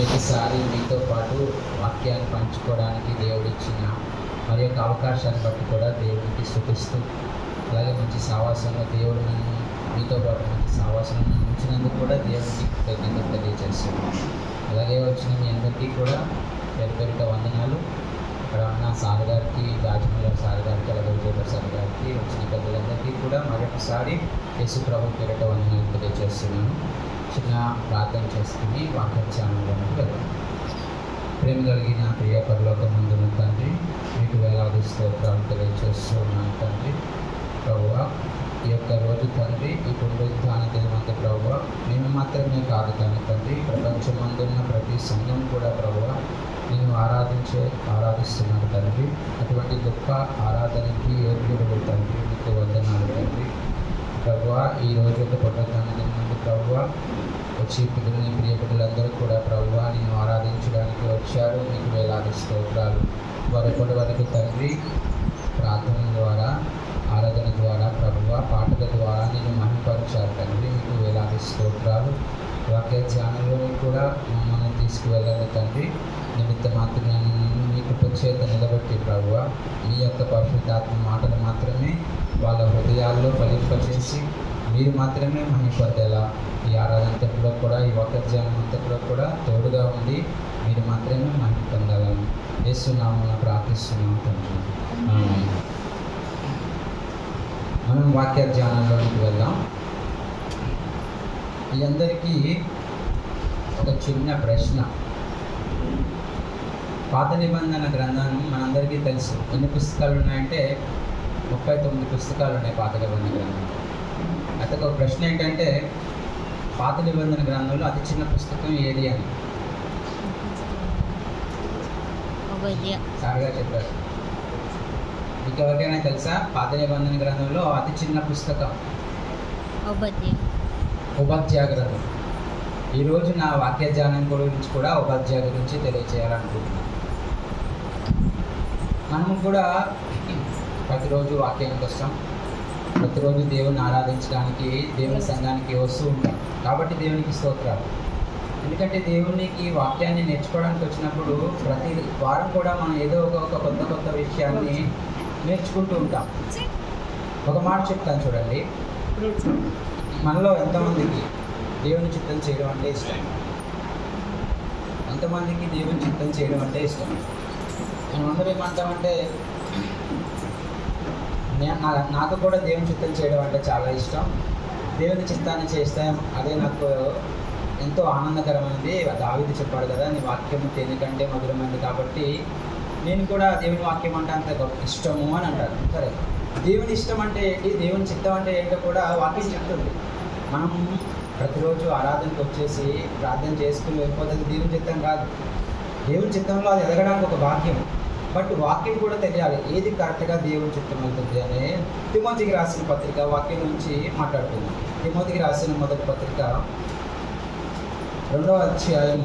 ఒకసారి మీతో పాటు వాక్యాన్ని పంచుకోవడానికి దేవుడిచ్చిన మరి యొక్క అవకాశాన్ని బట్టి కూడా దేవుడికి స్తుతిస్తూ, అలాగే మంచి సావాసంలో దేవుడు నన్ను మీతో పాటు మంచి సావాసంలో ఉంచినందుకు కూడా దేవుడికి కృతజ్ఞతలు తెలియజేస్తున్నాను. అలాగే వచ్చిన మీ అందరికీ కూడా పేరు వందనాలు. ఇక్కడ ఉన్న సార్ గారికి, రాజమౌళి సార్ గారికి, అలాగే విజయపర్ సార్ గారికి, వచ్చిన పెద్దలందరికీ కూడా మరొకసారి యేసు ప్రభు పేరిట వందనాలు తెలియజేస్తున్నాను. చిన్న ప్రార్థన చేసుకుని వాక్య ఛానల్లోకి వెళ్దాం. ప్రేమ కలిగిన ప్రియ పరలోకమందున తండ్రి, మీకు వేలాది స్తోత్రాలు తెలియజేస్తున్నాను తండ్రి. ప్రభువా, ఈ యొక్క రోజు తండ్రి, ఈ పునరుత్థాన దినమంతా ప్రభువా మేము మాత్రమే కాదు కానీ తండ్రి, ప్రపంచమందున్న ప్రతి సంఘం కూడా ప్రభువా నేను ఆరాధిస్తున్నారు తండ్రి. అటువంటి గొప్ప ఆరాధనకి యోగ్యుడు తండ్రి, మీకు వందనాలు తండ్రి. ప్రభువా, ఈరోజు ఒక పునరుత్థాన దినమందు ప్రభువా వచ్చి పిల్లల్ని, ప్రియ పిల్లలందరూ కూడా ప్రభువా నేను ఆరాధించడానికి వచ్చారు. మీకు వేలాది స్తోత్రాలు. వారెప్పటి వరకు తండ్రి ప్రార్థన ద్వారా, ఆరాధన ద్వారా ప్రభువా, పాటల ద్వారా నేను మహిమపరిచారు తండ్రి. మీకు వేలాది స్తోత్రాలు. వాక్య ధ్యానంలోని కూడా మమ్మల్ని తీసుకువెళ్ళండి తండ్రి. నిమిత్త మాత్రమే మీ కృప చేత నిలబెట్టి ప్రభువా మీ యొక్క పరిశుద్ధాత్మ మాటలు మాత్రమే వాళ్ళ హృదయాల్లో ఫలింపచేసి మీరు మాత్రమే మహిమపడేలా ఈ ఆరాధనంతట్లో కూడా, ఈ వాక్య ధ్యానం అంతట్లో కూడా తోడుగా ఉండి మీరు మాత్రమే మహిమ పొందాలని యేసునామమున ప్రార్థిస్తున్నాం తండ్రి. మనం వాక్య ధ్యానంలోకి వెళ్దాం. ఈ అందరికీ ఒక చిన్న ప్రశ్న. పాత నిబంధన గ్రంథం మనందరికీ తెలుసు. ఎన్ని పుస్తకాలు ఉన్నాయంటే 39 పుస్తకాలు ఉన్నాయి పాత నిబంధన గ్రంథం. అయితే ఒక ప్రశ్న ఏంటంటే, పాత నిబంధన గ్రంథంలో అతి చిన్న పుస్తకం ఏది అని సార్గా చెప్పారు. మీకు ఎవరికైనా తెలుసా? పాత నిబంధన గ్రంథంలో అతి చిన్న పుస్తకం ఉపాధ్యాయ గ్రంథం. ఈరోజు నా వాక్య ధ్యానం గురించి కూడా ఉపాధ్యాయ గురించి తెలియజేయాలనుకుంటున్నాను. మనము కూడా ప్రతిరోజు వాక్యానికి వస్తాం, ప్రతిరోజు దేవుని ఆరాధించడానికి దేవుని సంఘానికి వస్తూ ఉంటాం. కాబట్టి దేవునికి స్తోత్రాలు. ఎందుకంటే దేవునికి వాక్యాన్ని నేర్చుకోవడానికి వచ్చినప్పుడు ప్రతి వారం కూడా మనం ఏదో ఒక కొత్త విషయాన్ని నేర్చుకుంటూ ఉంటాం. ఒక మాట చెప్తాను చూడండి. మనలో ఎంతమందికి దేవుని చిత్తం చేయడం అంటే ఇష్టం? ఎంతమందికి దేవుని చిత్తం చేయడం అంటే ఇష్టం? మనం అందరూ ఏమంటామంటే, నాకు కూడా దేవుని చిత్తం చేయడం అంటే చాలా ఇష్టం, దేవుని చిత్తాన్ని చేస్తే అదే నాకు ఎంతో ఆనందకరమైనది. దావీదు చెప్పాడు కదా, నీ వాక్యం తేనెకంటే మధురమైనది, కాబట్టి నేను కూడా దేవుని వాక్యం అంటే అంత ఇష్టము అని అంటారు. సరే, దేవుని ఇష్టం అంటే ఏంటి, దేవుని చిత్తం అంటే ఏంటో కూడా వాక్యం చెప్తుంది. మనం ప్రతిరోజు ఆరాధనకు వచ్చేసి ప్రార్థన చేసుకుని వెళ్ళిపోతే దేవుని చిత్తం కాదు. దేవుని చిత్తంలో అది ఎదగడానికి ఒక వాక్యం, బట్ వాక్యం కూడా తెలియాలి ఏది కరెక్ట్గా దేవుని చిత్తం అవుతుంది అని. తిమోతికి రాసిన పత్రిక వాక్యం నుంచి మాట్లాడుతుంది. తిమోతికి రాసిన మొదటి పత్రిక 2వ అధ్యాయం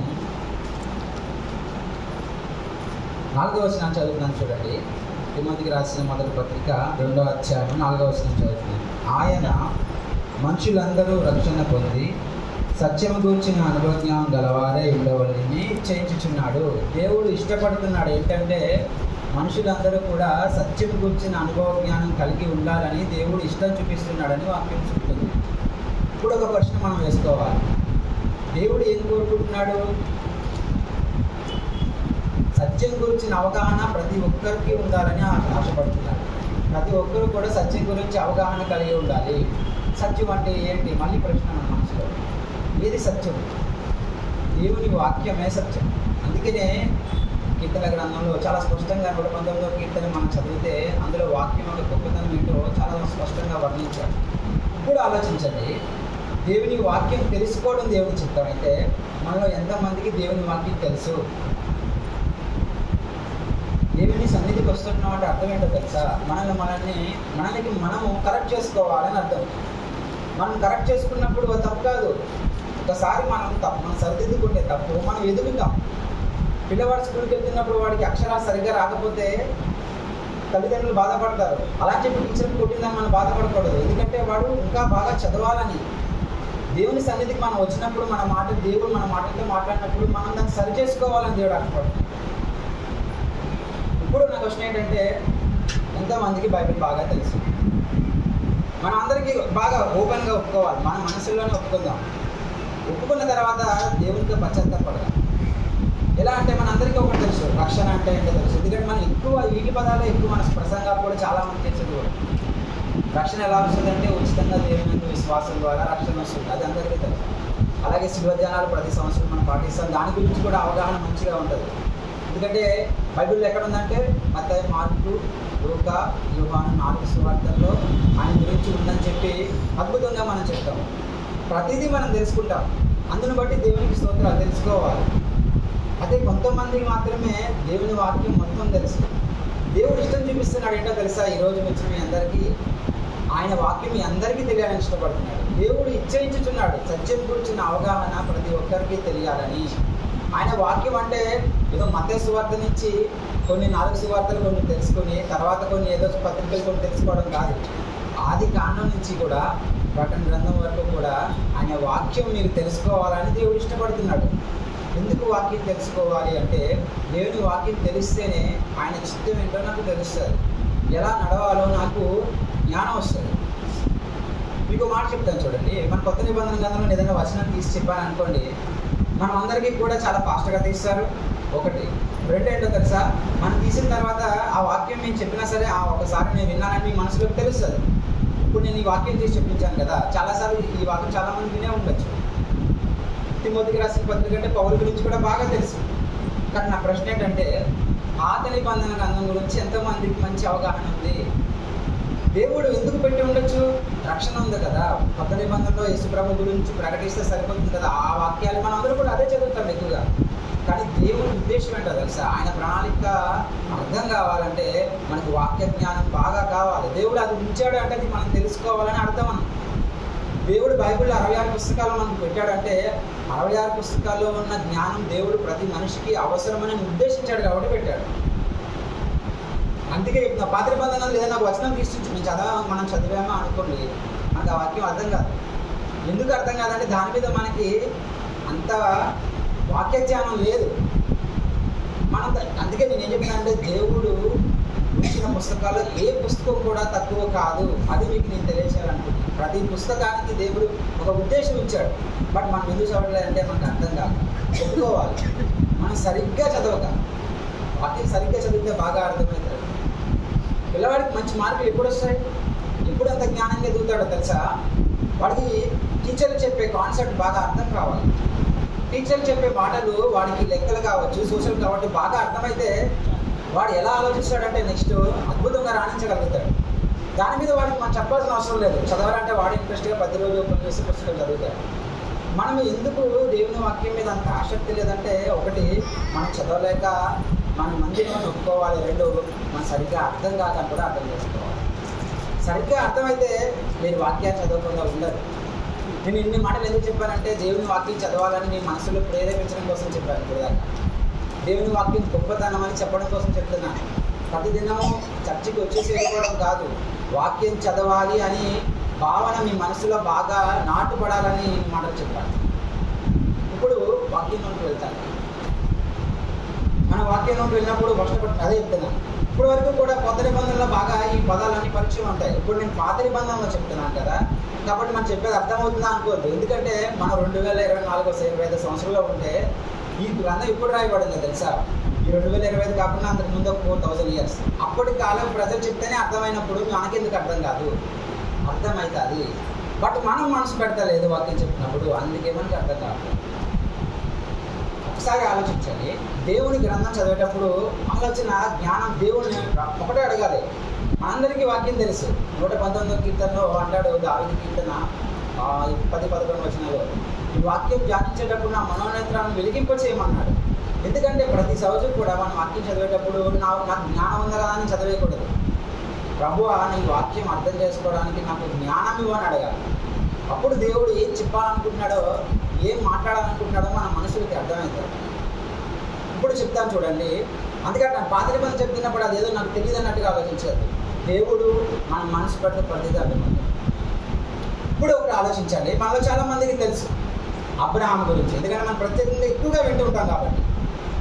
4వ వచనం చదువుతున్నాను చూడండి. తిమోతికి రాసిన మొదటి పత్రిక 2వ అధ్యాయం 4వ వచనం చదువుతున్నాను. ఆయన మనుషులందరూ రక్షణ పొంది సత్యము గూర్చిన అనుభవజ్ఞానం గలవారే ఉండవలని చేయించుచున్నాడు. దేవుడు ఇష్టపడుతున్నాడు ఏంటంటే, మనుషులందరూ కూడా సత్యము గూర్చిన అనుభవ జ్ఞానం కలిగి ఉండాలని దేవుడు ఇష్టం చూపిస్తున్నాడని వాక్యం చెప్తుంది. ఇప్పుడు ఒక ప్రశ్న మనం వేసుకోవాలి. దేవుడు ఏం కోరుకుంటున్నాడు? సత్యం గురించిన అవగాహన ప్రతి ఒక్కరికి ఉండాలని ఆశపడుతున్నాడు. ప్రతి ఒక్కరు కూడా సత్యం గురించి అవగాహన కలిగి ఉండాలి. సత్యం అంటే ఏంటి? మళ్ళీ ప్రశ్న మన మనసులో. ఏది సత్యం? దేవుని వాక్యమే సత్యం. అందుకనే కీర్తన గ్రంథంలో చాలా స్పష్టంగా 119వ కీర్తన మనం చదివితే అందులో వాక్యం యొక్క గొప్పతనం ఏంటో చాలా స్పష్టంగా వర్ణించాడు. ఇప్పుడు ఆలోచించండి, దేవుని వాక్యం తెలుసుకోవడం దేవుని చిత్తం అయితే మనలో ఎంతమందికి దేవుని వాక్యం తెలుసు? దేవుని సన్నిధికి వస్తున్నాం అంటే అర్థం ఏంటో తెలుసా? మనల్ని మనము కరెక్ట్ చేసుకోవాలని అర్థం. మనం కరెక్ట్ చేసుకున్నప్పుడు తప్పు కాదు. ఒకసారి మనం సరిదిద్దుకుంటే తప్పు మనం ఎదుగుతాం. పిల్లవాడు స్కూల్కి వెళ్తున్నప్పుడు వాడికి అక్షరాలు సరిగ్గా రాకపోతే తల్లిదండ్రులు బాధపడతారు. అలా చెప్పి టీచర్ని కొట్టిందని మనం బాధపడకూడదు. ఎందుకంటే వాడు ఇంకా బాగా చదవాలని. దేవుని సన్నిధికి మనం వచ్చినప్పుడు దేవుడు మన మాటలతో మాట్లాడినప్పుడు మనం దాన్ని సరి చేసుకోవాలని దేవుడు ఆశపడుతున్నాడు. ఇప్పుడు నా క్వశ్చన్ ఏంటంటే, ఎంతమందికి బైబిల్ బాగా తెలుసు? మనం అందరికీ బాగా ఓపెన్గా ఒప్పుకోవాలి, మన మనసులోనే ఒప్పుకుందాం. ఒప్పుకున్న తర్వాత దేవునితో పశ్చాత్తాపడదాం. ఎలా అంటే మనందరికీ ఒకటి తెలుసు, రక్షణ అంటే ఏంటో తెలుసు. ఎందుకంటే మనం ఎక్కువ వీటి పదాలే ఎక్కువ మన ప్రసంగాలు కూడా చాలామంది తెలిసేది కూడా. రక్షణ ఎలా వస్తుందంటే ఉచితంగా దేవుని విశ్వాసం ద్వారా రక్షణ వస్తుంది, అది అందరికీ తెలుసు. అలాగే శిల్వధ్యానాలు ప్రతి సంవత్సరం మనం పాటిస్తాం, దాని గురించి కూడా అవగాహన మంచిగా ఉంటుంది. ఎందుకంటే బైబిల్లో ఎక్కడ ఉందంటే మత్తయి, మార్కు, లూకా, యోహాను 4 సువార్తల్లో ఆయన గురించి ఉందని చెప్పి అద్భుతంగా మనం చెప్తాం. ప్రతిదీ మనం తెలుసుకుంటాం, అందును బట్టి దేవునికి స్తోత్రాలు తెలుసుకోవాలి. అదే కొంతమందికి మాత్రమే దేవుని వాక్యం మొత్తం తెలుసు. దేవుడు ఇష్టం చూపిస్తున్నాడు ఏంటో తెలుసా? ఈరోజు వచ్చిన మీ అందరికీ ఆయన వాక్యం మీ అందరికీ తెలియాలని ఇష్టపడుతున్నాడు. దేవుడు ఇచ్చేయించుతున్నాడు సత్యం గురించిన అవగాహన ప్రతి ఒక్కరికి తెలియాలని. ఆయన వాక్యం అంటే ఏదో మత్తయి సువార్త నుంచి కొన్ని 4 సువార్తలు కొన్ని తెలుసుకొని తర్వాత కొన్ని ఏదో పత్రికలు కొన్ని తెలుసుకోవడం కాదు. ఆది కాండం నుంచి కూడా ప్రకటన గ్రంథం వరకు కూడా ఆయన వాక్యం మీరు తెలుసుకోవాలని దేవుడు ఇష్టపడుతున్నాడు. ఎందుకు వాక్యం తెలుసుకోవాలి అంటే, దేవుని వాక్యం తెలిస్తేనే ఆయన చిత్తం ఏంటో నాకు తెలుస్తుంది, ఎలా నడవాలో నాకు జ్ఞానం వస్తుంది. మీకు మాట చెప్తాను చూడండి. మన కొత్త నిబంధన గ్రంథంలో ఏదైనా వచనం తీసి చెప్పాను అనుకోండి, మనం అందరికీ కూడా చాలా ఫాస్ట్గా తీస్తారు. ఒకటి. రెండు ఏంటో తెలుసా, మనం తీసిన తర్వాత ఆ వాక్యం నేను చెప్పినా సరే ఒకసారి నేను విన్నానని మీ మనసులోకి తెలుస్తుంది. ఇప్పుడు నేను ఈ వాక్యం తీసి చెప్పించాను కదా, చాలాసార్లు ఈ వాక్యం చాలామంది వినే ఉండొచ్చు. తిమోతికి రాసిన పత్రిక అంటే పౌలు గురించి కూడా బాగా తెలుసు. కానీ నా ప్రశ్న ఏంటంటే, పాత నిబంధన గ్రంథం గురించి ఎంతమందికి మంచి అవగాహన ఉంది? దేవుడు ఎందుకు పెట్టి ఉండొచ్చు? రక్షణ ఉంది కదా. కొత్త నిబంధనలో యేసుప్రభు గురించి ప్రకటిస్తే సరిపోతుంది కదా, ఆ వాక్యాలు మనం అందరూ కూడా అదే చదువుతాం ఎక్కువగా. కానీ దేవుడి ఉద్దేశం ఏంటో తెలుసా? ఆయన ప్రణాళిక అర్థం కావాలంటే మనకు వాక్య జ్ఞానం బాగా కావాలి. దేవుడు అది ఉంచాడు అంటే అది మనం తెలుసుకోవాలని అర్థం అన్న. దేవుడు బైబిల్లో 66 పుస్తకాలు మనకు పెట్టాడంటే 66 పుస్తకాల్లో ఉన్న జ్ఞానం దేవుడు ప్రతి మనిషికి అవసరమని ఉద్దేశించాడు కాబట్టి పెట్టాడు. అందుకే చెప్తున్నా, పాత నిబంధనలు ఏదైనా వచనం తీసుకొచ్చి మనం చదివామో అనుకోండి, మనకు ఆ వాక్యం అర్థం కాదు. ఎందుకు అర్థం కాదంటే దాని మీద మనకి అంత వాక్య జ్ఞానం లేదు. అందుకే నేను ఏం చెప్పినానంటే, దేవుడు ఇచ్చిన పుస్తకాలు ఏ పుస్తకం కూడా తక్కువ కాదు, అది మీకు నేను తెలియచేయాలనుకుంటున్నాను. ప్రతి పుస్తకానికి దేవుడు ఒక ఉద్దేశం ఇచ్చాడు. బట్ మనం ఎందుకు చదవట్లేదంటే మనకు అర్థం కాదు, ఒప్పుకోవాలి. మనం సరిగ్గా చదవక, వాక్యం సరిగ్గా చదివితే బాగా అర్థమవుతుంది. పిల్లవాడికి మంచి మార్కులు ఎప్పుడు వస్తాయి? ఎప్పుడు అంత జ్ఞానంగా ఎదుగుతాడో తెలుసా? వాడికి టీచర్లు చెప్పే కాన్సెప్ట్ బాగా అర్థం కావాలి. టీచర్లు చెప్పే మాటలు వాడికి లెక్కలు కావచ్చు, సోషల్ కాబట్టి బాగా అర్థమైతే వాడు ఎలా ఆలోచిస్తాడంటే నెక్స్ట్ అద్భుతంగా రాణించగలుగుతాడు. దాని మీద వాడికి మనం చెప్పాల్సిన అవసరం లేదు. చదవాలంటే వాడు ఇంట్రెస్ట్గా ప్రతిరోజు ఓపెన్ చేసి పుస్తకాలు చదువుతాడు. మనం ఎందుకు దేవుని వాక్యం మీద అంత ఆసక్తి లేదంటే, ఒకటి మనం చదవలేక మన మందిని మనం ఒప్పుకోవాలి. రెండు, మనం సరిగ్గా అర్థం కాదని కూడా అర్థం చేసుకోవాలి. సరిగ్గా అర్థమైతే మీరు వాక్యాన్ని చదవకుండా ఉండదు. నేను ఇన్ని మాటలు ఎందుకు చెప్పానంటే, దేవుని వాక్యం చదవాలని మీ మనసులో ప్రేరేపించడం కోసం చెప్పాను. ఇప్పుడు దేవుని వాక్యం గొప్పతనం అని చెప్పడం కోసం చెప్తున్నాను. ప్రతిదినము చర్చికి వచ్చేసి వెళ్ళిపోవడం కాదు, వాక్యం చదవాలి అని భావన మీ మనసులో బాగా నాటుపడాలని మాటలు చెప్పాను. ఇప్పుడు వాక్యంలోకి వెళ్తాను. మన వాక్యంలోకి వెళ్ళినప్పుడు కష్టపడి అదే చెప్తున్నాను. ఇప్పటి వరకు కూడా కొత్త నిబంధనలో బాగా ఈ పదాలన్నీ పరిచయం ఉంటాయి. ఇప్పుడు నేను పాత నిబంధనలో చెప్తున్నాను కదా, కాబట్టి మనం చెప్పేది అర్థమవుతుందా అనుకోవద్దు. ఎందుకంటే మనం 2024 సంవత్సరంలో ఉంటే ఈ గ్రంథం ఇప్పుడు రాయబడింది తెలుసా? ఈ 2025 కాకుండా అంతకు ముందు 4000 years అప్పటి కాలం ప్రజలు చెప్తేనే అర్థమైనప్పుడు మనకెందుకు అర్థం కాదు? అర్థమవుతుంది. బట్ మనం మనసు పెడతలేదు వాక్యం చెప్పినప్పుడు, అందుకే మనకి అర్థం కాదు. ఒకసారి ఆలోచించండి. దేవుని గ్రంథం చదివేటప్పుడు ఆలోచన జ్ఞానం దేవుడిని ఒకటే అడగాలి. అందరికీ వాక్యం తెలుసు. 119వ కీర్తనలో అంటాడు దావీదు కీర్తన 10-11 వచనాలు, ఈ వాక్యం ధ్యానించేటప్పుడు నా మనోనేత్రాలను వెలిగింప చేయమన్నాడు. ఎందుకంటే ప్రతి సంవత్సరం కూడా మనం వాక్యం చదివేటప్పుడు నాకు జ్ఞానం ఉందా కదా అని చదివేయకూడదు. ప్రభువా, నీ వాక్యం అర్థం చేసుకోవడానికి నాకు జ్ఞానం ఇవ్వని అడగాలి. అప్పుడు దేవుడు ఏం చెప్పాలనుకుంటున్నాడో, ఏం మాట్లాడాలనుకుంటున్నాడో మన మనసులకి అర్థమవుతుంది. ఇప్పుడు చెప్తాను చూడండి. అందుకని నాకు పాత నిబంధన చెప్తున్నప్పుడు అదేదో నాకు తెలియదు అన్నట్టుగా ఆలోచించదు. దేవుడు మన మనసు పెడితే ప్రతిదీ అర్థమవుతుంది. ఇప్పుడు ఒకటి ఆలోచించండి, మనలో చాలా మందికి తెలుసు అబ్రహాం గురించి, ఎందుకంటే మనం ప్రత్యేకంగా ఎక్కువగా వింటూ ఉంటాం కాబట్టి.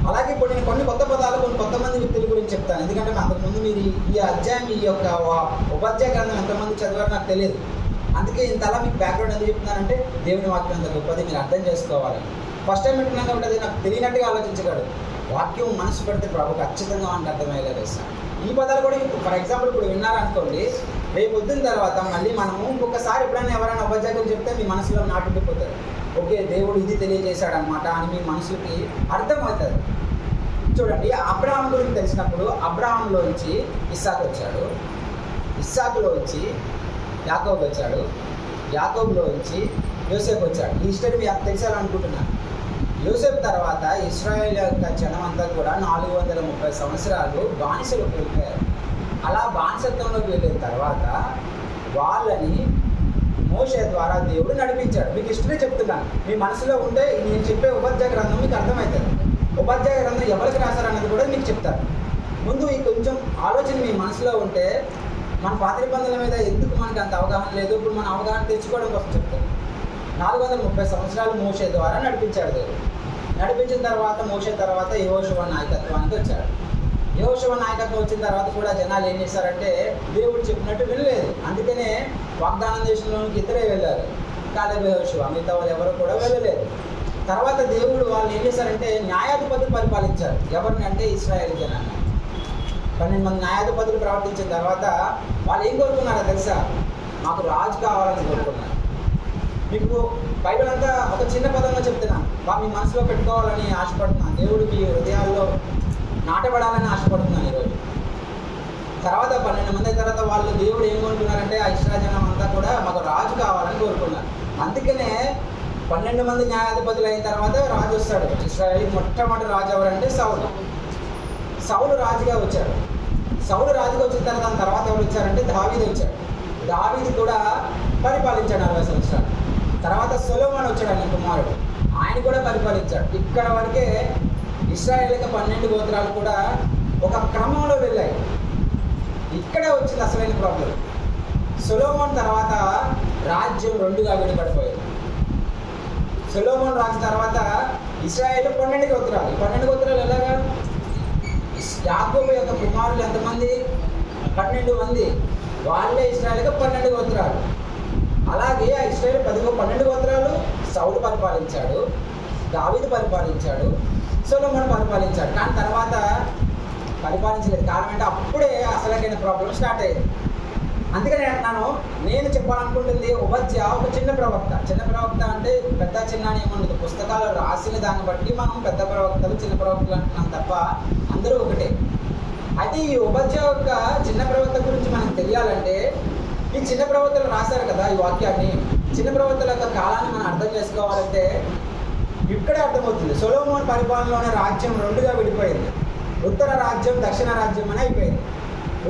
అలాగే ఇప్పుడు నేను కొన్ని కొత్త పదాలు కొన్ని కొంతమంది వ్యక్తుల గురించి చెప్తాను, ఎందుకంటే అంతకుముందు మీరు ఈ అధ్యాయం ఈ యొక్క ఉపాధ్యాయ గ్రంథం ఎంతమంది చదివారో నాకు తెలియదు. అందుకే ఇంతలా మీకు బ్యాక్గ్రౌండ్ ఎందుకు చెప్తున్నానంటే దేవుని వాక్యం అంత గొప్పది మీరు అర్థం చేసుకోవాలి. ఫస్ట్ టైం వింటున్నాను కాబట్టి అది నాకు తెలియనట్టుగా ఆలోచించగలడు. వాక్యం మనసు పెడితే ప్రభు ఖచ్చితంగా మనకు అర్థమయ్యేలా వేస్తాను. ఈ పదాలు కూడా ఫర్ ఎగ్జాంపుల్ ఇప్పుడు విన్నారనుకోండి, రేపు పొద్దున్న తర్వాత మళ్ళీ మనము ఇంకొకసారి ఎప్పుడైనా ఎవరైనా ఉపాధ్యాయులు చెప్తే మీ మనసులో నాటుకుపోతారు. ఓకే, దేవుడు ఇది తెలియజేశాడు అనమాట అని మీ మనసుకి అర్థమవుతుంది. చూడండి, అబ్రహాం గురించి తెలిసినప్పుడు అబ్రహాంలోంచి ఇస్సాకు వచ్చాడు, ఇస్సాకులోంచి యాకోబు వచ్చాడు, యాకోబులోంచి యోసేపు వచ్చాడు. ఈ హిస్టరీ మీకు తెలిసాలనుకుంటున్నాను. యోసేపు తర్వాత ఇశ్రాయేల్ యొక్క జనం అంతా కూడా 430 సంవత్సరాలు బానిసలోకి వెళ్ళిపోయారు. అలా బానిసత్వంలోకి వెళ్ళిన తర్వాత వాళ్ళని మోషే ద్వారా దేవుడు నడిపించాడు. మీకు హిస్టరీ చెప్తున్నాను, మీ మనసులో ఉంటే నేను చెప్పే ఉపాధ్యాయ గ్రంథం మీకు అర్థమవుతుంది. ఉపాధ్యాయ గ్రంథం ఎవరికి రాశారన్నది కూడా మీకు చెప్తారు. ముందు ఈ కొంచెం ఆలోచన మీ మనసులో ఉంటే మన పాత నిబంధనల మీద ఎందుకు మనకి అంత అవగాహన లేదు, ఇప్పుడు మన అవగాహన తెచ్చుకోవడం కోసం చెప్తాను. 430 సంవత్సరాలు మోషే ద్వారా నడిపించాడు దేవుడు. నడిపించిన తర్వాత మోషే తర్వాత యెహోషువ నాయకత్వానికి వచ్చాడు. యెహోషువ నాయకత్వం వచ్చిన తర్వాత కూడా జనాలు ఏం చేశారంటే దేవుడు చెప్పినట్టు వినలేదు. అందుకనే వాగ్దానం దేశంలోనికి ఇద్దరే వెళ్ళారు, కాలేబు యెహోషువ, మిగతా వాళ్ళు ఎవరు కూడా వెళ్ళలేదు. తర్వాత దేవుడు వాళ్ళు ఏం చేశారంటే న్యాయాధిపతులు పరిపాలించారు. ఎవరిని అంటే ఇశ్రాయేల్ జనాన్ని. 12 మంది న్యాయాధిపతులు ప్రవర్తించిన తర్వాత వాళ్ళు ఏం కోరుకున్నారో తెలుసా? మాకు రాజు కావాలని కోరుకున్నారు. మీకు బైబిల్ అంతా ఒక చిన్న పదంలో చెప్తున్నాను, మీ మనసులో పెట్టుకోవాలని ఆశపడుతున్నాను, దేవుడు మీ హృదయాల్లో నాటబడాలని ఆశపడుతున్నాను ఈరోజు. తర్వాత 12 మంది అయిన తర్వాత వాళ్ళు దేవుడు ఏం కోరుకున్నారంటే ఆ ఇశ్రాయేల్ జనం అంతా కూడా మాకు రాజు కావాలని కోరుకున్నారు. అందుకనే 12 మంది న్యాయాధిపతులు అయిన తర్వాత రాజు వస్తాడు. ఇశ్రాయేల్ మొట్టమొదటి రాజు ఎవరంటే సౌలు. సౌలు రాజుగా వచ్చాడు. సౌలు రాజుగా వచ్చిన తర్వాత ఎవరు వచ్చారంటే దావీదు వచ్చాడు. దావీదు కూడా పరిపాలించాడు 40 సంవత్సరాలు. తర్వాత సొలొమోను వచ్చాడు, ఆయన కుమారుడు, ఆయన కూడా పరిపాలించాడు. ఇక్కడ వరకే ఇశ్రాయేల్ యొక్క 12 గోత్రాలు కూడా ఒక క్రమంలో వెళ్ళాయి. ఇక్కడే వచ్చింది అసలైన ప్రాబ్లం. సొలొమోను తర్వాత రాజ్యం 2గా విడిపడిపోయింది. సొలొమోను రాజు తర్వాత ఇశ్రాయేల్ 12 గోత్రాలు. 12 గోత్రాలు ఎలాగా? యాకోబు యొక్క కుమారులు ఎంతమంది? 12 మంది. వాళ్ళే ఇశ్రాయేల్గా 12 గోత్రాలు. అలాగే ఆ ఇశ్రాయేల్ 12 గోత్రాలు సౌలు పరిపాలించాడు, దావీదు పరిపాలించాడు, సొలొమోను పరిపాలించాడు. కానీ తర్వాత పరిపాలించలేదు. కారణం అంటే అప్పుడే అసలైన ప్రాబ్లం స్టార్ట్ అయ్యింది. అందుకని నేను చెప్పాలనుకుంటుంది ఒక చిన్న ప్రవక్త. చిన్న ప్రవక్త అంటే పెద్ద చిన్న అని ఏముండదు. పుస్తకాలు రాసిన దాన్ని బట్టి మనం పెద్ద ప్రవక్తలు చిన్న ప్రవక్తలు అంటున్నాం తప్ప అందరూ ఒకటే. అయితే ఈ యొక్క చిన్న ప్రవక్త గురించి మనకు తెలియాలంటే ఈ చిన్న ప్రవక్తలు రాశారు కదా ఈ వాక్యాన్ని. చిన్న ప్రవక్తల యొక్క కాలాన్ని మనం అర్థం చేసుకోవాలంటే ఇక్కడే అర్థమవుతుంది. సొలొమోను పరిపాలనలోనే రాజ్యం 2గా విడిపోయింది. ఉత్తర రాజ్యం, దక్షిణ రాజ్యం అని అయిపోయింది.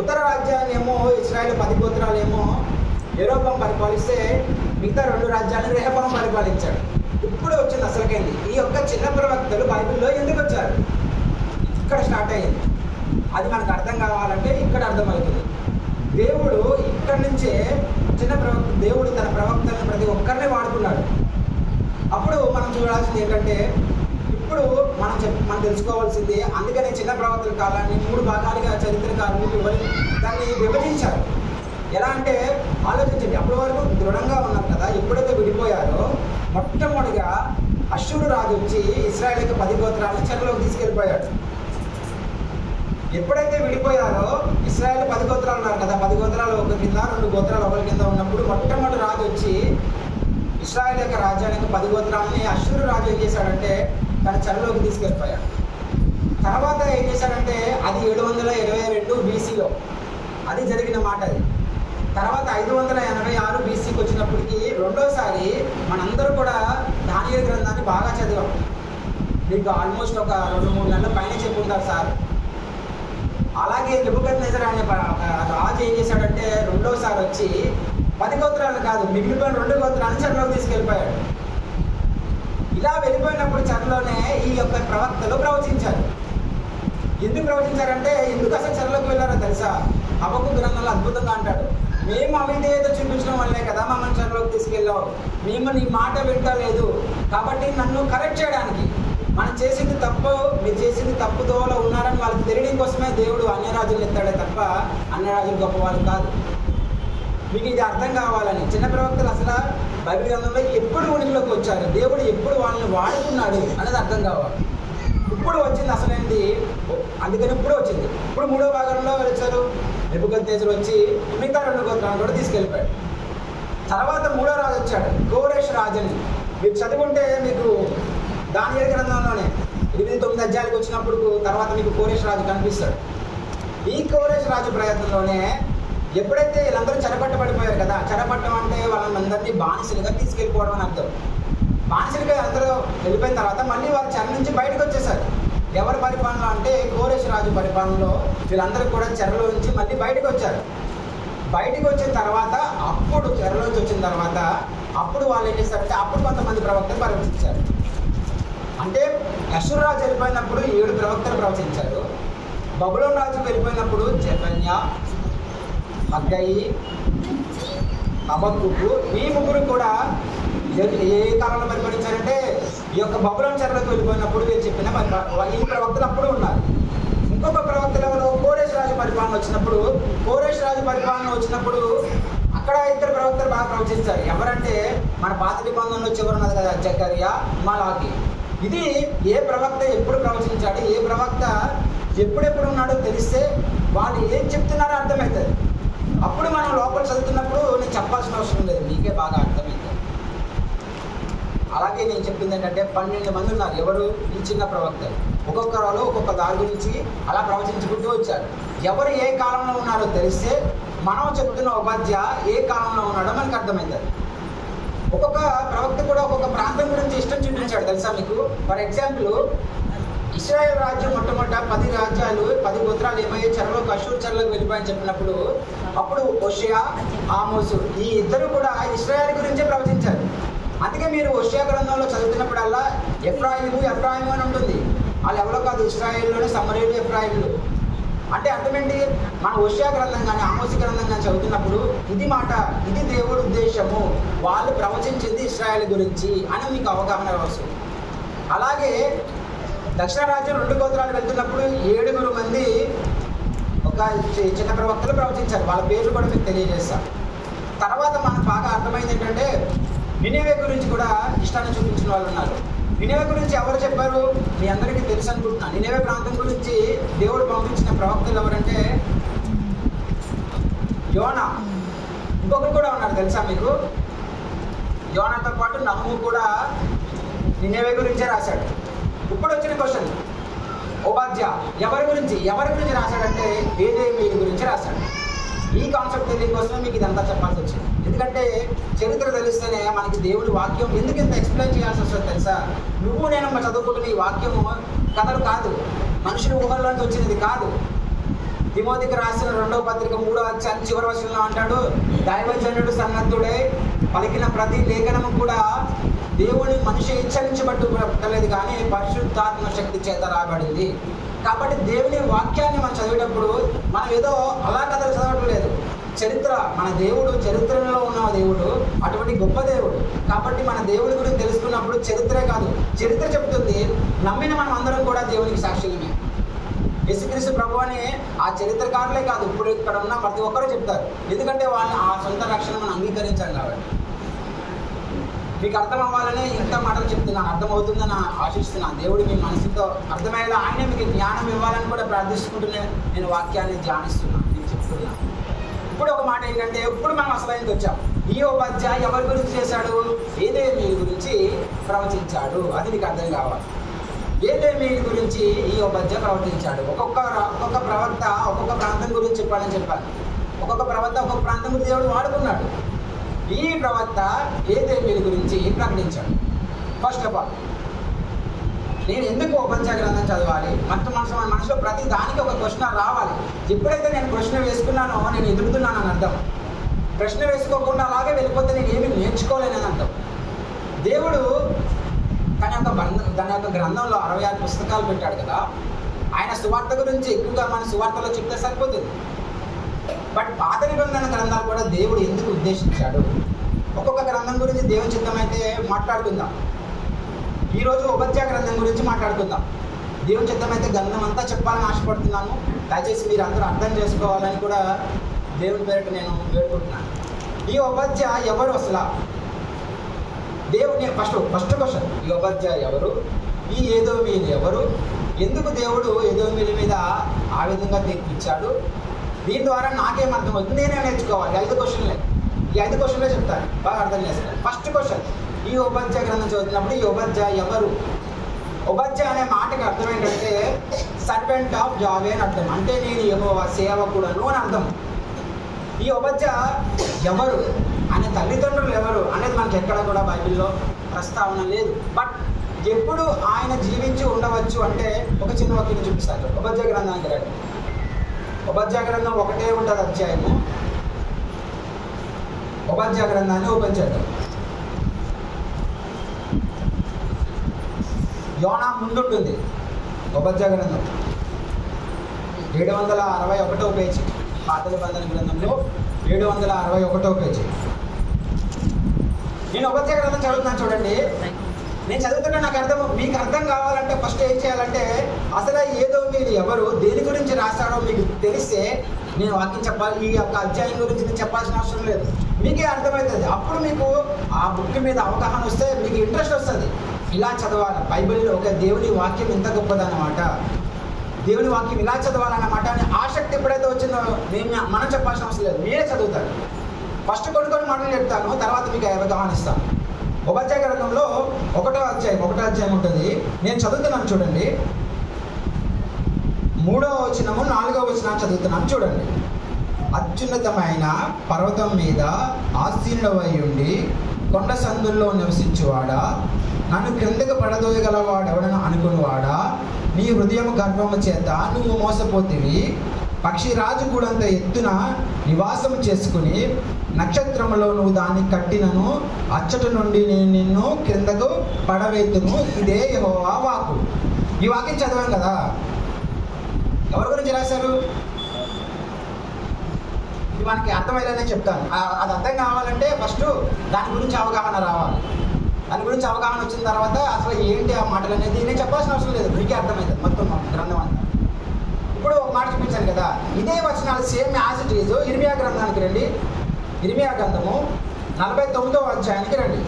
ఉత్తర రాజ్యాన్ని ఏమో ఇశ్రాయేల్ 10 గోత్రాలు ఏమో యెరోబాము పరిపాలిస్తే మిగతా 2 రాజ్యాలను రెహబాము పరిపాలించాడు. ఇప్పుడు వచ్చింది అసలుకైంది. ఈ యొక్క చిన్న ప్రవక్తలు బైబిల్లో ఎందుకు వచ్చారు? ఇక్కడ స్టార్ట్ అయ్యింది. అది మనకు అర్థం కావాలంటే ఇక్కడ అర్థమవుతుంది. దేవుడు ఇక్కడి నుంచే దేవుడు తన ప్రవక్తలను ప్రతి ఒక్కరిని వాడుకున్నాడు. అప్పుడు మనం చూడాల్సింది ఏంటంటే ఇప్పుడు మనం తెలుసుకోవాల్సింది, అందుకనే చిన్న ప్రవక్తల కాలాన్ని 3 భాగాలుగా చరిత్రకారులు దాన్ని విభజించారు. ఎలా అంటే ఆలోచించండి, అప్పటి వరకు దృఢంగా ఉన్నారు కదా, ఎప్పుడైతే విడిపోయారో మొట్టమొదటిగా అష్షూరు రాజు వచ్చి ఇశ్రాయేల్ యొక్క 10 గోత్రాలను చెరలోకి తీసుకెళ్ళిపోయాడు. ఎప్పుడైతే విడిపోయారో ఇశ్రాయేల్ 10 గోత్రాలు ఉన్నారు కదా, 10 గోత్రాలు ఒక కింద 2 గోత్రాలు ఒకరి కింద ఉన్నప్పుడు మొట్టమొదటి రాజు వచ్చి ఇశ్రాయేల్ యొక్క రాజ్యానికి 10 గోత్రాలని అష్షూరు రాజు ఏం చేశాడంటే తన చెరలోకి తీసుకెళ్ళిపోయాడు. తర్వాత ఏం చేశాడంటే అది 722 BCలో అది జరిగిన మాట. అది తర్వాత 586 BCకి వచ్చినప్పటికీ రెండోసారి మనందరూ కూడా దానియేలు గ్రంథాన్ని బాగా చదివాం. మీకు ఆల్మోస్ట్ ఒక 2-3 నెలల పైన చెప్పుకుంటారు సార్. అలాగే నెబుకద్నెజర్ అనే రాజు ఏం చేశాడంటే రెండోసారి వచ్చి 10 గోత్రాలు కాదు, మిగిలిపోయిన 2 గోత్రాలను చెరలోకి తీసుకెళ్ళిపోయాడు. ఇలా వెళ్ళిపోయినప్పుడు చెరలోనే ఈ యొక్క ప్రవక్తలు ప్రవచించారు. ఎందుకు ప్రవచించారంటే ఎందుకు అసలు చెరలోకి వెళ్ళారో తెలుసా? హబక్కు గ్రంథంలో అద్భుతంగా అంటాడు, మేము అవిధేయత చూపించడం వల్లే కదా మమ్మల్ని చెరలోకి తీసుకెళ్ళావు. మేము నీ మాట వింటలేదు కాబట్టి నన్ను కరెక్ట్ చేయడానికి, మనం చేసింది తప్పు, మీరు చేసింది తప్పుదోవలో ఉన్నారని వాళ్ళకి తెలియడం కోసమే దేవుడు అన్యరాజులు ఎత్తాడే తప్ప అన్యరాజులు గొప్పవాళ్ళు కాదు. మీకు ఇది అర్థం కావాలని. చిన్న ప్రవక్తలు అసలు బైబిల్ గ్రంథంలో ఎప్పుడు ఉనికిలోకి వచ్చారు, దేవుడు ఎప్పుడు వాళ్ళని వాడుకున్నాడు అనేది అర్థం కావాలి. ఇప్పుడు వచ్చింది అసలేంది, అందుకని ఇప్పుడు వచ్చింది. ఇప్పుడు 3వ భాగంలో వచ్చారు, నెబుకద్నెజరు వచ్చి మిగతా 2 గోత్రాలను కూడా తీసుకెళ్ళిపోయాడు. తర్వాత 3వ రాజు వచ్చాడు, కోరెష్ రాజు అని. మీరు చదువుకుంటే మీకు దానియేలు గ్రంథంలోనే 8-9 అధ్యాయాలకు వచ్చినప్పుడు తర్వాత మీకు కోరెష్ రాజు కనిపిస్తాడు. ఈ కోరెష్ రాజు ప్రయత్నంలోనే ఎప్పుడైతే వీళ్ళందరూ చెరపట్టబడిపోయారు కదా, చెరపట్టం అంటే వాళ్ళందరినీ బానిసలుగా తీసుకెళ్ళిపోవడం అని అర్థం. బానిసలుగా అందరూ వెళ్ళిపోయిన తర్వాత మళ్ళీ వారు చెర నుంచి బయటకు వచ్చేసారు. ఎవరి పరిపాలన అంటే కోరెష్ రాజు పరిపాలనలో వీళ్ళందరూ కూడా చెరలో నుంచి మళ్ళీ బయటకు వచ్చారు. బయటకు వచ్చిన తర్వాత అప్పుడు చెరలోంచి వచ్చిన తర్వాత అప్పుడు వాళ్ళు ఏం చేస్తారంటే అప్పుడు కొంతమంది ప్రవక్తలు ప్రవచించారు. అంటే అష్షూరు రాజు వెళ్ళిపోయినప్పుడు 7 ప్రవక్తలు ప్రవచించారు. బబులోను రాజు వెళ్ళిపోయినప్పుడు జెఫన్యా, హగ్గయి, హబక్కుకు, ఈ 3 కూడా ఏ కాలంలో పరిపాలించారంటే ఈ యొక్క బబులోను చెరలోకి వెళ్ళిపోయినప్పుడు వీళ్ళు చెప్పిన ఈ ప్రవక్తలు అప్పుడు ఉన్నారు. ఇంకొక ప్రవక్తలు ఎవరు, కోరెష్ రాజు పరిపాలన వచ్చినప్పుడు, కోరెష్ రాజు పరిపాలన వచ్చినప్పుడు అక్కడ 2 ప్రవక్తలు బాగా ప్రవచించారు. ఎవరంటే మన పాత నిబంధనలో చివరి ఉన్నది కదా, జకర్యా, మలాకి. ఇది ఏ ప్రవక్త ఎప్పుడు ప్రవచించాడు, ఏ ప్రవక్త ఎప్పుడెప్పుడు ఉన్నాడో తెలిస్తే వాళ్ళు ఏం చెప్తున్నారో అర్థమవుతుంది. అప్పుడు మనం లోపల చదువుతున్నప్పుడు నేను చెప్పాల్సిన అవసరం లేదు, మీకే బాగా అర్థమవుతుంది. అలాగే నేను చెప్పింది ఏంటంటే 12 మంది ఉన్నారు. ఎవరు? ఈ చిన్న ప్రవక్తలు. ఒక్కొక్క వాళ్ళు ఒక్కొక్క దారి గురించి అలా ప్రవచించుకుంటూ వచ్చారు. ఎవరు ఏ కాలంలో ఉన్నారో తెలిస్తే మనం చెప్తున్న ఉపాధ్యాయ ఏ కాలంలో ఉన్నాడో మనకు అర్థమవుతుంది. ఒక్కొక్క ప్రవక్త కూడా ఒక్కొక్క ప్రాంతం గురించి ఇష్టం చూపించాడు తెలుసా మీకు. ఫర్ ఎగ్జాంపుల్, ఇశ్రాయేల్ రాజ్యం మొట్టమొదట 10 రాజ్యాలు 10 గోత్రాలు ఏమయ్యే చెరలోకి అష్షూరు చెరలోకి వెళ్ళిపోయని చెప్పినప్పుడు అప్పుడు హోషేయ, ఆమోసు ఈ 2 కూడా ఇశ్రాయేల్ గురించే ప్రవచించారు. అందుకే మీరు హోషేయ గ్రంథంలో చదువుతున్నప్పుడల్లా ఎఫ్రాయిము అని ఉంటుంది. వాళ్ళు ఎవరో కాదు, ఇశ్రాయేల్లోనే సమరీయులు, ఎఫ్రాయిములు. అంటే అర్థమేంటి, మన హోషేయ గ్రంథం కానీ ఆమోసు గ్రంథం కానీ చదువుతున్నప్పుడు ఇది మాట, ఇది దేవుడి ఉద్దేశము, వాళ్ళు ప్రవచించింది ఇశ్రాయేల్ గురించి అని మీకు అవగాహన అవసరం. అలాగే దక్షిణ రాజ్యం 2 గోత్రాలు వెళ్తున్నప్పుడు 7 మంది ఒక చిన్న ప్రవక్తలు ప్రవచించారు. వాళ్ళ పేర్లు కూడా మీకు తెలియజేస్తారు. తర్వాత మనకు బాగా అర్థమైంది ఏంటంటే నినెవే గురించి కూడా ఇష్టాన్ని చూపించిన వాళ్ళు ఉన్నారు. నినెవే గురించి ఎవరు చెప్పారు మీ అందరికీ తెలుసు అనుకుంటున్నాను. నినెవే ప్రాంతం గురించి దేవుడు పంపించిన ప్రవక్తలు ఎవరంటే యోనా, ఇంకొకరు కూడా ఉన్నారు తెలుసా మీకు. యోనాతో పాటు నహుము కూడా నినెవే గురించే రాశాడు. ఇప్పుడు వచ్చిన క్వశ్చన్, ఓబాద్యా ఎవరి గురించి రాశాడంటే బేదేమీయుల గురించి రాశాడు. ఈ కాన్సెప్ట్ తెలియని కోసమే మీకు ఇదంతా చెప్పాల్సి వచ్చింది. ఎందుకంటే చరిత్ర తెలిస్తేనే మనకి దేవుడి వాక్యం ఎందుకు ఇంత ఎక్స్ప్లెయిన్ చేయాల్సి వస్తుంది తెలుసా. నువ్వు నేను చదువుకుంటున్న ఈ వాక్యము కథలు కాదు, మనుషుల ఊహల్లోంచి వచ్చినది కాదు. తిమోతికి రాసిన 2వ పత్రిక 3వ అధ్యాయం చివరి వచనంలో అంటాడు, దైవజనుడు సన్నద్ధుడై పలికిన ప్రతి లేఖనము కూడా దేవుని మనిషి ఇచ్చరించబట్టు పుట్టలేదు కానీ పరిశుద్ధాత్మ శక్తి చేత రాబడింది. కాబట్టి దేవుని వాక్యాన్ని మనం చదివేటప్పుడు మనం ఏదో అలా కథలు చదవటం లేదు. చరిత్ర, మన దేవుడు చరిత్రలో ఉన్న దేవుడు అటువంటి గొప్ప దేవుడు. కాబట్టి మన దేవుడి గురించి తెలుసుకున్నప్పుడు చరిత్రే కాదు, చరిత్ర చెప్తుంది. నమ్మిన మనం అందరం కూడా దేవునికి సాక్షులమే. యేసుక్రీస్తు ప్రభు అని ఆ చరిత్రకారులే కాదు, ఇప్పుడు ఇక్కడ ఉన్న ప్రతి ఒక్కరూ చెప్తారు. ఎందుకంటే వాళ్ళని ఆ సొంత రక్షణ మనం అంగీకరించాం కాబట్టి. మీకు అర్థం అవ్వాలని ఇంత మాటలు చెప్తున్నాను, అర్థమవుతుందని ఆశిస్తున్నాను. దేవుడు మీ మనసుతో అర్థమయ్యేలా ఆయనే మీకు జ్ఞానం ఇవ్వాలని కూడా ప్రార్థించుకుంటూనే నేను వాక్యాన్ని ధ్యానిస్తున్నాను, నేను చెప్తున్నాను. ఇప్పుడు ఒక మాట ఏంటంటే, ఇప్పుడు మనం అసలైనది వచ్చాం. ఈ ఓబాద్యా ఎవరి గురించి చేశాడు? బేదేమీయుల గురించి ప్రవచించాడు. అది నీకు అర్థం కావాలి. బేదేమీయుల గురించి ఈ ఓబాద్యా ప్రవచించాడు. ఒక్కొక్క ప్రవక్త ఒక్కొక్క ప్రాంతం గురించి చెప్పాలని చెప్పాను. ఒక్కొక్క ప్రవక్త ఒక్కొక్క ప్రాంతం గురించి దేవుడు వాడుకున్నాడు. ఈ ప్రవక్త బేదేమీయుల గురించి ప్రకటించాడు. ఫస్ట్ ఆఫ్ ఆల్ నేను ఎందుకు ఓబాద్యా గ్రంథం చదవాలి? మనసులో ప్రతి దానికి ఒక క్వశ్చన్ రావాలి. ఎప్పుడైతే నేను ప్రశ్న వేసుకున్నానో నేను ఎదుగుతున్నానని అర్థం. ప్రశ్న వేసుకోకుండా అలాగే వెళ్ళిపోతే నేను ఏమి నేర్చుకోలేనని అర్థం. దేవుడు తన యొక్క గ్రంథంలో 66 పుస్తకాలు పెట్టాడు కదా. ఆయన సువార్త గురించి ఎక్కువగా మన సువార్తలో చెప్తే సరిపోతుంది. బట్ పాత నిబంధన గ్రంథాలు కూడా దేవుడు ఎందుకు ఉద్దేశించాడు? ఒక్కొక్క గ్రంథం గురించి దేవుని చిత్తమైతే మాట్లాడుకుందాం. ఈరోజు ఉపధ్యాయ గ్రంథం గురించి మాట్లాడుకుందాం. దేవుని చిత్తమైతే గ్రంథం అంతా చెప్పాలని ఆశపడుతున్నాను. దయచేసి మీరు అందరూ అర్థం చేసుకోవాలని కూడా దేవుని పేరిట నేను వేడుకుంటున్నాను. ఈ ఉపధ్యాయ ఎవరు అసలు? దేవుని ఫస్ట్ క్వశ్చన్, ఈ ఉపధ్యాయ ఎవరు? ఈ ఏదోమీయులు ఎవరు? ఎందుకు దేవుడు ఏదోమీయుల మీద ఆ విధంగా తీర్పు ఇచ్చాడు? దీని ద్వారా నాకేం అర్థమవుతుంది? నేనే నేర్చుకోవాలి. 5 క్వశ్చన్లే. ఈ 5 క్వశ్చన్లే చెప్తాను, బాగా అర్థం చేసుకోవాలి. ఫస్ట్ క్వశ్చన్, ఈ ఉపధ్యాయ గ్రంథం చదువుతున్నప్పుడు ఈ ఉపధ్యాయ ఎవరు? ఉపధ్యాయ అనే మాటకి అర్థం ఏంటంటే సర్వెంట్ ఆఫ్ జావే అని అర్థం. అంటే నేను యెహోవా సేవకుడను అని అర్థం. ఈ ఉపధ్యాయ ఎవరు, ఆయన తల్లిదండ్రులు ఎవరు అనేది మనకి ఎక్కడ కూడా బైబిల్లో ప్రస్తావన లేదు. బట్ ఎప్పుడు ఆయన జీవించి ఉండవచ్చు అంటే ఒక చిన్న వాక్యం చూపిస్తారు. ఉపధ్యాయ గ్రంథానికి రండి. ఉపధ్యాయ గ్రంథం ఒకటే ఉంటుంది అధ్యాయము. ఉపధ్యాయ గ్రంథాన్ని ఓపెన్ చేద్దాం. యోనా ముందుంటుంది. ఉపధ్యాయ గ్రంథం 761వ పేజీ. పాత నిబంధన గ్రంథంలో 761వ పేజీ. నేను ఉపధ్యాయ గ్రంథం చదువుతున్నాను చూడండి. నేను చదువుతుంటే మీకు అర్థం కావాలంటే ఫస్ట్ ఏం చేయాలంటే అసలు ఏదోమీయులు ఎవరు, దేని గురించి రాశాడో మీకు తెలిస్తే నేను వాక్యం చెప్పాలి. ఈ యొక్క అధ్యాయం గురించి నేను చెప్పాల్సిన అవసరం లేదు, మీకే అర్థమవుతుంది. అప్పుడు మీకు ఆ బుక్ మీద అవగాహన వస్తే మీకు ఇంట్రెస్ట్ వస్తుంది. ఇలా చదవాలి బైబిల్లో, ఒక దేవుని వాక్యం ఇంత గొప్పదన్నమాట, దేవుని వాక్యం ఇలా చదవాలన్నమాట అని ఆసక్తి ఎప్పుడైతే వచ్చిందో మనం చెప్పాల్సిన అవసరం లేదు, మీరే చదువుతారు. ఫస్ట్ కొన్ని మాటలు చెప్తాను, తర్వాత మీకు అవగాహన ఇస్తాను. ఉపధ్యాయ గ్రంథంలో 1వ అధ్యాయం ఉంటుంది. నేను చదువుతున్నాను చూడండి. 3వ వచనము 4వ వచనం చదువుతున్నాను చూడండి. అత్యున్నతమైన పర్వతం మీద ఆసీనుడవై ఉండి కొండ సందుల్లో నివసించువాడా, నన్ను క్రిందకు పడదోయగలవాడెవడను అనుకునివాడా, నీ హృదయం గర్వము చేత నువ్వు మోసపోతివి. పక్షిరాజు కూడంత ఎత్తున నివాసము చేసుకుని నక్షత్రములో నువ్వు దాన్ని కట్టినను, అచ్చట నుండి నేను నిన్ను క్రిందకు పడవేతును. ఇదే యెహోవా వాక్కు. ఈ వాక్యం చదివాం కదా, ఎవరి గురించి రాశారు? ఇది మనకి అర్థమయ్యేలానే చెప్తాను. అది అర్థం కావాలంటే ఫస్ట్ దాని గురించి అవగాహన రావాలి. దాని గురించి అవగాహన వచ్చిన తర్వాత అసలు ఏంటి ఆ మాటలు అనేది నేను చెప్పాల్సిన అవసరం లేదు, మీకే అర్థమవుతుంది మొత్తం గ్రంథం అంతా. ఇప్పుడు ఒక మాట చూపించాను కదా, ఇదే వచనాలు సేమ్ యాజ్ ఇట్ ఈజ్ ఇర్మియా గ్రంథానికి రండి. ఇర్మియా గ్రంథము 49వ అధ్యాయానికి రండి.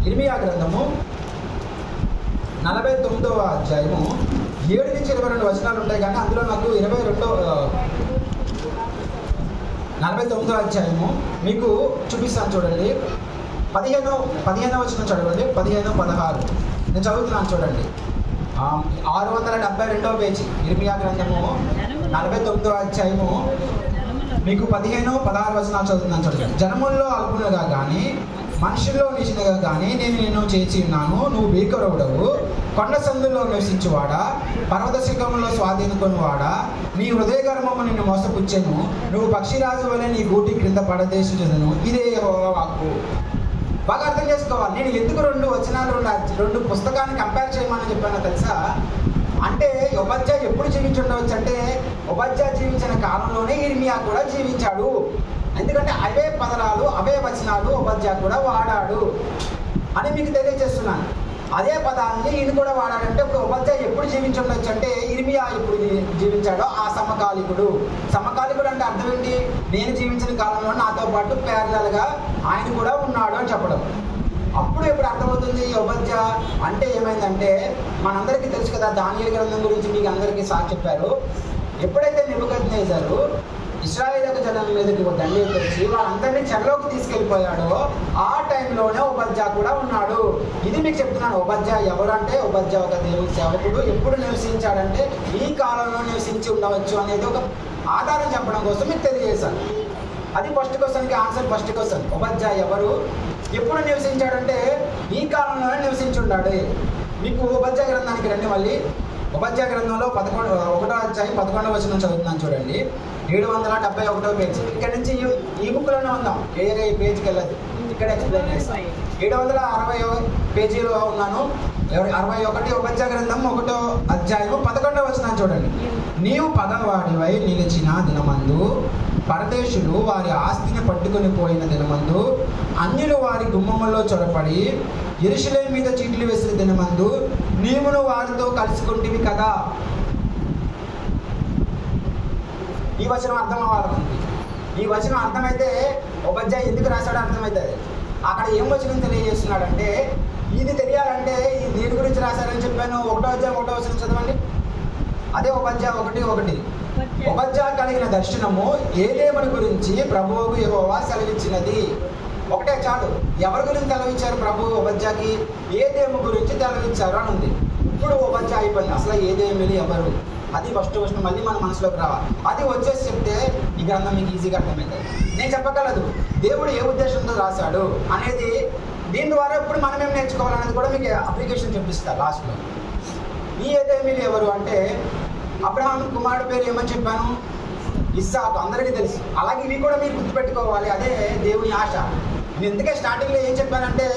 ఇర్మియా గ్రంథము 49వ అధ్యాయము 7 నుంచి 22 వచనాలు ఉంటాయి, కానీ అందులో నాకు 49వ అధ్యాయము మీకు చూపిస్తాను చూడండి. 15వ వచనం చదవండి. 15, 16 నేను చదువుతున్నాను చూడండి. 672వ పేజీ ఇర్మియా గ్రంథము 49వ అధ్యాయము మీకు 15, 16 వచనాలు చదువుతున్నాను చూడండి. జనముల్లో అల్పునుగా కానీ మనుషుల్లో నిషినగా కానీ నేను నిన్ను చేసి ఉన్నాను. నువ్వు భీకరుడవు, కొండ సందుల్లో నివసించువాడా, పర్వత శిఖరంలో స్వాధీనుకొనివాడా, నీ హృదయ గర్వము నిన్ను మోసపుచ్చెను. నువ్వు పక్షిరాజు వలె నీ గూటి క్రింద పడదేశించుదును. ఇదే యెహోవా వాక్కు. బాగా అర్థం చేసుకోవాలి. నేను ఎందుకు 2 వచనాలు 2 పుస్తకాన్ని కంపేర్ చేయమని చెప్పానో తెలుసా? అంటే ఉపధ్యాయ ఎప్పుడు జీవించి ఉండవచ్చు అంటే ఉపధ్యాయ జీవించిన కాలంలోనే ఇర్మియా కూడా జీవించాడు. ఎందుకంటే అవే పదరాలు అవే వచనాలు ఉపధ్యాయ కూడా వాడాడు అని మీకు తెలియజేస్తున్నాను. అదే పదాన్ని ఈయన కూడా వాడాడంటే ఇప్పుడు ఉపధ్యాయ ఎప్పుడు జీవించి ఉండొచ్చు అంటే ఇర్మియా ఎప్పుడు జీవించాడో ఆ సమకాలికుడు అంటే అర్థం ఏంటి? నేను జీవించిన కాలంలో నాతో పాటు ప్యారలల్గా ఆయన కూడా ఉన్నాడు అని చెప్పడం. అప్పుడు ఎప్పుడు అర్థమవుతుంది ఈ ఉపధ్యాయ అంటే ఏమైందంటే మనందరికీ తెలుసు కదా, దానియేలు గ్రంథం గురించి మీకు అందరికీ సార్ చెప్పారు. ఎప్పుడైతే నెబుకద్నెజరు ఇశ్రాయేలు జనం మీదకి దండి తెచ్చి వాళ్ళందరినీ చెరలోకి తీసుకెళ్ళిపోయాడో ఆ టైంలోనే ఉపధ్యాయ కూడా ఉన్నాడు. ఇది మీకు చెప్తున్నాను. ఉపధ్యాయ ఎవరంటే ఉపధ్యాయ ఒక దేవుని సేవకుడు. ఎప్పుడు నివసించాడంటే ఈ కాలంలో నివసించి ఉండవచ్చు అనేది ఒక ఆధారం చెప్పడం కోసం మీకు తెలియజేశాను. అది ఫస్ట్ క్వశ్చన్కి ఆన్సర్. ఫస్ట్ క్వశ్చన్ ఉపధ్యాయ ఎవరు, ఎప్పుడు నివసించాడంటే ఈ కాలంలోనే నివసించి ఉన్నాడు. మీకు ఉపధ్యాయ గ్రంథానికి రండి. మళ్ళీ ఉపధ్యాయ గ్రంథంలో 1వ అధ్యాయం 11వ వచనం చదువుతున్నాను చూడండి. 771వ పేజీ. ఇక్కడ నుంచి ఈ బుక్లోనే ఉందాం, వేరే ఈ పేజీకి వెళ్ళదు, ఇక్కడ ఎక్స్ప్లెయిన్ చేస్తాం. 760 పేజీలో ఉన్నాను. 61 ఉపజ్ఞా గ్రంథం 1వ అధ్యాయము 11వ వచనం చూడండి. నీవు పగవాడివై నిలిచిన దినమందు, పరదేశులు వారి ఆస్తిని పట్టుకొని పోయిన దినమందు, అన్యులు వారి గుమ్మములో చొరపడి యెరూషలేము మీద చీట్లు వేసిన దినమందు నీవును వారితో కలుసుకుంటివి కదా. ఈ వచనం అర్థం అవ్వాలి మనకి. ఈ వచనం అర్థమైతే ఉపధ్యాయ ఎందుకు రాశాడో అర్థమవుతుంది. అక్కడ ఏం వచనం తెలియజేస్తున్నాడంటే, ఇది తెలియాలంటే ఈ దేని గురించి రాశారని చెప్పాను. 1వ అధ్యాయం 1వ వచనం చదవండి. అదే ఉపధ్యాయం 1:1. ఉపధ్యాయ కలిగిన దర్శనము ఏదేమని గురించి ప్రభువుకు యెహోవా సెలవిచ్చినది. ఒకటే చాలు. ఎవరి గురించి తెలవిచ్చారు ప్రభు ఉపధ్యాయకి? ఏదేము గురించి తెలవిచ్చారు అని ఉంది. ఇప్పుడు ఉపధ్యాయ అయిపోయింది. అసలు ఏదేమిలు ఎవరు, అది ఫస్ట్ మళ్ళీ మన మనసులోకి రావాలి. అది వచ్చేసి చెప్తే ఈ గ్రంథం మీకు ఈజీగా అర్థమవుతుంది. నేను చెప్పగలదు దేవుడు ఏ ఉద్దేశంతో రాశాడు అనేది. దీని ద్వారా ఇప్పుడు మనం ఏం నేర్చుకోవాలనేది కూడా మీకు అప్లికేషన్ చూపిస్తారు లాస్ట్లో. ఈ ఏదేమిలు ఎవరు అంటే, అబ్రహాం కుమారుడు పేరు ఏమని చెప్పాను? ఇస్సాకు, అందరికీ తెలుసు. అలాగే ఇవి కూడా మీరు గుర్తుపెట్టుకోవాలి. అదే దేవుని ఆశ. నేను ఎందుకే స్టార్టింగ్లో ఏం చెప్పానంటే,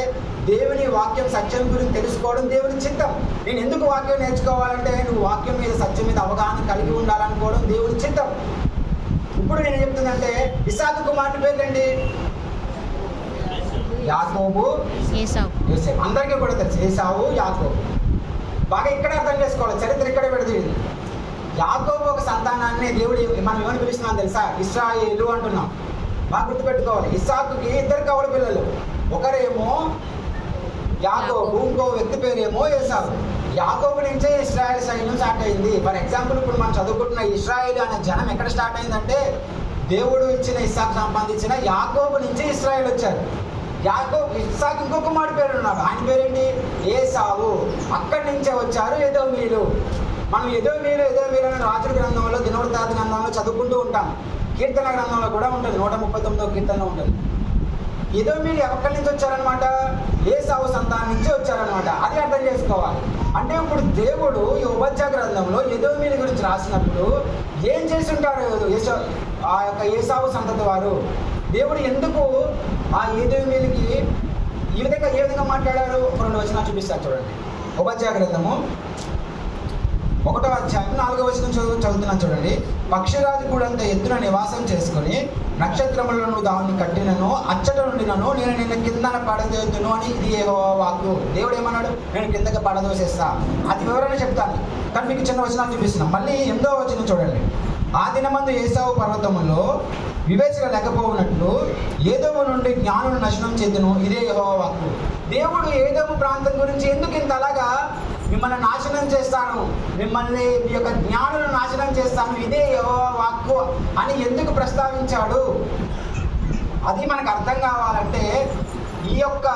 దేవుని వాక్యం సత్యం గురించి తెలుసుకోవడం దేవుని చిత్తం. నేను ఎందుకు వాక్యం నేర్చుకోవాలంటే, నువ్వు వాక్యం మీద సత్యం మీద అవగాహన కలిగి ఉండాలనుకోవడం దేవుని చిత్తం. ఇప్పుడు నేను చెప్తుందంటే, ఇస్సాకు కుమారుడి పేర్లండి యాకోబు, యోసేపు. అందరికీ కూడా తెలుసు ఏసావు, యాకోబు. బాగా ఇక్కడే అర్థం చేసుకోవాలి. చరిత్ర ఇక్కడే పెడుతుంది. యాకోబు ఒక సంతానాన్ని దేవుడు మనం ఏమని పిలుస్తున్నాం తెలుసా? ఇశ్రాయేలు అంటున్నాం. బాగా గుర్తుపెట్టుకోవాలి. ఇస్సాకుకి 2 కవల పిల్లలు. ఒకరేమో యాకోబు, ఇంకో వ్యక్తి పేరేమో ఏసావు. యాకోబు నుంచే ఇశ్రాయేల్ సైన్యం స్టార్ట్ అయింది. ఫర్ ఎగ్జాంపుల్ ఇప్పుడు మనం చదువుకుంటున్న ఇశ్రాయేల్ అనే జనం ఎక్కడ స్టార్ట్ అయిందంటే, దేవుడు ఇచ్చిన ఇస్సాకు సంపాదించిన యాకోబు నుంచి ఇశ్రాయేల్ వచ్చారు. ఇస్సాకు ఇంకొక కుమారుడు పేరు ఉన్నాడు. ఆయన పేరేంటి? ఏసావు. అక్కడి నుంచే వచ్చారు ఎదోమీయులు. మనం ఎదోమీయులు అని రాజుల గ్రంథంలో, దినవృత్తాంత గ్రంథంలో చదువుకుంటూ ఉంటాం. కీర్తన గ్రంథంలో కూడా ఉంటుంది. 139వ కీర్తనలో ఉంటుంది. ఎదోమీయులు ఎక్కడి నుంచి వచ్చారనమాట? ఏసావు సంతానం నుంచి వచ్చారనమాట. అది అర్థం చేసుకోవాలి. అంటే ఇప్పుడు దేవుడు ఈ ఉపజ్ఞా గ్రంథంలో ఎదోమీయుల గురించి రాసినప్పుడు ఏం చేసి ఉంటారు ఆ యొక్క ఏసావు సంతతి వారు? దేవుడు ఎందుకు ఆ ఎదోమీయులకి ఏ విధంగా మాట్లాడారు? 2 వచనాలు చూపిస్తారు చూడండి. ఉపజ్ఞా గ్రంథము 1వ అధ్యాయం 4వ వచనం చదువుతున్నాను చూడండి. పక్షిరాజు కూడంత ఎత్తున నివాసం చేసుకుని నక్షత్రములను దాన్ని కట్టినను అచ్చట నుండినను నేను నిన్న కిందన పడదోతును అని ఇది యెహోవా వాక్కు. దేవుడు ఏమన్నాడు? నేను కిందకి పడదోసేస్తా. అది వివరణ చెప్తాను, కానీ మీకు చిన్న వచనాలు చూపిస్తున్నాం. మళ్ళీ 8వ వచనం చూడండి. ఆ దినమందు ఏసావు పర్వతములో వివేచన లేకపోవునట్లు ఏదోము నుండి జ్ఞానులు నాశనం చేద్దును, ఇదే యెహోవా వాక్కు. దేవుడు ఏదోము ప్రాంతం గురించి ఎందుకు ఇంత అలాగా మిమ్మల్ని నాశనం చేస్తాను, మిమ్మల్ని మీ యొక్క జ్ఞానులను నాశనం చేస్తాను, ఇదే యెహోవా వాక్కు అని ఎందుకు ప్రస్తావించాడు? అది మనకు అర్థం కావాలంటే ఈ యొక్క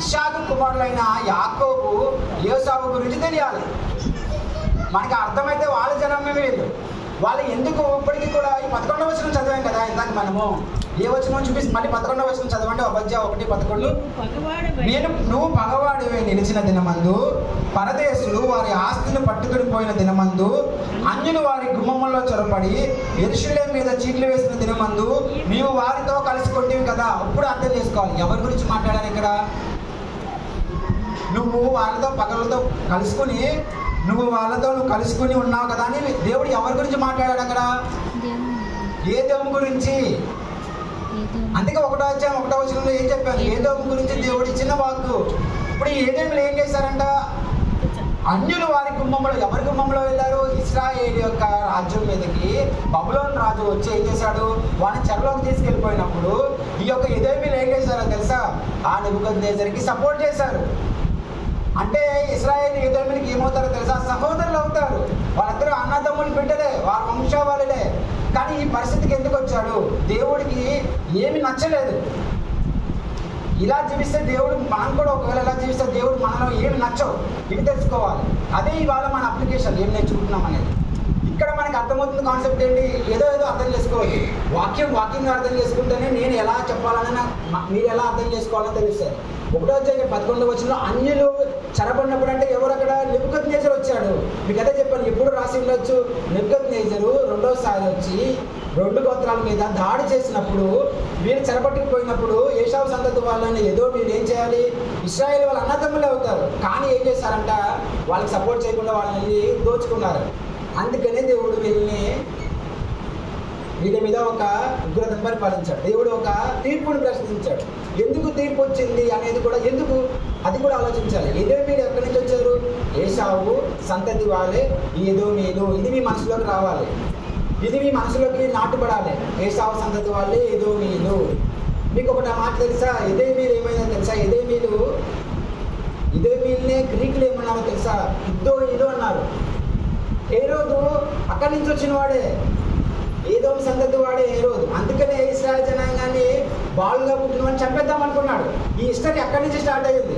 ఇస్సాకు కుమారులైన యాకోబు, యోసేపు గురించి తెలియాలి. మనకి అర్థమైతే వాళ్ళ జనమే వీళ్ళు. వాళ్ళు ఎందుకు ఇప్పటికీ కూడా ఈ 11వ వచనం చదివాం కదా ఇందాక మనము. ఏ వచనం చూపిస్తుంది? మళ్ళీ 11వ వచనం చదవండి. ఉపజ్ఞా 1:11. నువ్వు పగవాడివై నిలిచిన దినమందు, పరదేశులు వారి ఆస్తిని పట్టుకుని పోయిన దినమందు, అన్యులు వారి గుమ్మముల్లో చొరపడి యెరూషలేము మీద చీట్లు వేసిన దినమందు నీవు వారితో కలుసుకుంటేవి కదా. ఇప్పుడు అర్థం చేసుకోవాలి ఎవరి గురించి మాట్లాడారు ఇక్కడ. నువ్వు వాళ్ళతో పగలతో కలుసుకుని నువ్వు కలుసుకుని ఉన్నావు కదా అని దేవుడు ఎవరి గురించి మాట్లాడాడు అక్కడ? ఏదోము గురించి. అందుకే 1వ అధ్యాయం 1వ వచనంలో ఏం చెప్పాను? ఏదోము గురించి దేవుడు ఇచ్చిన వాక్కు. ఇప్పుడు ఏదోములు ఏం చేశారంట? అన్యులు వారి గుమ్మంలో, ఎవరి గుమ్మంలో వెళ్ళారు? ఇశ్రాయేలు యొక్క రాజ్యం మీదకి బబులోను రాజు వచ్చి ఏం చేశాడు? వాళ్ళని చెరలోకి తీసుకెళ్ళిపోయినప్పుడు ఈ యొక్క ఎదోమీయులు ఏం చేశారో తెలుసా? ఆ నెబుకద్నెజరుకి సపోర్ట్ చేశారు. అంటే ఇశ్రాయేలు ఎదోమీయులకి ఏమవుతారో తెలుసా? సహోదరులు అవుతారు. వాళ్ళందరూ అన్నదమ్ములు బిడ్డలే, వాళ్ళ వంశావళులే. కానీ ఈ పరిస్థితికి ఎందుకు వచ్చాడు? దేవుడికి ఏమి నచ్చలేదు. ఇలా జీవిస్తే దేవుడు, మనం కూడా ఒకవేళ ఎలా జీవిస్తే దేవుడు మనలో ఏమి నచ్చవు, ఇవి తెలుసుకోవాలి. అదే ఇవాళ మన అప్లికేషన్ ఏం నేర్చుకుంటున్నాం అనేది. ఇక్కడ మనకి అర్థమవుతుంది కాన్సెప్ట్ ఏంటి? ఏదో అర్థం చేసుకోవాలి. వాక్యంగా అర్థం చేసుకుంటేనే నేను ఎలా చెప్పాలని, మీరు ఎలా అర్థం చేసుకోవాలని తెలుస్తుంది. 1వ అధ్యాయం 11వ వచనంలో అన్యులు చెరబడినప్పుడు అంటే ఎవరు అక్కడ? నెబుకద్నెజరు వచ్చాడు. మీకు అదే చెప్పాను, ఎప్పుడు రాసి ఉండొచ్చు? నెబుకద్నెజరు 2వ సారి వచ్చి 2 గోత్రాల మీద దాడి చేసినప్పుడు వీళ్ళు చెరపట్టుకుపోయినప్పుడు ఏశావు సంతతి వాళ్ళని ఏదో మీరు ఏం చేయాలి, ఇశ్రాయేల్ వాళ్ళ అన్నదమ్ములే అవుతారు. కానీ ఏం చేస్తారంట, వాళ్ళకి సపోర్ట్ చేయకుండా వాళ్ళని దోచుకున్నారు. అందుకనే దేవుడు వీళ్ళ మీద ఒక ఉగ్రతను పరిపాలించాడు. దేవుడు ఒక తీర్పును ప్రశ్నించాడు. ఎందుకు తీర్పు వచ్చింది అనేది కూడా అది కూడా ఆలోచించాలి. ఎదోమీయులు ఎక్కడి నుంచి వచ్చారు? ఏశావు సంతతి వాళ్ళే ఈ ఎదోమీయులు. ఇది మీ మనసులోకి రావాలి, ఇది మీ మనసులోకి నాటుపడాలి. ఏశావు సంతతి వాళ్ళే ఎదోమీయులు. మీకు ఒకటి మాట తెలుసా? ఎదోమీయులు ఏమైనా తెలుసా? ఎదోమీయులనే గ్రీకులు ఏమన్నారో తెలుసా? ఇద్దోమీయులు అన్నారు. హేరోదు అక్కడి నుంచి వచ్చిన వాడే, ఏదోము సంతతి వాడే హేరోదు. అందుకనే ఇశ్రాయేల్ జనాంగాన్ని బాలుగా పుట్టినవాడిని చంపేద్దాం అనుకున్నాడు. ఈ హిస్టరీ అక్కడి నుంచి స్టార్ట్ అయ్యింది.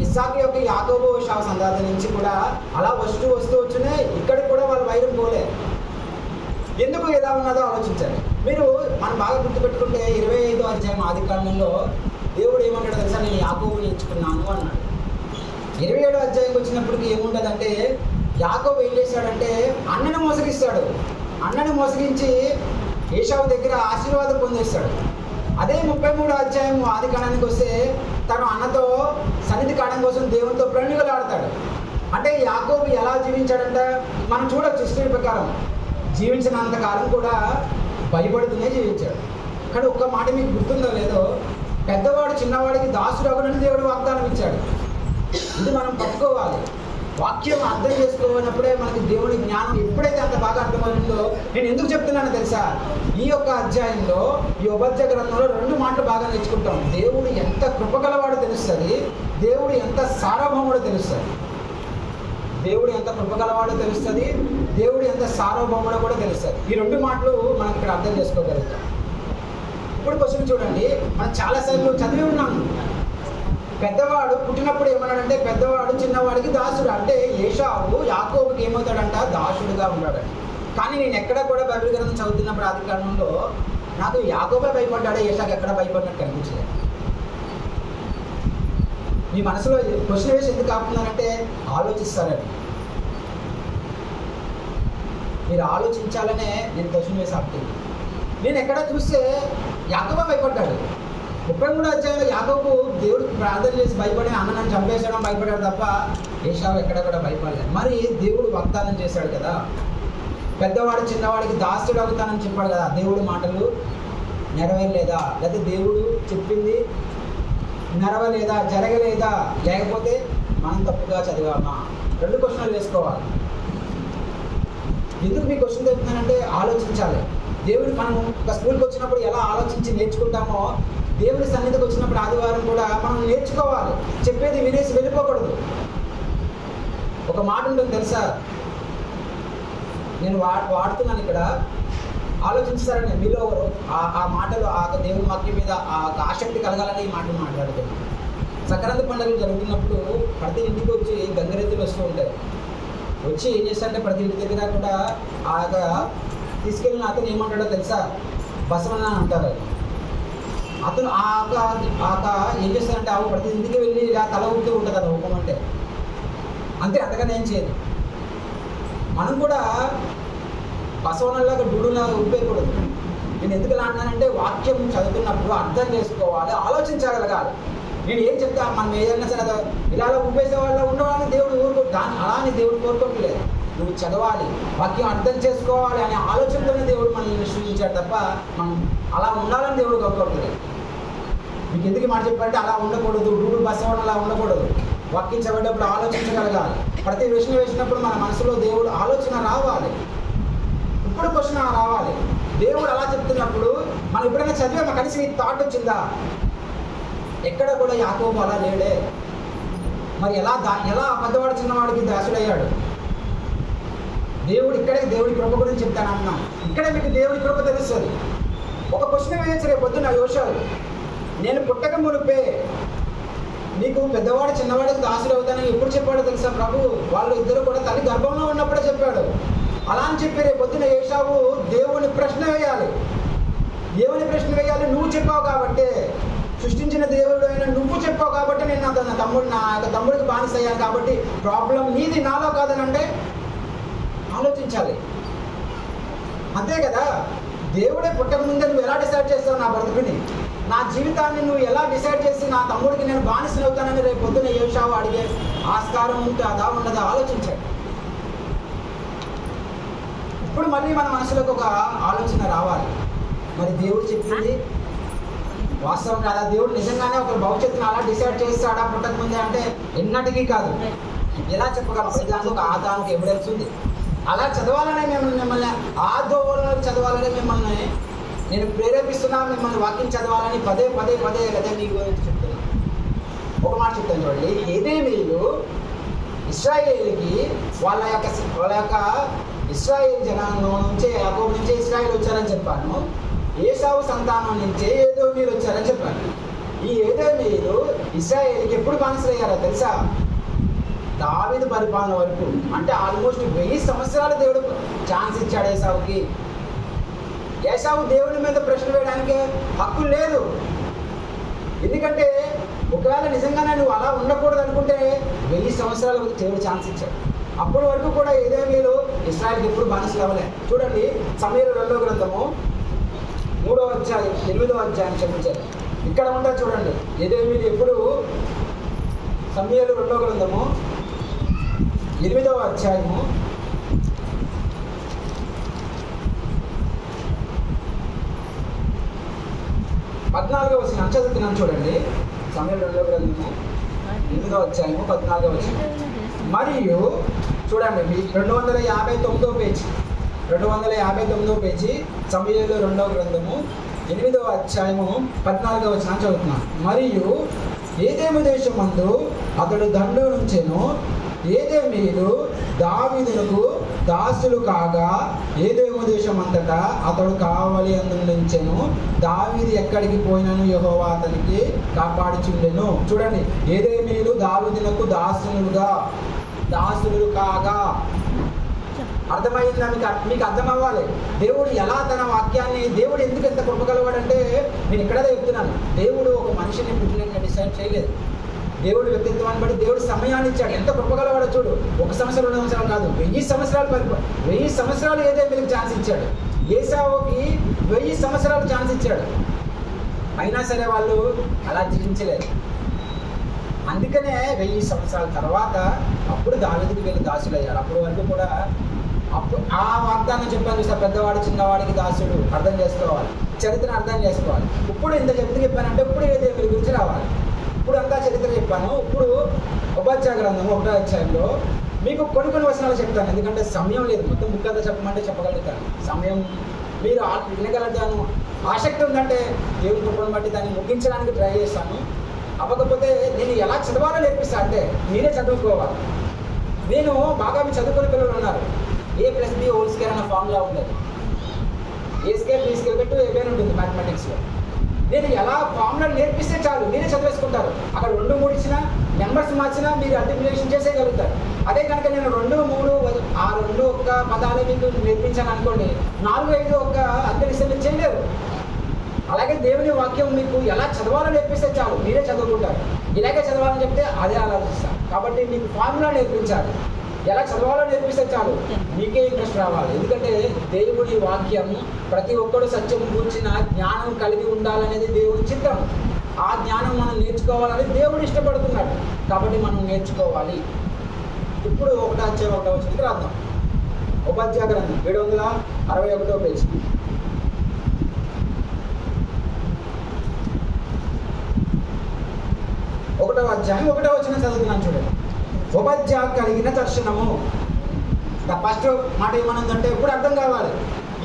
ఇస్సాకు యొక్క యాకోబు ఏశావు సంతతి నుంచి కూడా అలా వస్తూ వచ్చునే ఇక్కడికి కూడా వాళ్ళు వైరం పోలే. ఎందుకు ఎలా ఉన్నదో ఆలోచించాలి. మీరు మనం బాగా గుర్తుపెట్టుకుంటే 25వ అధ్యాయం ఆదికాండంలో దేవుడు ఏమంటాడో తెలుసా? నేను యాకోబుని ఎంచుకున్నాను అన్నాడు. 27వ అధ్యాయంకి వచ్చినప్పటికి ఏముండదంటే, యాకోబు ఏం చేశాడంటే అన్నను మోసగిస్తాడు. అన్నను మోసగించి ఏశావు దగ్గర ఆశీర్వాదం పొందేస్తాడు. అదే 33వ అధ్యాయం ఆదికాండానికి వస్తే తను అన్నతో సన్నిధి కావడం కోసం దేవునితో ప్రణిగలాడతాడు. అంటే యాకోబు ఎలా జీవించాడంట మనం చూడొచ్చు. హిస్టరీ ప్రకారం జీవించినంత కాలం కూడా భయపడుతూనే జీవించాడు. కానీ ఒక్క మాట మీకు గుర్తుందో లేదో, పెద్దవాడు చిన్నవాడికి దాసుడు అవ్వడానికి దేవుడు వాగ్దానం ఇచ్చాడు. ఇది మనం పట్టుకోవాలి. వాక్యం అర్థం చేసుకోనప్పుడే మనకి దేవుని జ్ఞానం ఎప్పుడైతే అంత బాగా అర్థమవుతుందో. నేను ఎందుకు చెప్తున్నానో తెలుసా? ఈ యొక్క అధ్యాయంలో, ఈ ఉపద్య గ్రంథంలో 2 మాటలు బాగా నేర్చుకుంటాం. దేవుడు ఎంత కృపగలవాడో తెలుస్తుంది, దేవుడు ఎంత సార్వభౌముడో తెలుస్తుంది. దేవుడు ఎంత కృపగలవాడో తెలుస్తుంది, దేవుడు ఎంత సార్వభౌముడో కూడా తెలుస్తుంది. ఈ 2 మాటలు మనం ఇక్కడ అర్థం చేసుకోగలుగుతాం. ఇప్పుడు క్వశ్చన్ చూడండి, మనం చాలాసార్లు చదివి ఉన్నాము. పెద్దవాడు పుట్టినప్పుడు ఏమన్నాడంటే, పెద్దవాడు చిన్నవాడికి దాసుడు. అంటే ఏశావు యాకోబుకి ఏమవుతాడంట? దాసుడుగా ఉన్నాడంట. కానీ నేను ఎక్కడ కూడా బైబిల్ గ్రంథం చదువుతున్నప్పుడు ఆదికాండంలో నాకు యాకోబే భయపడ్డాడు, ఏశాకు ఎక్కడ భయపడినట్టు కనిపించలేదు. మీ మనసులో క్వశ్చన్ వేసి ఎందుకు ఆపుతున్నారంటే ఆలోచిస్తారని. మీరు ఆలోచించాలనే నేను క్వశ్చన్ వేసి ఆపుతుంది. నేను ఎక్కడ చూస్తే యాకోబే భయపడ్డాడు. 33వ అధ్యాయంలో యాకోబు దేవుడికి ప్రార్థన చేసి భయపడి అన్నను చంపేసడం భయపడాడు తప్ప ఏశావు ఎక్కడ కూడా భయపడలేదు. మరి దేవుడు వాగ్దానం చేశాడు కదా, పెద్దవాడు చిన్నవాడికి దాసుడు అవుతానని చెప్పాడు కదా. దేవుడి మాటలు నెరవేరలేదా? లేకపోతే దేవుడు చెప్పింది నెరవేరలేదా, జరగలేదా, లేకపోతే మనం తప్పుగా చదివామా? 2 క్వశ్చన్లు వేసుకోవాలి. ఎందుకు మీ క్వశ్చన్ చెప్తున్నానంటే ఆలోచించాలి. దేవుడు మనం ఒక స్కూల్కి వచ్చినప్పుడు ఎలా ఆలోచించి నేర్చుకుంటామో, దేవుడి సన్నిధికి వచ్చినప్పుడు ఆదివారం కూడా మనం నేర్చుకోవాలి. చెప్పేది వినేసి వెళ్ళిపోకూడదు. ఒక మాట ఉంటుంది తెలుసా, నేను వాడుతున్నాను ఇక్కడ, ఆలోచిస్తారని మీలో ఆ మాటలు, ఆ దేవుని వాక్యం మీద ఆసక్తి కలగాలని ఈ మాటలు మాట్లాడుతున్నాను. సంక్రాంతి పండుగలు జరుగుతున్నప్పుడు ప్రతి ఇంటికి వచ్చి గంగరెద్దులు వస్తూ ఉంటాయి. వచ్చి ఏం చేస్తారంటే ప్రతి ఇంటి దగ్గర కూడా తీసుకెళ్ళిన అతను ఏమంటాడో తెలుసా? బసవన్న అంటారు. అతను ఏం చేస్తారంటే ఆవు ప్రతి ఇంటికి వెళ్ళి ఇలా తల ఊపుతూ ఉంటుంది. అది ఊపమంటే అంతే, అంతగానే ఏం చేయదు. మనం కూడా బసవనలాగా డూడులాగా ఊపేయకూడదు. నేను ఎందుకు ఇలా అంటున్నానంటే వాక్యం చదువుతున్నప్పుడు అర్థం చేసుకోవాలి, ఆలోచించగలగాలి. నేను ఏం చెప్తా, మనం ఏదైనా సరే ఇలా ఊపేసే వాళ్ళ ఉండవాలని దేవుడు అలా అని దేవుడు కోరుకోవట్లేదు. నువ్వు చదవాలి, వాక్యం అర్థం చేసుకోవాలి అనే ఆలోచనతోనే దేవుడు మనల్ని సృష్టించాడు తప్ప మనం అలా ఉండాలని దేవుడు కోరుకోవట్లేదు. మీకు ఎందుకు మాట చెప్పాలంటే అలా ఉండకూడదు, డూడు బసవడం అలా ఉండకూడదు. వాక్యం చదివేటప్పుడు ఆలోచించగలగాలి. ప్రతి విషయం వేసినప్పుడు మన మనసులో దేవుడు ఆలోచన రావాలి. ఇప్పుడు క్వశ్చన్ రావాలి. దేవుడు అలా చెప్తున్నప్పుడు మనం ఎప్పుడైనా చదివామా? కనీసం ఈ థాట్ వచ్చిందా? ఎక్కడ కూడా యాకోబు అలా లేడే. మరి ఎలా పెద్దవాడు చిన్నవాడికి దాసుడయ్యాడు? దేవుడు ఇక్కడే దేవుడి కృప గురించి చెప్తాను అన్నాం. ఇక్కడే మీకు దేవుడి కృప తెలుస్తుంది. ఒక క్వశ్చన్ వేయచ్చు రేపు పొద్దున్న యోషాలు, నేను పుట్టక మునిపే నీకు పెద్దవాడు చిన్నవాడికి దాసుడు అవుతానని ఎప్పుడు చెప్పాడో తెలుసా ప్రభు? వాళ్ళు ఇద్దరు కూడా తల్లి గర్భంలో ఉన్నప్పుడే చెప్పాడు. అలా అని చెప్పి రేపు పొద్దున్న ఏశావు దేవుని ప్రశ్న వేయాలి. దేవుని ప్రశ్న వేయాలి. నువ్వు చెప్పావు కాబట్టి, సృష్టించిన దేవుడు అయినా నువ్వు చెప్పావు కాబట్టి నేను నా తమ్ముడికి బానిస అయ్యాను కాబట్టి ప్రాబ్లం నీది, నాలో కాదని అంటే ఆలోచించాలి. అంతే కదా. దేవుడే పుట్టక ముందే నువ్వు ఎలా డిసైడ్ చేస్తావు నా బ్రతుకుని, నా జీవితాన్ని నువ్వు ఎలా డిసైడ్ చేసి నా తమ్ముడికి నేను బానిసలు అవుతానని రేపు పొద్దున ఏషావు అడిగే ఆస్కారం ఉంటే అదా ఉండదా ఆలోచించాడు. ఇప్పుడు మళ్ళీ మన మనసులోకి ఒక ఆలోచన రావాలి, మరి దేవుడు చెప్పింది వాస్తవం కాదా? దేవుడు నిజంగానే ఒక భవిష్యత్తును అలా డిసైడ్ చేస్తాడా పుట్టక ముందే అంటే ఎన్నటికీ కాదు. ఎలా చెప్పగలం? దానికి ఒక ఆధారానికి ఎవిడెన్స్ ఉంది. అలా చదవాలనే మిమ్మల్ని ఆదోళన చదవాలని మిమ్మల్ని నేను ప్రేరేపిస్తున్నా, మిమ్మల్ని వాక్యం చదవాలని పదే పదే పదే కదా మీ గురించి చెప్తున్నా. ఒక మాట చెప్తాను చూడండి, ఏదేమీలు ఇశ్రాయేలుకి వాళ్ళ యొక్క ఇశ్రాయేల్ జనాంగం నుంచే యాకోబు నుంచే ఇశ్రాయేల్ వచ్చారని చెప్పాను, ఏసావు సంతానం నుంచే ఏదోమీలు వచ్చారని చెప్పాను. ఈ ఏదోమీలు ఇశ్రాయేలుకి ఎప్పుడు బానిసలయ్యారో తెలుసా? దావీదు పరిపాలన వరకు, అంటే ఆల్మోస్ట్ 1000 సంవత్సరాలు దేవుడు ఛాన్స్ ఇచ్చాడు ఏసావుకి. ఏసావు దేవుని మీద ప్రశ్న వేయడానికి హక్కు లేదు. ఎందుకంటే ఒకవేళ నిజంగానే నువ్వు అలా ఉండకూడదు అనుకుంటే 1000 సంవత్సరాలకు దేవుడు ఛాన్స్ ఇచ్చాడు. అప్పటి వరకు కూడా ఏదేమీలు ఇశ్రాయేల్కి ఎప్పుడు బానిసలు అవ్వలే. చూడండి, సమూయేలు 2వ గ్రంథము 3వ అధ్యాయం 8వ అధ్యాయం క్షమించారు, ఇక్కడ ఉంటుంది చూడండి. ఏదేమీలు ఎప్పుడు సమూయేలు 2వ గ్రంథము 8వ అధ్యాయము 14వ వచనం చదువుతున్నాను చూడండి. సమూయేలు 2వ గ్రంథము 8వ అధ్యాయము 14వ వచనం. మరియు చూడండి, 259వ పేజీ 259వ పేజీ సమూయేలు 2వ గ్రంథము 8వ అధ్యాయము 14వ వచనం చదువుతున్నాను. మరియు ఏదేము దేశమందు అతడు దండు నుంచెను, ఏదేమీలు దావీదునకు దాసులు కాగా ఏదేము దేశం అంతటా అతడు కావలి అందుంచెను. దావీదు ఎక్కడికి పోయినను యెహోవా అతనికి కాపాడుచుండెను. చూడండి, ఏదేమీలు దావీదునకు దాసులు కాగా. అర్థమైందా? మీకు అర్థం అవ్వాలి. దేవుడు ఎలా తన వాక్యాన్ని, దేవుడు ఎందుకు ఎంత కృపగలవాడంటే, నేను ఇక్కడే చెప్తున్నాను, దేవుడు ఒక మనిషిని పుట్టినట్టు డిసైడ్ చేయలేదు. దేవుడు వ్యక్తిత్వాన్ని బట్టి దేవుడు సమయాన్ని ఇచ్చాడు. ఎంత కృపగలవాడో చూడు. 1 సంవత్సరం 2 సంవత్సరాలు కాదు, 1000 సంవత్సరాలు 1000 సంవత్సరాలు ఏదేమీలకు ఛాన్స్ ఇచ్చాడు. ఏసావుకి 1000 సంవత్సరాలు ఛాన్స్ ఇచ్చాడు. అయినా సరే వాళ్ళు అలా జీవించలేదు. అందుకనే 1000 సంవత్సరాల తర్వాత అప్పుడు దావీదుకి వీళ్ళు దాసులయ్యారు. అప్పటి వరకు కూడా ఆ వాగ్దానం చెప్పాను చూసా, పెద్దవాడు చిన్నవాడికి దాసుడు. అర్థం చేసుకోవాలి, చరిత్రను అర్థం చేసుకోవాలి. ఇప్పుడు ఇంత చెప్పానంటే ఇప్పుడు ఏదేమీల గురించి రావాలి. ఇప్పుడు అంతా చరిత్ర చెప్పాను. ఇప్పుడు ఉపధ్యాయ గ్రంథం 1వ అధ్యాయంలో మీకు కొన్ని వచనాలు చెప్తాను, ఎందుకంటే సమయం లేదు. మొత్తం బుక్ అంతా చెప్పమంటే చెప్పగలుగుతాను. సమయం మీరు వినగలుగుతాను. ఆసక్తి ఉందంటే దేవుని కృపను బట్టి దాన్ని ముగించడానికి ట్రై చేస్తాను. అవ్వకపోతే నేను ఎలా చదవాలో నేర్పిస్తాను, అంటే మీరే చదువుకోవాలి. నేను బాగా మీ చదువుకునే పిల్లలు ఉన్నారు. A+B² అన్న ఫార్ములా ఉండదు. A² B² AB ఉంటుంది మ్యాథమెటిక్స్లో. నేను ఎలా ఫార్ములా నేర్పిస్తే చాలు, మీరే చదివేసుకుంటారు. అక్కడ 2, 3 ఇచ్చినా నెంబర్స్ మార్చినా మీరు అల్టిప్లికేషన్ చేసేయగలుగుతారు. అదే కనుక నేను 2, 3 ఆ 2 ఒక్క పదాలు మీకు నేర్పించాను అనుకోండి, 4, 5 ఒక్క అంకెలిస్తే మీరు చేయలేరు. అలాగే దేవుని వాక్యం మీకు ఎలా చదవాలో నేర్పిస్తే చాలు, మీరే చదువుకుంటారు. ఇలాగే చదవాలని చెప్తే అదే ఆలోచిస్తాను. కాబట్టి మీకు ఫార్ములా నేర్పించాలి. ఎలా చదవాలో నేర్పిస్తే చాలు, మీకే ఇంట్రెస్ట్ రావాలి. ఎందుకంటే దేవుడి వాక్యం ప్రతి ఒక్కడు సత్యం కూర్చిన జ్ఞానం కలిగి ఉండాలనేది దేవుడి చిత్తం. ఆ జ్ఞానం మనం నేర్చుకోవాలని దేవుడు ఇష్టపడుతున్నాడు. కాబట్టి మనం నేర్చుకోవాలి. ఇప్పుడు 1వ అధ్యాయం 1వ వచనానికి రాద్దాం. ఉపధ్యాయ గ్రంథం 761వ పేజీ. 1వ అధ్యాయం 1వ వచనం చదువుతున్నాను చూడండి. ఉపధ్యాయ కలిగిన దర్శనము. ఫస్ట్ మాట ఏమనుందంటే ఇప్పుడు అర్థం కావాలి.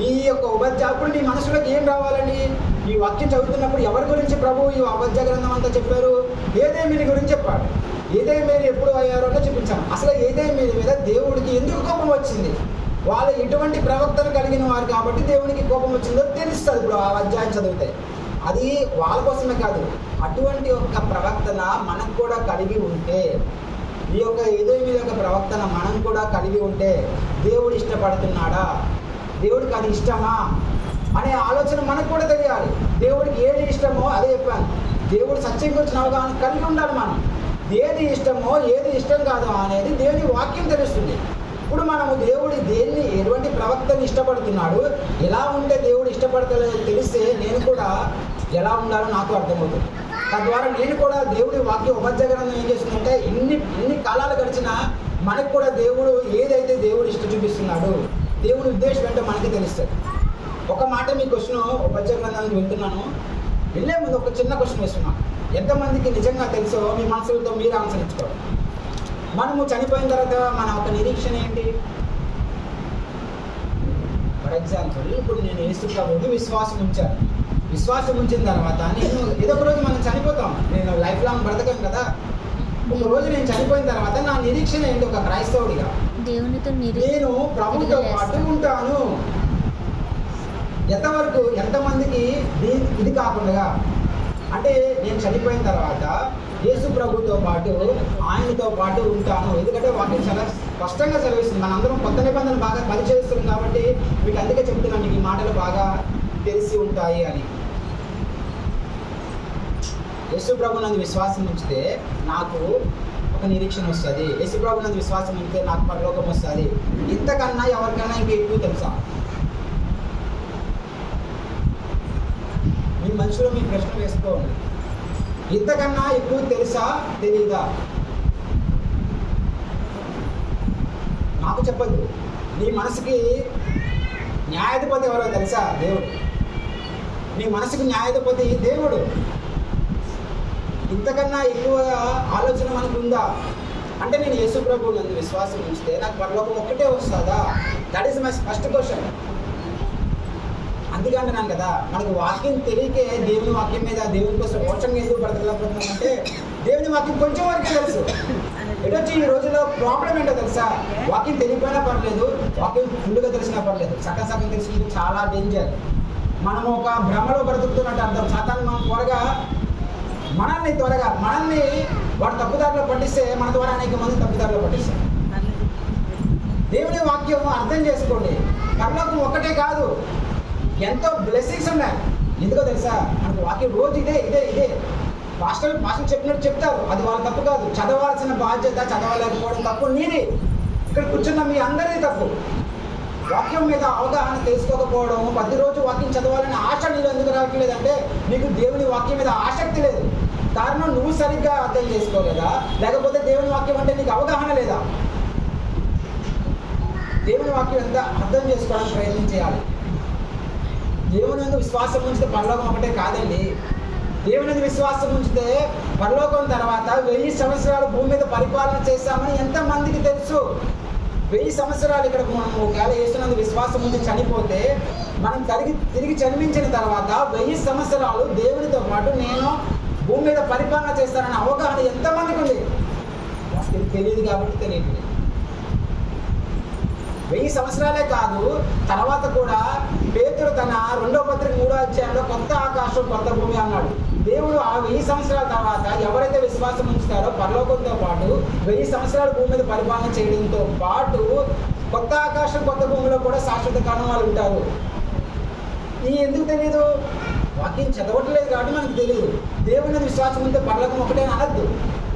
ఈ యొక్క ఉపధ్యాయ ఇప్పుడు నీ మనసులోకి ఏం రావాలండి? ఈ వాక్యం చదువుతున్నప్పుడు ఎవరి గురించి ప్రభు ఈ ఉపధ్యాయ గ్రంథం అంతా చెప్పారు? ఏదేమీని గురించి చెప్పాడు. ఏదేమీని ఎప్పుడు అయ్యారో చూపించాను. అసలు ఏదేమీని మీద దేవుడికి ఎందుకు కోపం వచ్చింది? వాళ్ళు ఎటువంటి ప్రవక్తను కలిగిన వారు కాబట్టి దేవునికి కోపం వచ్చిందో తెలుస్తుంది ఇప్పుడు ఆ అధ్యాయం చదివితే. అది వాళ్ళ కోసమే కాదు, అటువంటి ఒక ప్రవక్తన మనకు కూడా కలిగి ఉంటే, ఈ యొక్క ఏదేమీని యొక్క ప్రవక్తన మనం కూడా కలిగి ఉంటే దేవుడు ఇష్టపడుతున్నాడా, దేవుడికి అది ఇష్టమా అనే ఆలోచన మనకు కూడా తెలియాలి. దేవుడికి ఏది ఇష్టమో అదే చెప్పాను. దేవుడు సత్యం గురించి అవగాహన కలిగి ఉండాలి. మనం ఏది ఇష్టమో ఏది ఇష్టం కాదో అనేది దేవుని వాక్యం తెలుస్తుంది. ఇప్పుడు మనము దేవుడు దేన్ని ఎటువంటి ప్రవక్తని ఇష్టపడుతున్నాడు, ఎలా ఉంటే దేవుడు ఇష్టపడతలేదో తెలిస్తే నేను కూడా ఎలా ఉండాలో నాకు అర్థమవుతుంది. తద్వారా నేను కూడా దేవుడి వాక్య ఉపదేశ గ్రంథం ఏం చేస్తుందంటే ఇన్ని కాలాలు గడిచినా మనకు కూడా దేవుడు ఏదైతే దేవుడు ఇష్టం చూపిస్తున్నాడు, దేవుడి ఉద్దేశం ఏంటో మనకి తెలుస్తుంది. ఒక మాట మీ క్వశ్చన్ ఉపదేశ గ్రంథానికి వెళ్తున్నాను, వెళ్ళే ముందు ఒక చిన్న క్వశ్చన్ వేస్తున్నాను. ఎంతమందికి నిజంగా తెలుసో మీ మనసులతో మీరు ఆన్సర్ ఇచ్చుకోవాలి. మనము చనిపోయిన తర్వాత మన ఒక నిరీక్షణ ఏంటి? ఫర్ ఎగ్జాంపుల్ ఇప్పుడు నేను యేసు ప్రభువుని విశ్వాసం ఉంచాను. విశ్వాసం ఉంచిన తర్వాత నేను ఏదో ఒక రోజు మనం చనిపోతాం. నేను లైఫ్ లాంగ్ బ్రతకం కదా. ఒక రోజు నేను చనిపోయిన తర్వాత నా నిరీక్షణ ఏంటి? ఒక క్రైస్తవుడిగా నేను ప్రభువుతో పాటు ఉంటాను. ఎంతవరకు ఎంతమందికి ఇది కాకుండా అంటే నేను చనిపోయిన తర్వాత యేసు ప్రభుతో పాటు ఆయనతో పాటు ఉంటాను. ఎందుకంటే వాక్యం చాలా స్పష్టంగా సెలవిస్తుంది. మనందరం కొత్త నిబంధనలు బాగా పరిచయిస్తున్నాం కాబట్టి మీకు అందుకే చెప్తున్నాను, మీకు ఈ మాటలు బాగా తెలిసి ఉంటాయి అని. యేసు ప్రభు నందు విశ్వాసం ఉంచితే నాకు ఒక నిరీక్షణ వస్తుంది. యేసు ప్రభు నందు విశ్వాసం ఉంచితే నాకు పరలోకం వస్తుంది. ఇంతకన్నా ఎవరికైనా ఇంకా ఎక్కువ తెలుసా? మీ మనసులో మీ ప్రశ్న వేసుకోండి. ఇంతకన్నా ఎక్కువ తెలుసా తెలీదా? నాకు చెప్పద్దు. నీ మనసుకి న్యాయాధిపతి ఎవరో తెలుసా? దేవుడు. నీ మనసుకి న్యాయాధిపతి దేవుడు. ఇంతకన్నా ఎక్కువ ఆలోచన మనకు ఉందా? అంటే నేను యేసు ప్రభువు నందు విశ్వాసం ఉంచితే నాకు పరలోకం ఒక్కటే వస్తుందా? That is my first question. అందుకే అంటున్నాను కదా, మనకు వాక్యం తెలియకే దేవుని వాక్యం మీద దేవుని కోసం మోక్షంగా ఎందుకు బ్రతకలేకపోతున్నామంటే దేవుని వాక్యం కొంచెం వరకే తెలుసు. ఎటొచ్చి ఈ రోజుల్లో ప్రాబ్లం ఏంటో తెలుసా? వాక్యం తెలియకపోయినా పర్లేదు, వాక్యం ఫుల్గా తెలిసినా పర్లేదు. సగం తెలిసింది చాలా డేంజర్. మనము ఒక భ్రమలో బ్రతుకుతున్నట్టు అర్థం. సాతాను మనల్ని వాడు తప్పుదారిలో పట్టిస్తే మన ద్వారా అనేక మంది తప్పుదారిలో పట్టిస్తారు. దేవుని వాక్యం అర్థం చేసుకోండి. పరలోకం ఒక్కటే కాదు, ఎంతో బ్లెస్సింగ్స్ ఉన్నాయి. ఎందుకో తెలుసా? మనకు వాక్యం రోజు ఇదే పాస్టర్ చెప్పినట్టు చెప్తారు. అది వాళ్ళ తప్పు కాదు. చదవాల్సిన బాధ్యత చదవలేకపోవడం తప్పు నీది. ఇక్కడ కూర్చున్న మీ అందరిది తప్పు. వాక్యం మీద అవగాహన తెలుసుకోకపోవడం, ప్రతిరోజు వాక్యం చదవాలని ఆశ నీళ్ళు ఎందుకు రావట్లేదంటే నీకు దేవుని వాక్యం మీద ఆసక్తి లేదు. కారణం నువ్వు సరిగ్గా అర్థం చేసుకోలేదా, లేకపోతే దేవుని వాక్యం అంటే నీకు అవగాహన లేదా? దేవుని వాక్యం ఎంత అర్థం చేసుకోవడానికి ప్రయత్నం చేయాలి. దేవుని మీద విశ్వాసం ఉంచితే పరలోకం ఒకటే కాదండి. దేవుని మీద విశ్వాసం ఉంచితే పరలోకం తర్వాత 1000 సంవత్సరాలు భూమి మీద పరిపాలన చేస్తామని ఎంతమందికి తెలుసు? 1000 సంవత్సరాలు ఇక్కడ మనం ఒకవేళ యేసునందు విశ్వాసం ఉంచి చనిపోతే మనం తిరిగి జన్మించిన తర్వాత 1000 సంవత్సరాలు దేవునితో పాటు నేను భూమి మీద పరిపాలన చేస్తానని అవగాహన ఎంతమందికి ఉంది? అసలు తెలియదు కాబట్టి తెలియదు. 1000 సంవత్సరాలే కాదు, తర్వాత కూడా పేతురు తన 2వ పత్రిక 3వ అధ్యాయంలో కొత్త ఆకాశం కొత్త భూమి అన్నాడు. దేవుడు ఆ 1000 సంవత్సరాల తర్వాత ఎవరైతే విశ్వాసం ఉంచుతారో పరలోకంతో పాటు 1000 సంవత్సరాల భూమి మీద పరిపాలన చేయడంతో పాటు కొత్త ఆకాశం కొత్త భూమిలో కూడా శాశ్వత కాలం వాళ్ళు ఉంటారు. ఈ ఎందుకు తెలియదు? వాక్యం చదవట్లేదు కాబట్టి మనకు తెలియదు. దేవుని విశ్వాసం ఉంటే పరలోకం ఒకటే అనద్దు.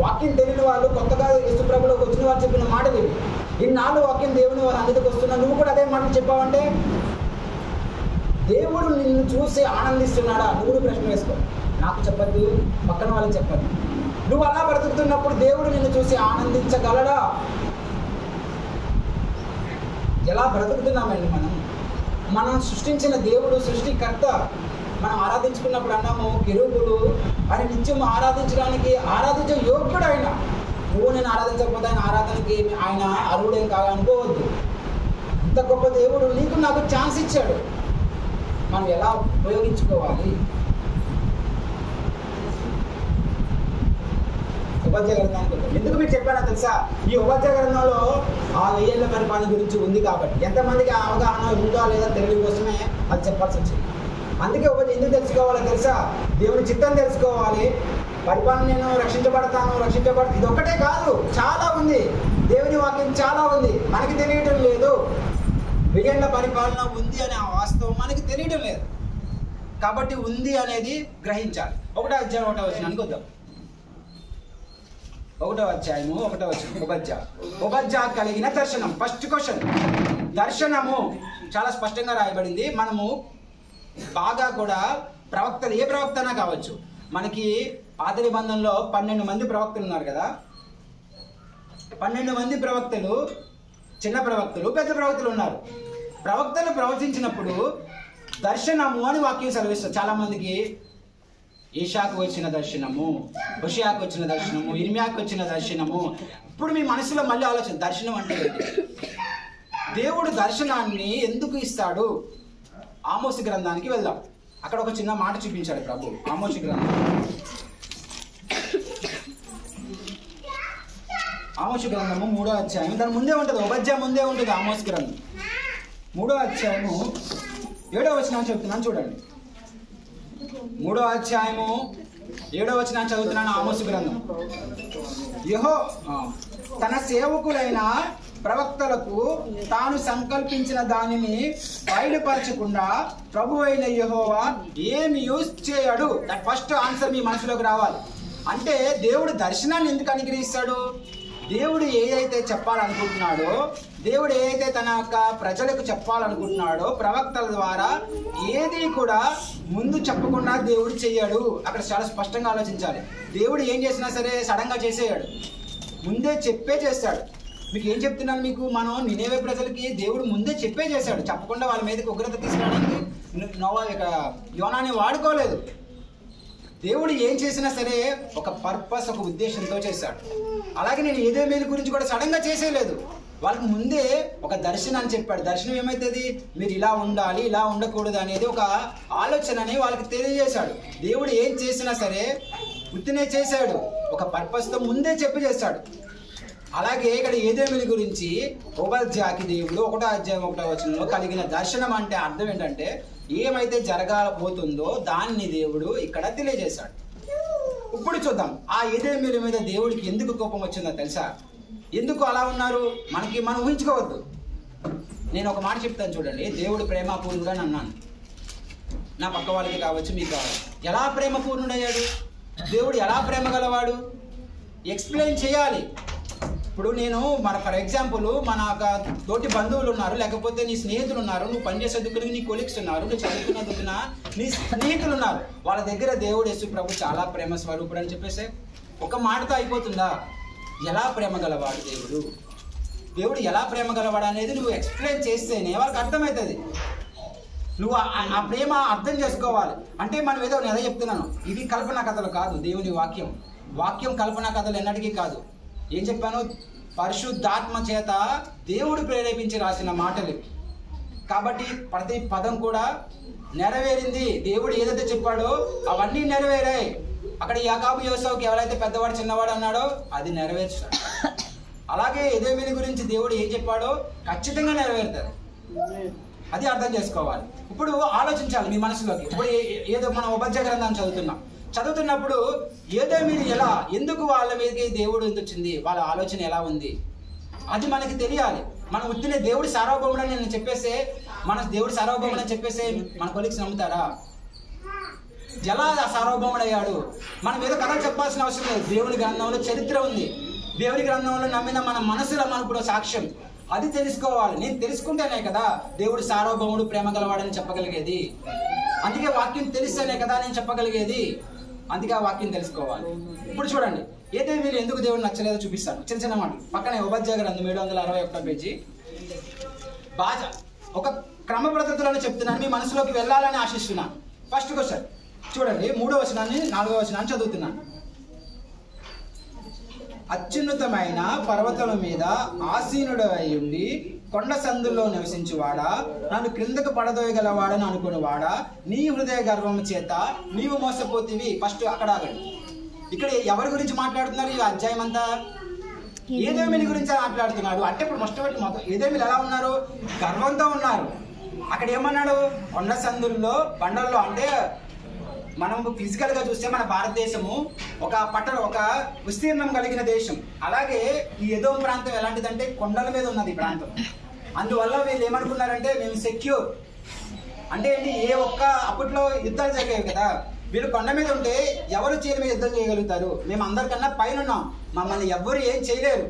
వాక్యం తెలియని వాళ్ళు కొత్తగా యేసు ప్రభువులోకి వచ్చిన వాళ్ళు చెప్పిన మాటలు ఇవి. ఇన్నాళ్ళు వాక్యం దేవుని వారు అందుకు వస్తున్నా నువ్వు కూడా అదే మాటలు చెప్పావంటే దేవుడు నిన్ను చూసి ఆనందిస్తున్నాడా? నువ్వు ప్రశ్న వేసుకో. నాకు చెప్పద్దు, పక్కన వాళ్ళకి చెప్పద్దు. నువ్వు అలా బ్రతుకుతున్నప్పుడు దేవుడు నిన్ను చూసి ఆనందించగలడా? ఎలా బ్రతుకుతున్నామండి మనం సృష్టించిన దేవుడు సృష్టికర్త. మనం ఆరాధించుకున్నప్పుడు అన్నాము కెరూబులు ఆయన నిత్యం ఆరాధించే యోగ్యుడు ఆయన. నువ్వు నేను ఆరాధించకపోతే ఆయన ఆరాధనకి ఆయన అర్హుడేం కాగా అనుకోవద్దు. ఇంత గొప్ప దేవుడు నీకు నాకు ఛాన్స్ ఇచ్చాడు. మనం ఎలా ఉపయోగించుకోవాలి? ఉపదేశ గ్రంథానికి ఎందుకు మీకు చెప్పానో తెలుసా? ఈ ఉపదేశ గ్రంథంలో ఆ 1000 ఏళ్ల పరిపాలన గురించి ఉంది కాబట్టి ఎంతమందికి అవగాహన ఉందా లేదా తెలియని కోసమే అది చెప్పాల్సి వచ్చింది. అందుకే ఎందుకు తెలుసుకోవాలో తెలుసా? దేవుని చిత్తం తెలుసుకోవాలి. పరిపాలన నేను రక్షించబడతాను ఇది ఒక్కటే కాదు, చాలా ఉంది. దేవుని వాక్యం చాలా ఉంది, మనకి తెలియటం లేదు. 1000 ఏళ్ల పరిపాలన ఉంది అనే ఆ వాస్తవం మనకి తెలియటం లేదు. కాబట్టి ఉంది అనేది గ్రహించాలి. 1వ అధ్యాయం 1వ వచనానికి వద్దాం. 1వ అధ్యాయము 1వ వచనం. ఒబద్యా కలిగిన దర్శనం. ఫస్ట్ క్వశ్చన్, దర్శనము చాలా స్పష్టంగా రాయబడింది. మనము బాగా కూడా ప్రవక్తలు, ఏ ప్రవక్తనా కావచ్చు, మనకి పాత నిబంధనలో 12 మంది ప్రవక్తలు ఉన్నారు కదా. 12 మంది ప్రవక్తలు, చిన్న ప్రవక్తలు, పెద్ద ప్రవక్తలు ఉన్నారు. ప్రవక్తలు ప్రవచించినప్పుడు దర్శనము అని వాక్యం సెలవిస్తారు. చాలా మందికి ఏషాకు వచ్చిన దర్శనము, హోషేయాకు వచ్చిన దర్శనము, ఇర్మియాకు వచ్చిన దర్శనము. ఇప్పుడు మీ మనసులో మళ్ళీ ఆలోచన, దర్శనం అంటే ఏంటి? దేవుడు దర్శనాన్ని ఎందుకు ఇస్తాడు? ఆమోసు గ్రంథానికి వెళ్దాం. అక్కడ ఒక చిన్న మాట చూపించాడు ప్రభు. ఆమోసు గ్రంథం, ఆమోసు గ్రంథము 3వ అధ్యాయం, దాని ముందే ఉంటుంది, ఒబద్యా ముందే ఉంటుంది. ఆమోసు గ్రంథం 3వ అధ్యాయము 7వ వచనం చెప్తున్నాను చూడండి. 3వ అధ్యాయము 7వ వచనం చదువుతున్నాను. ఆమోసు గ్రంథం. తన సేవకులైన ప్రవక్తలకు తాను సంకల్పించిన దానిని బయలుపరచకుండా ప్రభు అయిన యెహోవా ఏమి యూజ్ చేయడు. దట్ ఫస్ట్ ఆన్సర్ మీ మనసులోకి రావాలి. అంటే దేవుడు దర్శనాన్ని ఎందుకు అనుగ్రహిస్తాడు? దేవుడు ఏదైతే చెప్పాలనుకుంటున్నాడో, దేవుడు ఏదైతే తన యొక్క ప్రజలకు చెప్పాలనుకుంటున్నాడో ప్రవక్తల ద్వారా ఏది కూడా ముందు చెప్పకుండా దేవుడు చెయ్యడు. అక్కడ చాలా స్పష్టంగా ఆలోచించాలి. దేవుడు ఏం చేసినా సరే సడన్గా చేసేయాడు, ముందే చెప్పే చేస్తాడు. మీకు ఏం చెప్తున్నాను, మీకు మనం నినేవే ప్రజలకి దేవుడు ముందే చెప్పే చేశాడు. చెప్పకుండా వాళ్ళ మీదకి ఉగ్రత తీసుకురావడానికి యోనాని వాడుకోలేదు. దేవుడు ఏం చేసినా సరే ఒక పర్పస్, ఒక ఉద్దేశంతో చేశాడు. అలాగే నేను ఏదేమేల గురించి కూడా సడన్గా చేసేయలేదు. వాళ్ళకి ముందే ఒక దర్శనాన్ని చెప్పాడు. దర్శనం ఏమైతుంది, మీరు ఇలా ఉండాలి, ఇలా ఉండకూడదు అనేది ఒక ఆలోచనని వాళ్ళకి తెలియజేశాడు. దేవుడు ఏం చేసినా సరే ఉత్తినే చేశాడు, ఒక పర్పస్తో ముందే చెప్పి చేశాడు. అలాగే ఇక్కడ ఏదేమిల గురించి ఒబద్యాకి దేవుడు 1వ అధ్యాయం 1వ వచనంలో కలిగిన దర్శనం అంటే అర్థం ఏంటంటే ఏమైతే జరగబోతుందో దాన్ని దేవుడు ఇక్కడ తెలియజేశాడు. ఇప్పుడు చూద్దాం, ఆ ఏదేమిల మీద దేవుడికి ఎందుకు కోపం వచ్చిందో తెలుసా? ఎందుకు అలా ఉన్నారు మనం ఊహించుకోవద్దు. నేను ఒక మాట చెప్తాను చూడండి. దేవుడు ప్రేమపూర్ణుడు అని అన్నాను. నా పక్క వాళ్ళకి కావచ్చు, మీకు కావచ్చు. ఎలా ప్రేమపూర్ణుడయ్యాడు? దేవుడు ఎలా ప్రేమ గలవాడు? ఎక్స్ప్లెయిన్ చేయాలి. ఇప్పుడు నేను ఫర్ ఎగ్జాంపుల్ మన తోటి బంధువులు ఉన్నారు, లేకపోతే నీ స్నేహితులు ఉన్నారు, నువ్వు పనిచేసే దుక్కుడికి నీ కొలీగ్స్ ఉన్నారు, నువ్వు చదువుకున్న దుక్కున నీ స్నేహితులు ఉన్నారు. వాళ్ళ దగ్గర దేవుడు యేసు ప్రభు చాలా ప్రేమ స్వరూపుడు అని చెప్పేసి ఒక మాటతో అయిపోతుందా? ఎలా ప్రేమ గలవాడు దేవుడు, దేవుడు ఎలా ప్రేమ గలవాడు అనేది నువ్వు ఎక్స్ప్లెయిన్ చేస్తేనే వాళ్ళకి అర్థమవుతుంది. నువ్వు ఆ ప్రేమ అర్థం చేసుకోవాలి. అంటే మనం ఏదో నేను చెప్తున్నాను, ఇవి కల్పనా కథలు కాదు. దేవుని వాక్యం కల్పనా కథలు ఎన్నటికీ కాదు. ఏం చెప్పాను? పరిశుద్ధాత్మ చేత దేవుడు ప్రేరేపించి రాసిన మాటలు. కాబట్టి ప్రతి పదం కూడా నెరవేరింది. దేవుడు ఏదైతే చెప్పాడో అవన్నీ నెరవేరాయి. అక్కడ యాకోబు యోసేపుకి ఎవరైతే పెద్దవాడు చిన్నవాడు అన్నాడో అది నెరవేర్చాడు. అలాగే ఎదోమీని గురించి దేవుడు ఏం చెప్పాడో ఖచ్చితంగా నెరవేరుతాడు. అది అర్థం చేసుకోవాలి. ఇప్పుడు ఆలోచించాలి మీ మనసులోకి. ఇప్పుడు ఏదో మనం ఒబద్యా గ్రంథాన్ని చదువుతున్నప్పుడు ఏదోమీని ఎందుకు వాళ్ళ మీదకి దేవుడు ఎందుకు వచ్చింది, వాళ్ళ ఆలోచన ఎలా ఉంది, అది మనకి తెలియాలి. మనం ఉత్తినే దేవుడు సార్వభౌముడని నేను చెప్పేస్తే, మన దేవుడు సార్వభౌముడని చెప్పేస్తే మన కొలీగ్స్ నమ్ముతారా? ఎలా సార్వభౌముడయ్యాడు? మనం ఏదో కథలు చెప్పాల్సిన అవసరం లేదు. దేవుని గ్రంథంలో చరిత్ర ఉంది. దేవుని గ్రంథంలో నమ్మిన మన మనసులో మనకు సాక్ష్యం, అది తెలుసుకోవాలి. నేను తెలుసుకుంటేనే కదా దేవుడు సార్వభౌముడు ప్రేమ గలవాడని చెప్పగలిగేది. అందుకే వాక్యం తెలిస్తేనే కదా నేను చెప్పగలిగేది. అందుకే ఆ వాక్యం తెలుసుకోవాలి. ఇప్పుడు చూడండి, ఏదేమీలు ఎందుకు దేవుడు నచ్చలేదో చూపిస్తాను. చిన్న చిన్న మాటలు. పక్కనే ఒబద్యా గ్రంథం 761 పేజీ. బాగా ఒక క్రమ పద్ధతులను చెప్తున్నాను, మీ మనసులోకి వెళ్ళాలని ఆశిస్తున్నాను. ఫస్ట్ క్వశ్చన్ చూడండి, 3వ వచనాన్ని 4వ వచనాన్ని చదువుతున్నాను. అత్యున్నతమైన పర్వతముల మీద ఆసీనుడై ఉండి కొండ సందుల్లో నివసించువాడా, నన్ను క్రిందకు పడదోయగలవాడని అనుకునేవాడా, నీ హృదయ గర్వము చేత నీవు మోసపోతివి. ఫస్ట్ అక్కడ ఆగండి. ఇక్కడ ఎవరి గురించి మాట్లాడుతున్నారు? ఈ అధ్యాయం అంతా ఏదేమీల గురించి మాట్లాడుతున్నాడు. అంటే ఇప్పుడు మొత్తం ఏదేమీలు ఎలా ఉన్నారు? గర్వంతో ఉన్నారు. అక్కడ ఏమన్నాడు? కొండ సందుల్లో బండల్లో. అంటే మనం ఫిజికల్ గా చూస్తే మన భారతదేశము ఒక విస్తీర్ణం కలిగిన దేశం. అలాగే ఈ ఎదోం ప్రాంతం ఎలాంటిదంటే కొండల మీద ఉన్నది ఈ ప్రాంతం. అందువల్ల వీళ్ళు ఏమనుకున్నారంటే మేము సెక్యూర్. అంటే ఏంటి, అప్పట్లో యుద్ధాలు జరిగాయి కదా, వీళ్ళు కొండ మీద ఉంటే ఎవరు చీల మీద యుద్ధం చేయగలుగుతారు, మేము అందరికన్నా పైన ఉన్నాం, మమ్మల్ని ఎవ్వరు ఏం చేయలేరు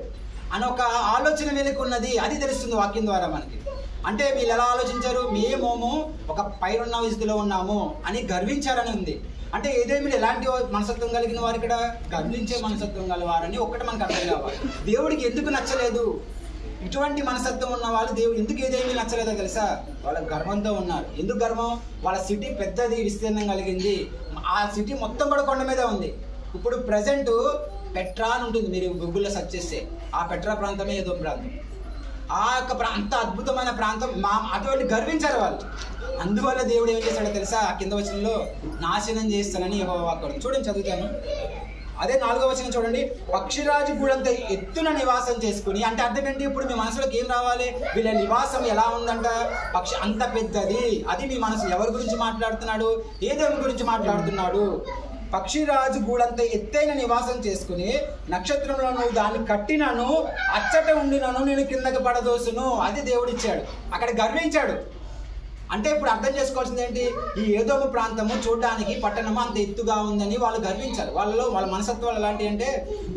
అని ఒక ఆలోచన వీళ్ళకి ఉన్నది. అది తెలుస్తుంది వాక్యం ద్వారా మనకి. అంటే వీళ్ళు ఎలా ఆలోచించారు, మేము ఒక పైనున్న స్థితిలో ఉన్నాము అని గర్వించారని ఉంది. అంటే ఏదేమి ఎలాంటి మనసత్వం కలిగిన వారు, ఇక్కడ గర్వించే మనసత్వం గలవారని ఒక్కటి మనకు అర్థం కావాలి. దేవుడికి ఎందుకు నచ్చలేదు ఇటువంటి మనసత్వం ఉన్న వాళ్ళు? దేవుడు ఎందుకు ఏదేమీ నచ్చలేదో తెలుసా? వాళ్ళ గర్వంతో ఉన్నారు. ఎందుకు గర్వం? వాళ్ళ సిటీ పెద్దది, విస్తీర్ణం కలిగింది. ఆ సిటీ మొత్తం కూడా కొండ మీదే ఉంది. ఇప్పుడు ప్రజెంట్ పెట్రా అని ఉంటుంది, మీరు గూగుల్లో సెర్చ్ చేస్తే ఆ పెట్రా ప్రాంతమే ఏదో ప్రాంతం. ఆ యొక్క అంత అద్భుతమైన ప్రాంతం. అటువంటి గర్వించారు వాళ్ళు. అందువల్ల దేవుడు ఏం చేశాడో తెలుసా? ఆ కింద వచనంలో నాశనం చేస్తానని యెహోవా వాక్కు. చూడండి, చదువుతాను. అదే 4వ వచనం చూడండి. పక్షిరాజు గూడంత ఎత్తున నివాసం చేసుకుని, అంటే అర్థం ఏంటి? ఇప్పుడు మీ మనసులోకి ఏం రావాలి? వీళ్ళ నివాసం ఎలా ఉందంట? పక్షి అంత పెద్దది. అది మీ మనసు ఎవరి గురించి మాట్లాడుతున్నాడు? ఏదేమి గురించి మాట్లాడుతున్నాడు? పక్షిరాజు గూడంత ఎత్తైన నివాసం చేసుకుని, నక్షత్రంలో నువ్వు దాన్ని కట్టినను, అచ్చట ఉండినను నేను కిందకి పడదోసును. అది దేవుడిచ్చాడు. అక్కడ గర్వించాడు. అంటే ఇప్పుడు అర్థం చేసుకోవాల్సింది ఏంటి? ఈ ఏదోము ప్రాంతము చూడడానికి పట్టణము అంత ఎత్తుగా ఉందని వాళ్ళు గర్వించారు. వాళ్ళ మనసత్వాలు ఎలాంటివి అంటే,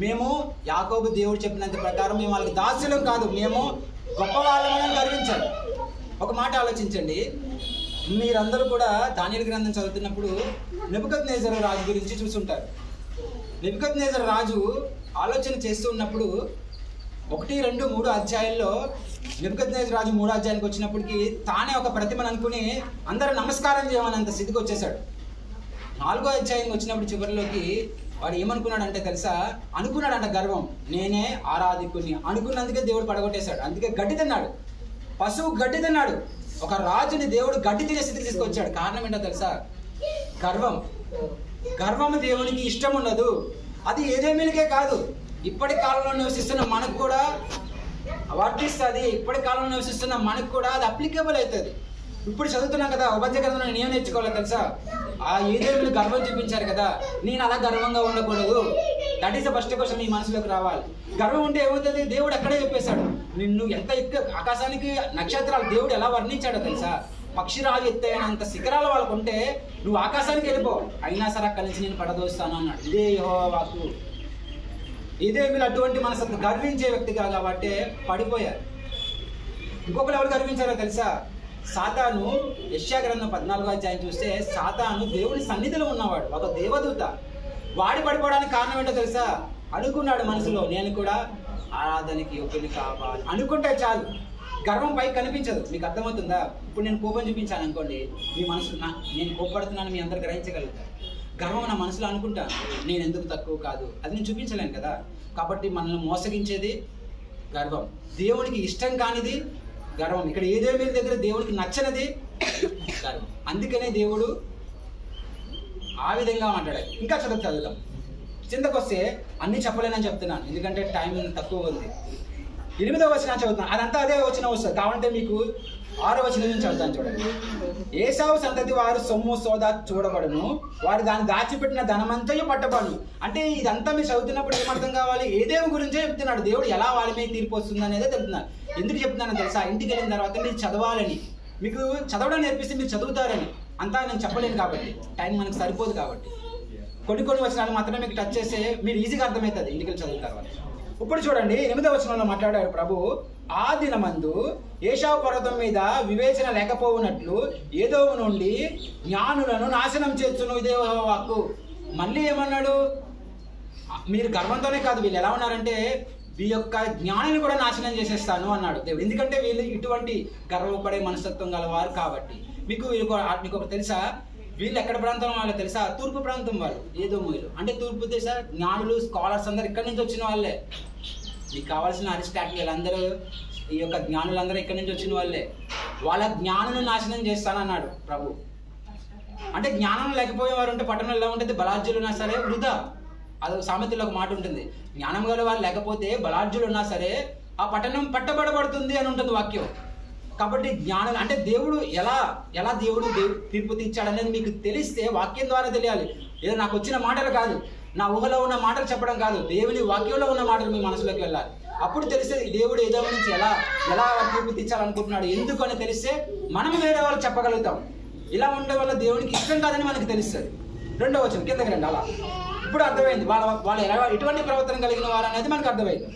మేము యాకోబు దేవుడు చెప్పినంత ప్రకారం మేము వాళ్ళకి దాస్యులం కాదు, మేము గొప్ప వాళ్ళమని గర్వించారు. ఒక మాట ఆలోచించండి. మీరందరూ కూడా దానియేలు గ్రంథం చదువుతున్నప్పుడు నెబుకద్నెజరు రాజు గురించి చూసుంటారు. నెబుకద్నెజరు రాజు ఆలోచన చేస్తూ ఉన్నప్పుడు 1, 2, 3 అధ్యాయాల్లో నెబుకద్నెజరు రాజు 3వ అధ్యాయానికి వచ్చినప్పటికి తానే ఒక ప్రతిమను అనుకుని అందరూ నమస్కారం చేయమనంత స్థితికి వచ్చేసాడు. 4వ అధ్యాయానికి వచ్చినప్పుడు చివరిలోకి వాడు ఏమనుకున్నాడంటే తెలుసా? అనుకున్నాడంట గర్వం. నేనే ఆరాధికుని అనుకున్నందుకే దేవుడు పడగొట్టేశాడు. అందుకే గడ్డి తిన్నాడు, పశువు గడ్డి తిన్నాడు. ఒక రాజుని దేవుడు గడ్డి తినే స్థితికి తీసుకొచ్చాడు. కారణం ఏంటో తెలుసా? గర్వం. గర్వం దేవునికి ఇష్టం ఉండదు. అది ఏదేమీలకే కాదు, ఇప్పటి కాలంలో నివసిస్తున్న మనకు కూడా వర్తిస్తుంది. ఇప్పటి కాలంలో నివసిస్తున్న మనకు కూడా అది అప్లికేబుల్ అవుతుంది. ఇప్పుడు చదువుతున్నాం కదా, ఉపద్య గ్రంథంలో నేను ఏం నేర్చుకోవాలో తెలుసా? ఆ ఏదేమీలు గర్వం చూపించారు కదా, నేను అలా గర్వంగా ఉండకూడదు. That is the first question మీ మనసులోకి రావాలి. గర్వం ఉంటే ఏమవుతుంది? దేవుడు అక్కడే చెప్పేశాడు. నిన్ను ఎంత ఆకాశానికి నక్షత్రాలు దేవుడు ఎలా వర్ణించాడో తెలుసా? పక్షిరాజు ఎత్తైనంత శిఖరాల వాళ్ళకు ఉంటే నువ్వు ఆకాశానికి వెళ్ళిపో, అయినా సరే అక్కడి నుంచి నేను పడదోస్తాను అన్నాడు. ఇదే యెహోవా వాక్కు. ఇదే వీళ్ళు అటువంటి మనసు గర్వించే వ్యక్తిగా కాబట్టి పడిపోయారు. ఇంకొకరు ఎవరు గర్వించారో తెలుసా? సాతాను. యెషయా గ్రంథం 14వ అధ్యాయం చూస్తే సాతాను దేవుని సన్నిధిలో ఉన్నవాడు, ఒక దేవదూత. వాడి పడిపోవడానికి కారణం ఏంటో తెలుసా? అనుకున్నాడు మనసులో, నేను కూడా ఆరాధనకి యోగ్యుని కావాలి అనుకుంటే చాలు. గర్వం పైకి కనిపించదు. మీకు అర్థమవుతుందా? ఇప్పుడు నేను కోపం చూపించాను అనుకోండి, మీ మనసు నేను కోపడుతున్నాను మీ అందరు గ్రహించగలుగుతారు. గర్వం నా మనసులో అనుకుంటాను, నేను ఎందుకు తక్కువ కాదు, అది నేను చూపించలేను కదా. కాబట్టి మనల్ని మోసగించేది గర్వం. దేవునికి ఇష్టం కానిది గర్వం. ఇక్కడ ఏదేమీ దగ్గర దేవునికి నచ్చనిది గర్వం. అందుకనే దేవుడు ఆ విధంగా మాట్లాడాడు. ఇంకా చదువుతాం. కిందకొస్తే అన్నీ చెప్పలేనని చెప్తున్నాను, ఎందుకంటే టైం తక్కువ ఉంది. 8వ వచనం చదువుతాను. అదంతా అదే వచనం వస్తుంది. కావాలంటే మీకు 6వ వచనం నుంచి చదువుతాను. చూడండి. ఏసావు సంతతి వారు సొమ్ము సోదా చూడబడును, వారు దాన్ని దాచిపెట్టిన ధనమంతయు పట్టబడును. అంటే ఇదంతా మీరు చదువుతున్నప్పుడు ఏమర్థం కావాలి? ఏదేమి గురించే చెప్తున్నాడు. దేవుడు ఎలా వాళ్ళ మీద తీర్పు వస్తుంది అనేదే చెప్తున్నాను. ఎందుకు చెప్తున్నానని తెలుసా? ఇంటికి వెళ్ళిన తర్వాత మీరు చదవాలని, మీకు చదవడం నేర్పిస్తే మీరు చదువుతారని. అంతా నేను చెప్పలేను కాబట్టి, టైం మనకు సరిపోదు కాబట్టి. కొన్ని వచనాలు మాత్రమే మీకు టచ్ చేస్తే మీరు ఈజీగా అర్థమవుతుంది ఇంటికి వెళ్ళి చదువుతారు వాళ్ళు. ఇప్పుడు చూడండి, 8వ వచనంలో మాట్లాడాడు ప్రభు. ఆ దినమందు ఏషావు పర్వతం మీద వివేచన లేకపోవునట్లు ఏదోము నుండి జ్ఞానులను నాశనం చేస్తును. ఇదే వాక్కు. మళ్ళీ ఏమన్నాడు? మీరు గర్వంతోనే కాదు, వీళ్ళు ఎలా ఉన్నారంటే ఈ యొక్క జ్ఞానాన్ని కూడా నాశనం చేసేస్తాను అన్నాడు దేవుడు. ఎందుకంటే వీళ్ళు ఇటువంటి గర్వపడే మనస్తత్వం గలవారు కాబట్టి. మీకు ఒకటి తెలుసా? వీళ్ళు ఎక్కడ ప్రాంతం వాళ్ళు తెలుసా? తూర్పు ప్రాంతం వాళ్ళు, ఏదోమీయులు. అంటే తూర్పు దేశ జ్ఞానులు, స్కాలర్స్ అందరూ ఇక్కడి నుంచి వచ్చిన వాళ్ళే. మీకు కావాల్సిన అరిస్టాటిల్ వీళ్ళందరూ, ఈ యొక్క జ్ఞానులందరూ ఇక్కడి నుంచి వచ్చిన వాళ్ళే. వాళ్ళ జ్ఞానులను నాశనం చేస్తానన్నాడు ప్రభు. అంటే జ్ఞానం లేకపోయేవారు ఉంటే పట్టణంలో ఎలా ఉంటుంది? బలార్జులు ఉన్నా సరే వృధా. అది సామెతలో ఒక మాట ఉంటుంది, జ్ఞానం గల వారు లేకపోతే బలార్జులు ఉన్నా సరే ఆ పట్టణం పట్టబడబడుతుంది అని ఉంటుంది వాక్యం. కాబట్టి జ్ఞానం అంటే దేవుడు ఎలా దేవుడు తీర్పు తీర్చాడనేది మీకు తెలిస్తే వాక్యం ద్వారా తెలియాలి. ఏదో నాకు వచ్చిన మాటలు కాదు, నా ఊహలో ఉన్న మాటలు చెప్పడం కాదు, దేవుని వాక్యంలో ఉన్న మాటలు మీ మనసులోకి వెళ్ళాలి. అప్పుడు తెలిస్తే దేవుడు ఏదో నుంచి ఎలా తీర్పు తీర్చాలనుకుంటున్నాడు ఎందుకు అని తెలిస్తే మనం వేరే వాళ్ళు చెప్పగలుగుతాం. ఇలా ఉండడం వల్ల దేవునికి ఇష్టం కాదని మనకు తెలుస్తుంది. 2వ వచనం కిందకి రండి. అలా ఇప్పుడు అర్థమైంది వాళ్ళు ఎటువంటి ప్రవర్తన కలిగిన వారు అనేది మనకు అర్థమైంది.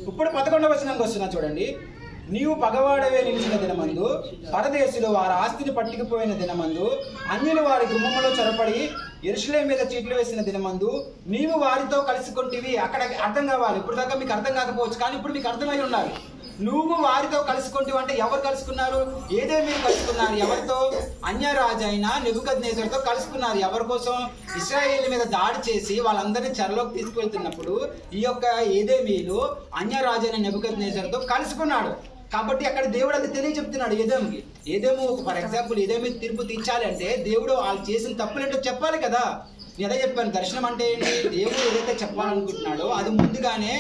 ఇప్పుడు 11వ వచనానికి వస్తున్నా చూడండి. నీవు పగవాడవే నిలిచిన దినమందు, పరదేశులు వారి ఆస్తిని పట్టుకుపోయిన దినమందు, అన్యులు వారి గుమ్మములో చొరపడి యెరూషలేము మీద చీట్లు వేసిన దినమందు నీవు వారితో కలుసుకుంటివి. అక్కడ అర్థం కావాలి. ఇప్పుడు దాకా మీకు అర్థం కాకపోవచ్చు, కానీ ఇప్పుడు మీకు అర్థమై ఉండాలి. నువ్వు వారితో కలుసుకుంటావు అంటే ఎవరు కలుసుకున్నారు? ఏదేమీలు కలుసుకున్నారు. ఎవరితో? అన్యరాజు అయిన నెబుకద్నెజరుతో కలుసుకున్నారు. ఎవరి కోసం? ఇశ్రాయేలు మీద దాడి చేసి వాళ్ళందరినీ చెరలోకి తీసుకువెళ్తున్నప్పుడు ఈ యొక్క ఏదేమీలు అన్యరాజు అయిన నెబుకద్నెజరుతో కలుసుకున్నాడు. కాబట్టి అక్కడ దేవుడు అది తెలియజెప్తున్నాడు ఏదేమికి. ఏదేమో ఫర్ ఎగ్జాంపుల్ ఏదేమి తీర్పు తీర్చాలి అంటే దేవుడు వాళ్ళు చేసిన తప్పులేంటో చెప్పాలి కదా. నేను అదే చెప్పాను, దర్శనం అంటే ఏంటి? దేవుడు ఏదైతే చెప్పాలనుకుంటున్నాడో అది ముందుగానే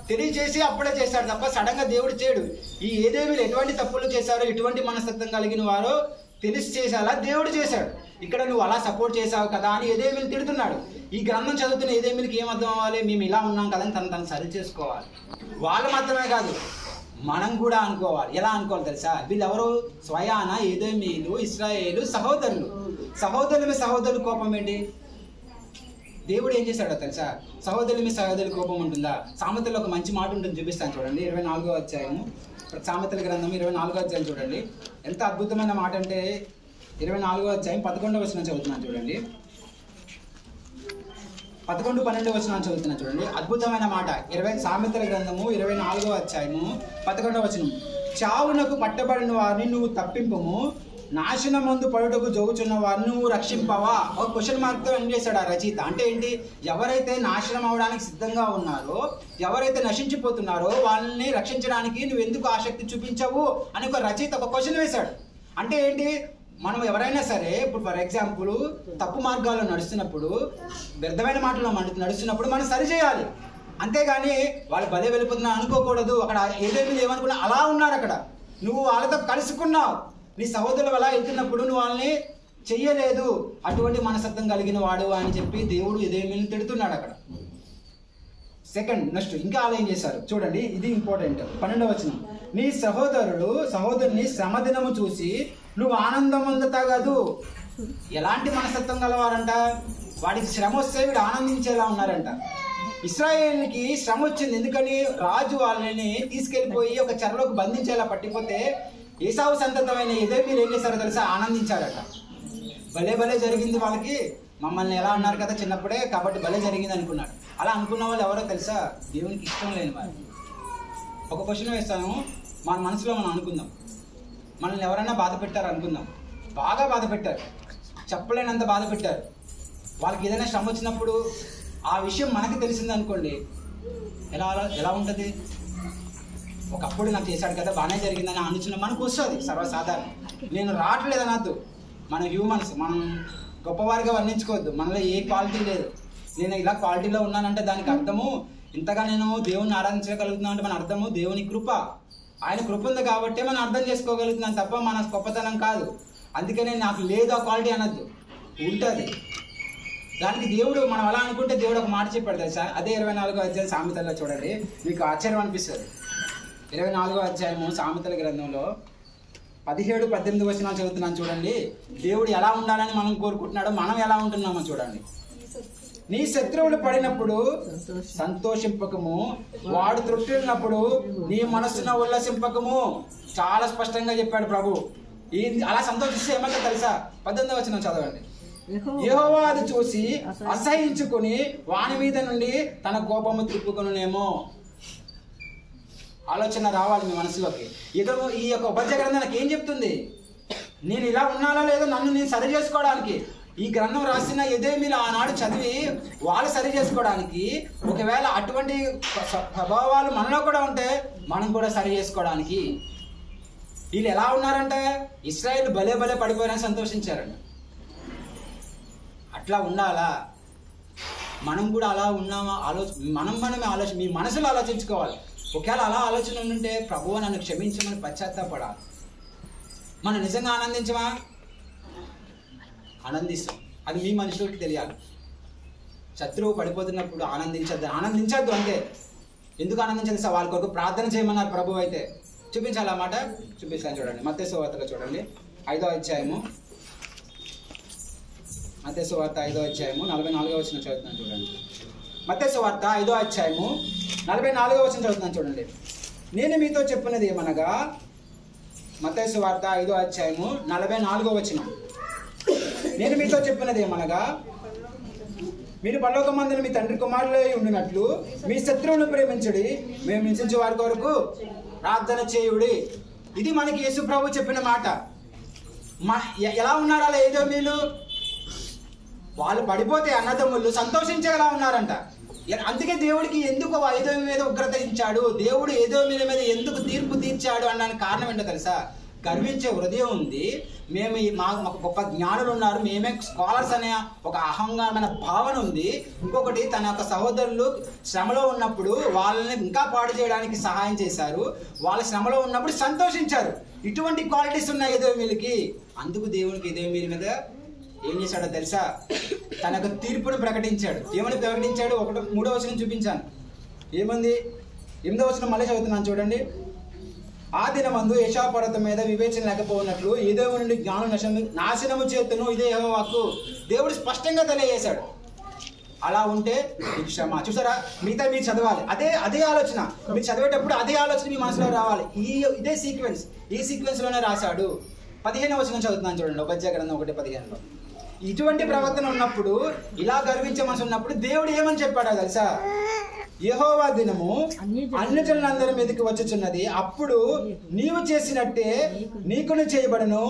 తెలియజేసి అప్పుడే చేస్తాడు తప్ప సడన్ గా దేవుడు చేయడు. ఈ ఏదేమీలు ఎటువంటి తప్పులు చేశారో, ఎటువంటి మనస్తత్వం కలిగిన వారో తెలిసి చేసేలా దేవుడు చేశాడు. ఇక్కడ నువ్వు అలా సపోర్ట్ చేసావు కదా అని ఏదేమీలు తిడుతున్నాడు. ఈ గ్రంథం చదువుతున్న ఏదేమీలకి ఏం అర్థం అవ్వాలి? మేము ఇలా ఉన్నాం కదా అని తను సరి చేసుకోవాలి. వాళ్ళు మాత్రమే కాదు, మనం కూడా అనుకోవాలి. ఎలా అనుకోవాలి తెలుసా? వీళ్ళెవరు? స్వయాన ఏదేమీలు ఇశ్రాయేలు సహోదరుల మీద సహోదరుల కోపం ఏంటి? దేవుడు ఏం చేశాడో తెలుసా? సహోదరుల మీద సహోదరుల కోపం ఉంటుందా? సామెతల్లో ఒక మంచి మాట ఉంటుంది, చూపిస్తాను చూడండి. 24వ అధ్యాయము, సామెతల గ్రంథం 24వ అధ్యాయం చూడండి. ఎంత అద్భుతమైన మాట అంటే 24వ అధ్యాయం 11వ వచనం చదువుతున్నాను చూడండి. 11, 12 వచనాలు చదువుతున్నా చూడండి. అద్భుతమైన మాట. సామెతల గ్రంథము 24వ అధ్యాయము 11వ వచనం. చావునకు పట్టబడిన వారిని నువ్వు తప్పింపము, నాశనమందు పడుటకు జోగుచున్న వారిని నువ్వు రక్షింపవా? ఒక క్వశ్చన్ మార్క్తో ఏం చేశాడు ఆ రచయిత. అంటే ఏంటి? ఎవరైతే నాశనం అవడానికి సిద్ధంగా ఉన్నారో, ఎవరైతే నశించిపోతున్నారో వాళ్ళని రక్షించడానికి నువ్వు ఎందుకు ఆసక్తి చూపించవు అని ఒక రచయిత ఒక క్వశ్చన్ వేశాడు. అంటే ఏంటి? మనం ఎవరైనా సరే ఇప్పుడు ఫర్ ఎగ్జాంపుల్ తప్పు మార్గాల్లో నడుస్తున్నప్పుడు, వ్యర్థమైన మాటల్లో నడుస్తున్నప్పుడు మనం సరి చేయాలి. అంతేగాని వాళ్ళు భలే వెళ్ళిపోతున్నారు అనుకోకూడదు. అక్కడ ఏదేమీ లేవనుకున్నా అలా ఉన్నారు. అక్కడ నువ్వు వాళ్ళతో కలుసుకున్నావు. నీ సహోదరులు అలా వెళ్తున్నప్పుడు నువ్వు వాళ్ళని చెయ్యలేదు. అటువంటి మనస్తత్వం కలిగిన వాడు అని చెప్పి దేవుడు ఏదేమీ తిడుతున్నాడు అక్కడ. సెకండ్ నెక్స్ట్ ఇంకా అలా ఏం చేశారు చూడండి. ఇది ఇంపార్టెంట్. 12వ వచనం. నీ సహోదరుని శ్రమదినము చూసి నువ్వు ఆనందం పొందతగదు. ఎలాంటి మనస్తత్వం గలవారంట? వాడికి శ్రమ వస్తే వీడు ఆనందించేలా ఉన్నారంట. ఇశ్రాయేలుకి శ్రమ వచ్చింది. ఎందుకని? రాజు వాళ్ళని తీసుకెళ్లిపోయి ఒక చెరలోకి బంధించేలా పట్టిపోతే ఏసావు సంతతమైన ఏదేమీలు ఏం చేశారో తెలుసా? ఆనందించారట. భలే జరిగింది వాళ్ళకి. మమ్మల్ని ఎలా అన్నారు కదా చిన్నప్పుడే, కాబట్టి భలే జరిగింది అనుకున్నాడు. అలా అనుకున్న వాళ్ళు ఎవరో తెలుసా? దేవునికి ఇష్టం లేని వారు. ఒక క్వశ్చన్ వేస్తాను, మన మనసులో మనం అనుకుందాం. మనల్ని ఎవరైనా బాధ పెట్టారు అనుకుందాం. బాగా బాధ పెట్టారు, చెప్పలేనంత బాధ పెట్టారు. వాళ్ళకి ఏదైనా శ్రమ వచ్చినప్పుడు ఆ విషయం మనకి తెలిసింది అనుకోండి, ఎలా ఉంటుంది? ఒకప్పుడు నాకు చేశాడు కదా, బాగానే జరిగిందని ఆలోచన మనకు వస్తుంది సర్వసాధారణం. నేను రావట్లేదు అనద్దు. మన హ్యూమన్స్, మనం గొప్పవారిగా వర్ణించుకోవద్దు. మనలో ఏ క్వాలిటీ లేదు. నేను ఇలా క్వాలిటీలో ఉన్నానంటే దానికి అర్థము, ఇంతగా నేను దేవుణ్ణి ఆరాధించగలుగుతున్నాను అంటే మన అర్థము దేవుని కృప. ఆయన కృప ఉంది కాబట్టి మనం అర్థం చేసుకోగలుగుతున్నాను తప్ప మన గొప్పతనం కాదు. అందుకనే నాకు లేదు ఆ క్వాలిటీ అనద్దు, ఉంటుంది. దానికి దేవుడు మనం అలా అనుకుంటే దేవుడు ఒక మాట చెప్పాడు తెలుసా? అదే 24వ అధ్యాయం సామెతల్లో చూడండి, మీకు ఆశ్చర్యం అనిపిస్తుంది. 24వ అధ్యాయము సామెతల గ్రంథంలో 17, 18 వచనాలు చదువుతున్నాను చూడండి. దేవుడు ఎలా ఉండాలని మనం కోరుకుంటున్నాడో మనం ఎలా ఉంటున్నామో చూడండి. నీ శత్రువులు పడినప్పుడు సంతోషింపకము, వాడు తృప్తినప్పుడు నీ మనస్సున ఉల్లసింపకము. చాలా స్పష్టంగా చెప్పాడు ప్రభు. అలా సంతోషిస్తే ఏమంటే తెలుసా? 18వ వచనం చదవండి. యెహోవా అది చూసి అసహించుకుని వాని మీద నుండి తన కోపము తిప్పుకొనునేమో. ఆలోచన రావాలి మీ మనసులోకి. ఏదో ఈ యొక్క ఉపద్య గ్రంథం నాకు ఏం చెప్తుంది? నేను ఇలా ఉన్నానా లేదో నన్ను నేను సరి చేసుకోవడానికి. ఈ గ్రంథం రాసిన ఏదేమీలు ఆనాడు చదివి వాళ్ళు సరి చేసుకోవడానికి, ఒకవేళ అటువంటి స్వభావాలు మనలో కూడా ఉంటే మనం కూడా సరి చేసుకోవడానికి. వీళ్ళు ఎలా ఉన్నారంటే ఇశ్రాయేలు భలే పడిపోయినా సంతోషించారంట. అట్లా ఉండాలా? మనం కూడా అలా ఉన్నామా? మనమే ఆలోచన, మీ మనసులో ఆలోచించుకోవాలి. ఒకవేళ అలా ఆలోచన ఉంటే ప్రభువు నన్ను క్షమించమని పశ్చాత్తాపడాలి. మనం నిజంగా ఆనందించమా? ఆనందిస్తాం. అది మీ మనుషులకి తెలియాలి. శత్రువు పడిపోతున్నప్పుడు ఆనందించద్దు అంతే. ఎందుకు ఆనందించదు సార్? వాళ్ళ కొరకు ప్రార్థన చేయమన్నారు ప్రభు. అయితే చూపించాలి ఆ మాట. చూపిస్తాను చూడండి. మత్తయి సువార్తలో చూడండి 5వ అధ్యాయము మత్తయి సువార్త 5వ అధ్యాయము 44వ వచనం చదువుతున్నాను చూడండి. మత్తయి సువార్త 5వ అధ్యాయము 44వ వచనం చదువుతున్నాను చూడండి. నేను మీతో చెప్పినది ఏమనగా, మత్తయి సువార్త 5వ అధ్యాయము 44వ వచనం. నేను మీతో చెప్పినది ఏమనగా, మీరు పరలోకమందున మీ తండ్రి కుమారులై ఉండినట్లు మీ శత్రువులను ప్రేమించుడి, మేము హింసించే వారి కొరకు ప్రార్థన చేయుడి. ఇది మనకి యేసు ప్రభు చెప్పిన మాట. ఎలా ఉన్నారు అలా ఏదోమీలు? వాళ్ళు పడిపోతే అన్నదమ్ములు సంతోషించేలా ఉన్నారంట. అందుకే దేవుడికి ఎందుకు ఏదోమి మీద ఉగ్రత ఇచ్చాడు, దేవుడు ఏదోమీల మీద ఎందుకు తీర్పు తీర్చాడు అనడానికి కారణం ఏంటో తెలుసా? గర్వించే హృదయం ఉంది. మేము మాకు గొప్ప జ్ఞానులు ఉన్నారు, మేమే స్కాలర్స్ అనే ఒక అహంకారమైన భావన ఉంది. ఇంకొకటి, తన యొక్క సహోదరులు శ్రమలో ఉన్నప్పుడు వాళ్ళని ఇంకా పాడు చేయడానికి సహాయం చేశారు, వాళ్ళ శ్రమలో ఉన్నప్పుడు సంతోషించారు. ఇటువంటి క్వాలిటీస్ ఉన్నాయి ఎదోమీలకి. అందుకు దేవునికి ఎదోమీల మీద ఏం చేశాడో తెలుసా? తన యొక్క తీర్పును ప్రకటించాడు. ఏమని ప్రకటించాడు? 3వ వచనం చూపించాను. ఏముంది? 8వ వచనం మళ్ళీ చదువుతున్నాను చూడండి. ఆ దినమందు యెషయా పర్వతం మీద వివేచన లేకపోయినట్లు ఎదోము నుండి జ్ఞానం నాశనము చేతును, ఇదే యెహోవాకు. దేవుడు స్పష్టంగా తెలియజేశాడు. అలా ఉంటే మీకు క్షమ. చూసారా? మిగతా మీరు చదవాలి. అదే ఆలోచన మీరు చదివేటప్పుడు అదే ఆలోచన మీ మనసులో రావాలి. ఇదే సీక్వెన్స్, ఈ సీక్వెన్స్లోనే రాశాడు. 15వ వచనం చదువుతున్నాను చూడండి. ఉపజ్య గ్రంథం 1:15. ఇటువంటి ప్రవర్తన ఉన్నప్పుడు, ఇలా గర్వించే మనసు ఉన్నప్పుడు దేవుడు ఏమని చెప్పాడో తెలుసా? యెహోవా దినము అన్యజనులందరి మీదకి వచ్చుచున్నది, అప్పుడు నీవు చేసినట్టే నీకును చేయబడును,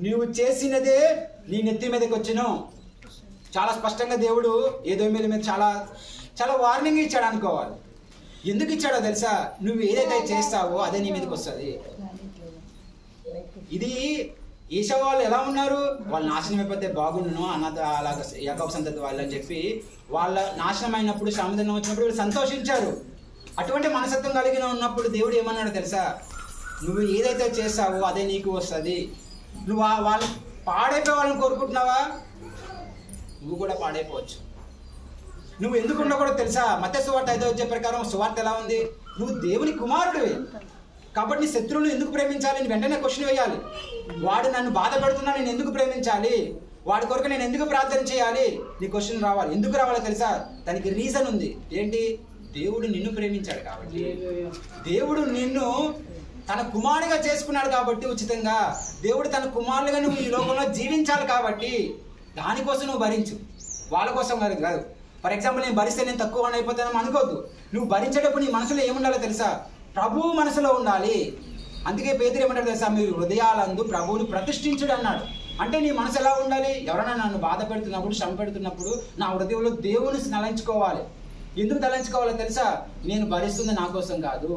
నీవు చేసినదే నీ నెత్తి మీదకి వచ్చును. చాలా స్పష్టంగా దేవుడు ఎదోమీల మీద చాలా చాలా వార్నింగ్ ఇచ్చాడు అనుకోవాలి. ఎందుకు ఇచ్చాడో తెలుసా? నువ్వు ఏదైతే చేస్తావో అదే నీ మీదకి వస్తుంది. ఇది ఏషా వాళ్ళు ఎలా ఉన్నారు? వాళ్ళు నాశనం అయిపోతే బాగుండును అన్నది, అలాగా యాకోబు సంతతి వాళ్ళు అని చెప్పి వాళ్ళ నాశనం అయినప్పుడు, శ్రమదినం వచ్చినప్పుడు వీళ్ళు సంతోషించారు. అటువంటి మనస్తత్వం కలిగిన ఉన్నప్పుడు దేవుడు ఏమన్నాడు తెలుసా? నువ్వు ఏదైతే చేస్తావో అదే నీకు వస్తుంది. నువ్వు వాళ్ళు పాడైపోయి వాళ్ళని కోరుకుంటున్నావా? నువ్వు కూడా పాడైపోవచ్చు. నువ్వు ఎందుకు ఉండకూడదు తెలుసా? మత్తయి సువార్త 5వ అధ్యాయం ప్రకారం సువార్త ఎలా ఉంది? నువ్వు దేవుని కుమారుడివి కాబట్టి నీ శత్రువులు ఎందుకు ప్రేమించాలి? నేను వెంటనే క్వశ్చన్ వేయాలి. వాడు నన్ను బాధ పెడుతున్నా, నేను ఎందుకు ప్రేమించాలి? వాడి కొరకు నేను ఎందుకు ప్రార్థన చేయాలి? నీ క్వశ్చన్ రావాలి. ఎందుకు రావాలో తెలుసా? దానికి రీజన్ ఉంది. ఏంటి? దేవుడు నిన్ను ప్రేమించాడు కాబట్టి, దేవుడు నిన్ను తన కుమారుడిగా చేసుకున్నాడు కాబట్టి, ఉచితంగా దేవుడు తన కుమారులుగా నువ్వు ఈ లోకంలో జీవించాలి కాబట్టి దానికోసం నువ్వు భరించు, వాళ్ళ కోసం కాదు. ఫర్ ఎగ్జాంపుల్, నేను భరిస్తే నేను తక్కువ అయిపోతానని అనుకోవద్దు. నువ్వు భరించేటప్పుడు నీ మనసులో ఏముండాలో తెలుసా? ప్రభువు మనసులో ఉండాలి. అందుకే పేతురు ఏమంటాడు తెలుసా? మీరు హృదయాలందు ప్రభువుని ప్రతిష్ఠించుడు అన్నాడు. అంటే నీ మనసు ఎలా ఉండాలి? ఎవరైనా నన్ను బాధ పెడుతున్నప్పుడు, శ్రమ పెడుతున్నప్పుడు నా హృదయంలో దేవుని తలంచుకోవాలి. ఎందుకు తలంచుకోవాలో తెలుసా? నేను భరిస్తుంది నా కోసం కాదు,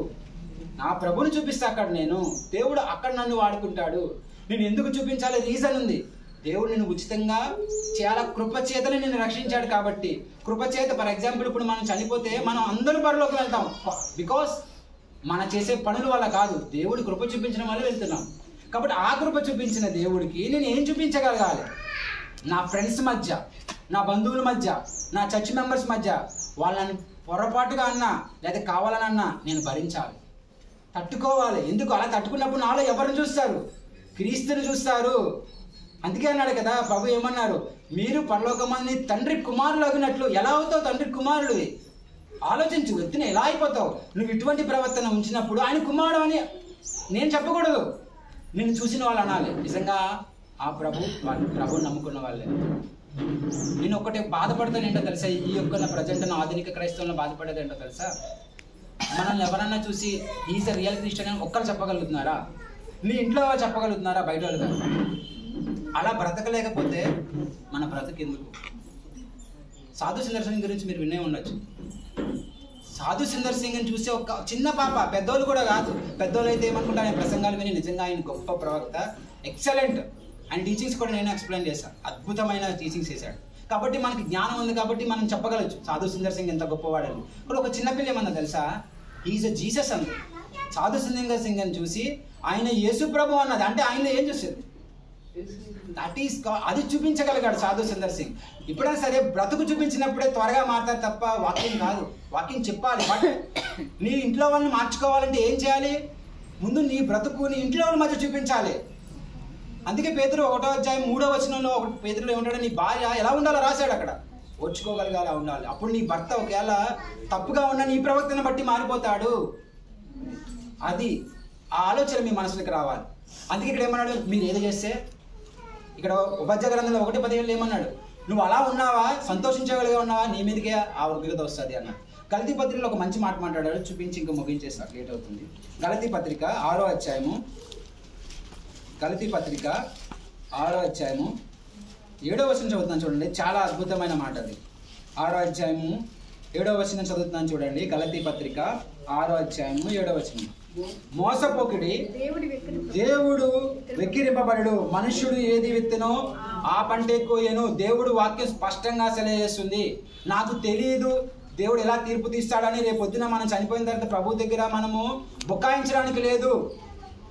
నా ప్రభుని చూపిస్తా అక్కడ. దేవుడు అక్కడ నన్ను వాడుకుంటాడు. నేను ఎందుకు చూపించాలి? రీజన్ ఉంది. దేవుడు నిన్ను ఉచితంగా చాలా కృపచేతని నిన్ను రక్షించాడు కాబట్టి. కృపచేత, ఫర్ ఎగ్జాంపుల్, ఇప్పుడు మనం చనిపోతే మనం అందరూ పరలోకి వెళ్తాం. బికాస్ మన చేసే పనుల వల్ల కాదు, దేవుడి కృప చూపించడం వల్ల వెళ్తున్నాం. కాబట్టి ఆ కృప చూపించిన దేవుడికి నేను ఏం చూపించగలగాలి? నా ఫ్రెండ్స్ మధ్య, నా బంధువుల మధ్య, నా చర్చ్ మెంబర్స్ మధ్య వాళ్ళని పొరపాటుగా అన్నా లేదా కావాలనన్నా నేను భరించాలి, తట్టుకోవాలి. ఎందుకు? అలా తట్టుకున్నప్పుడు నాలో ఎవరిని చూస్తారు? క్రీస్తుని చూస్తారు. అందుకే అన్నాడు కదా ప్రభు, ఏమన్నారు? మీరు పరలోకమందు తండ్రి కుమారులు అగినట్లు. ఎలా అవుతావు తండ్రి కుమారుడివి? ఆలోచించు. ఎత్తున ఎలా అయిపోతావు? నువ్వు ఇటువంటి ప్రవర్తన ఉంచినప్పుడు ఆయన కుమారుడు అని నేను చెప్పకూడదు, నిన్ను చూసిన వాళ్ళు అనాలి. నిజంగా ఆ ప్రభుని నమ్ముకున్న వాళ్ళే. నేను ఒక్కటే బాధపడతాను ఏంటో తెలుసా? ఈ యొక్క ప్రజెంట్ ఆధునిక క్రైస్తవంలో బాధపడేది ఏంటో తెలుసా? మనల్ని ఎవరన్నా చూసి ఈజ్ అ రియల్ క్రిస్టియన్ అని ఒక్కరు చెప్పగలుగుతున్నారా? నీ ఇంట్లో చెప్పగలుగుతున్నారా? బయట వాళ్ళు కాదు. అలా బ్రతకలేకపోతే మన బ్రతకు ఎందుకు? సాధు సుందర్ సింగ్ గురించి మీరు వినే ఉండొచ్చు. సాధు సుందర్ సింగ్ని చూసి ఒక చిన్న పాప, పెద్దోళ్ళు కూడా కాదు, పెద్దోళ్ళు అయితే ఏమనుకుంటా ఆయన ప్రసంగాలు విని నిజంగా ఆయన గొప్ప ప్రవక్త, ఎక్సలెంట్. ఆయన టీచింగ్స్ కూడా నేను ఎక్స్ప్లెయిన్ చేశాను. అద్భుతమైన టీచింగ్స్ చేశాడు. కాబట్టి మనకి జ్ఞానం ఉంది కాబట్టి మనం చెప్పగలచ్చు సాధు సుందర్ సింగ్ ఎంత గొప్పవాడని. ఇప్పుడు ఒక చిన్నపిల్ల ఏమన్నా తెలుసా? ఈజ్ అ జీసస్ అంది. సాధు సుందర్ సింగ్ అని చూసి ఆయన యేసు ప్రభు అన్నది. అంటే ఆయన ఏం చూస్తుంది? అది చూపించగలిగాడు సాధు సుందర్ సింగ్. ఇప్పుడైనా సరే బ్రతుకు చూపించినప్పుడే త్వరగా మారుతారు తప్ప వాకింగ్ కాదు. వాకింగ్ చెప్పాలి. బట్ నీ ఇంట్లో వాళ్ళని మార్చుకోవాలంటే ఏం చేయాలి? ముందు నీ బ్రతుకు నీ ఇంట్లో వాళ్ళ మధ్య చూపించాలి. అందుకే పేతురు 1వ అధ్యాయం 3వ వచనంలో పేతురులో ఏమంటాడు, నీ భార్య ఎలా ఉండాలో రాశాడు అక్కడ. ఓర్చుకోగలిగేలా ఉండాలి. అప్పుడు నీ భర్త ఒకవేళ తప్పుగా ఉన్న నీ ప్రవర్తన బట్టి మారిపోతాడు. అది ఆ ఆలోచన మీ మనసులోకి రావాలి. అందుకే ఇక్కడ ఏమన్నాడు, మీరు ఏదో చేస్తే, ఇక్కడ ఉపధ్యాయ గ్రంథంలో 1:17 ఏమన్నాడు, నువ్వు అలా ఉన్నావా, సంతోషించగలిగా ఉన్నావా, నీ మీదకే ఆ ఉగ్రత వస్తుంది అన్నాడు. గలతీ పత్రికలో ఒక మంచి మాట మాట్లాడాడు, చూపించి ఇంకా ముగించేస్తా, లేట్ అవుతుంది. గలతీ పత్రిక 6వ అధ్యాయము, గలతీ పత్రిక 6వ అధ్యాయము 7వ వచనం చదువుతున్నాను చూడండి. చాలా అద్భుతమైన మాట అది. 6వ అధ్యాయము 7వ వచనం చదువుతున్నాను చూడండి. గలతీ పత్రిక 6వ అధ్యాయము 7వ వచనం. మోసపోకుడి, దేవుడు వెక్కిరింపబడడు, మనుష్యుడు ఏది విత్తనో ఆ పంటే కోయను. దేవుడు వాక్యం స్పష్టంగా సెలవుచేస్తుంది. నాకు తెలియదు దేవుడు ఎలా తీర్పు తీస్తాడని. రేపొద్దున మనం చనిపోయిన తర్వాత ప్రభు దగ్గర మనము బుకాయించడానికి లేదు.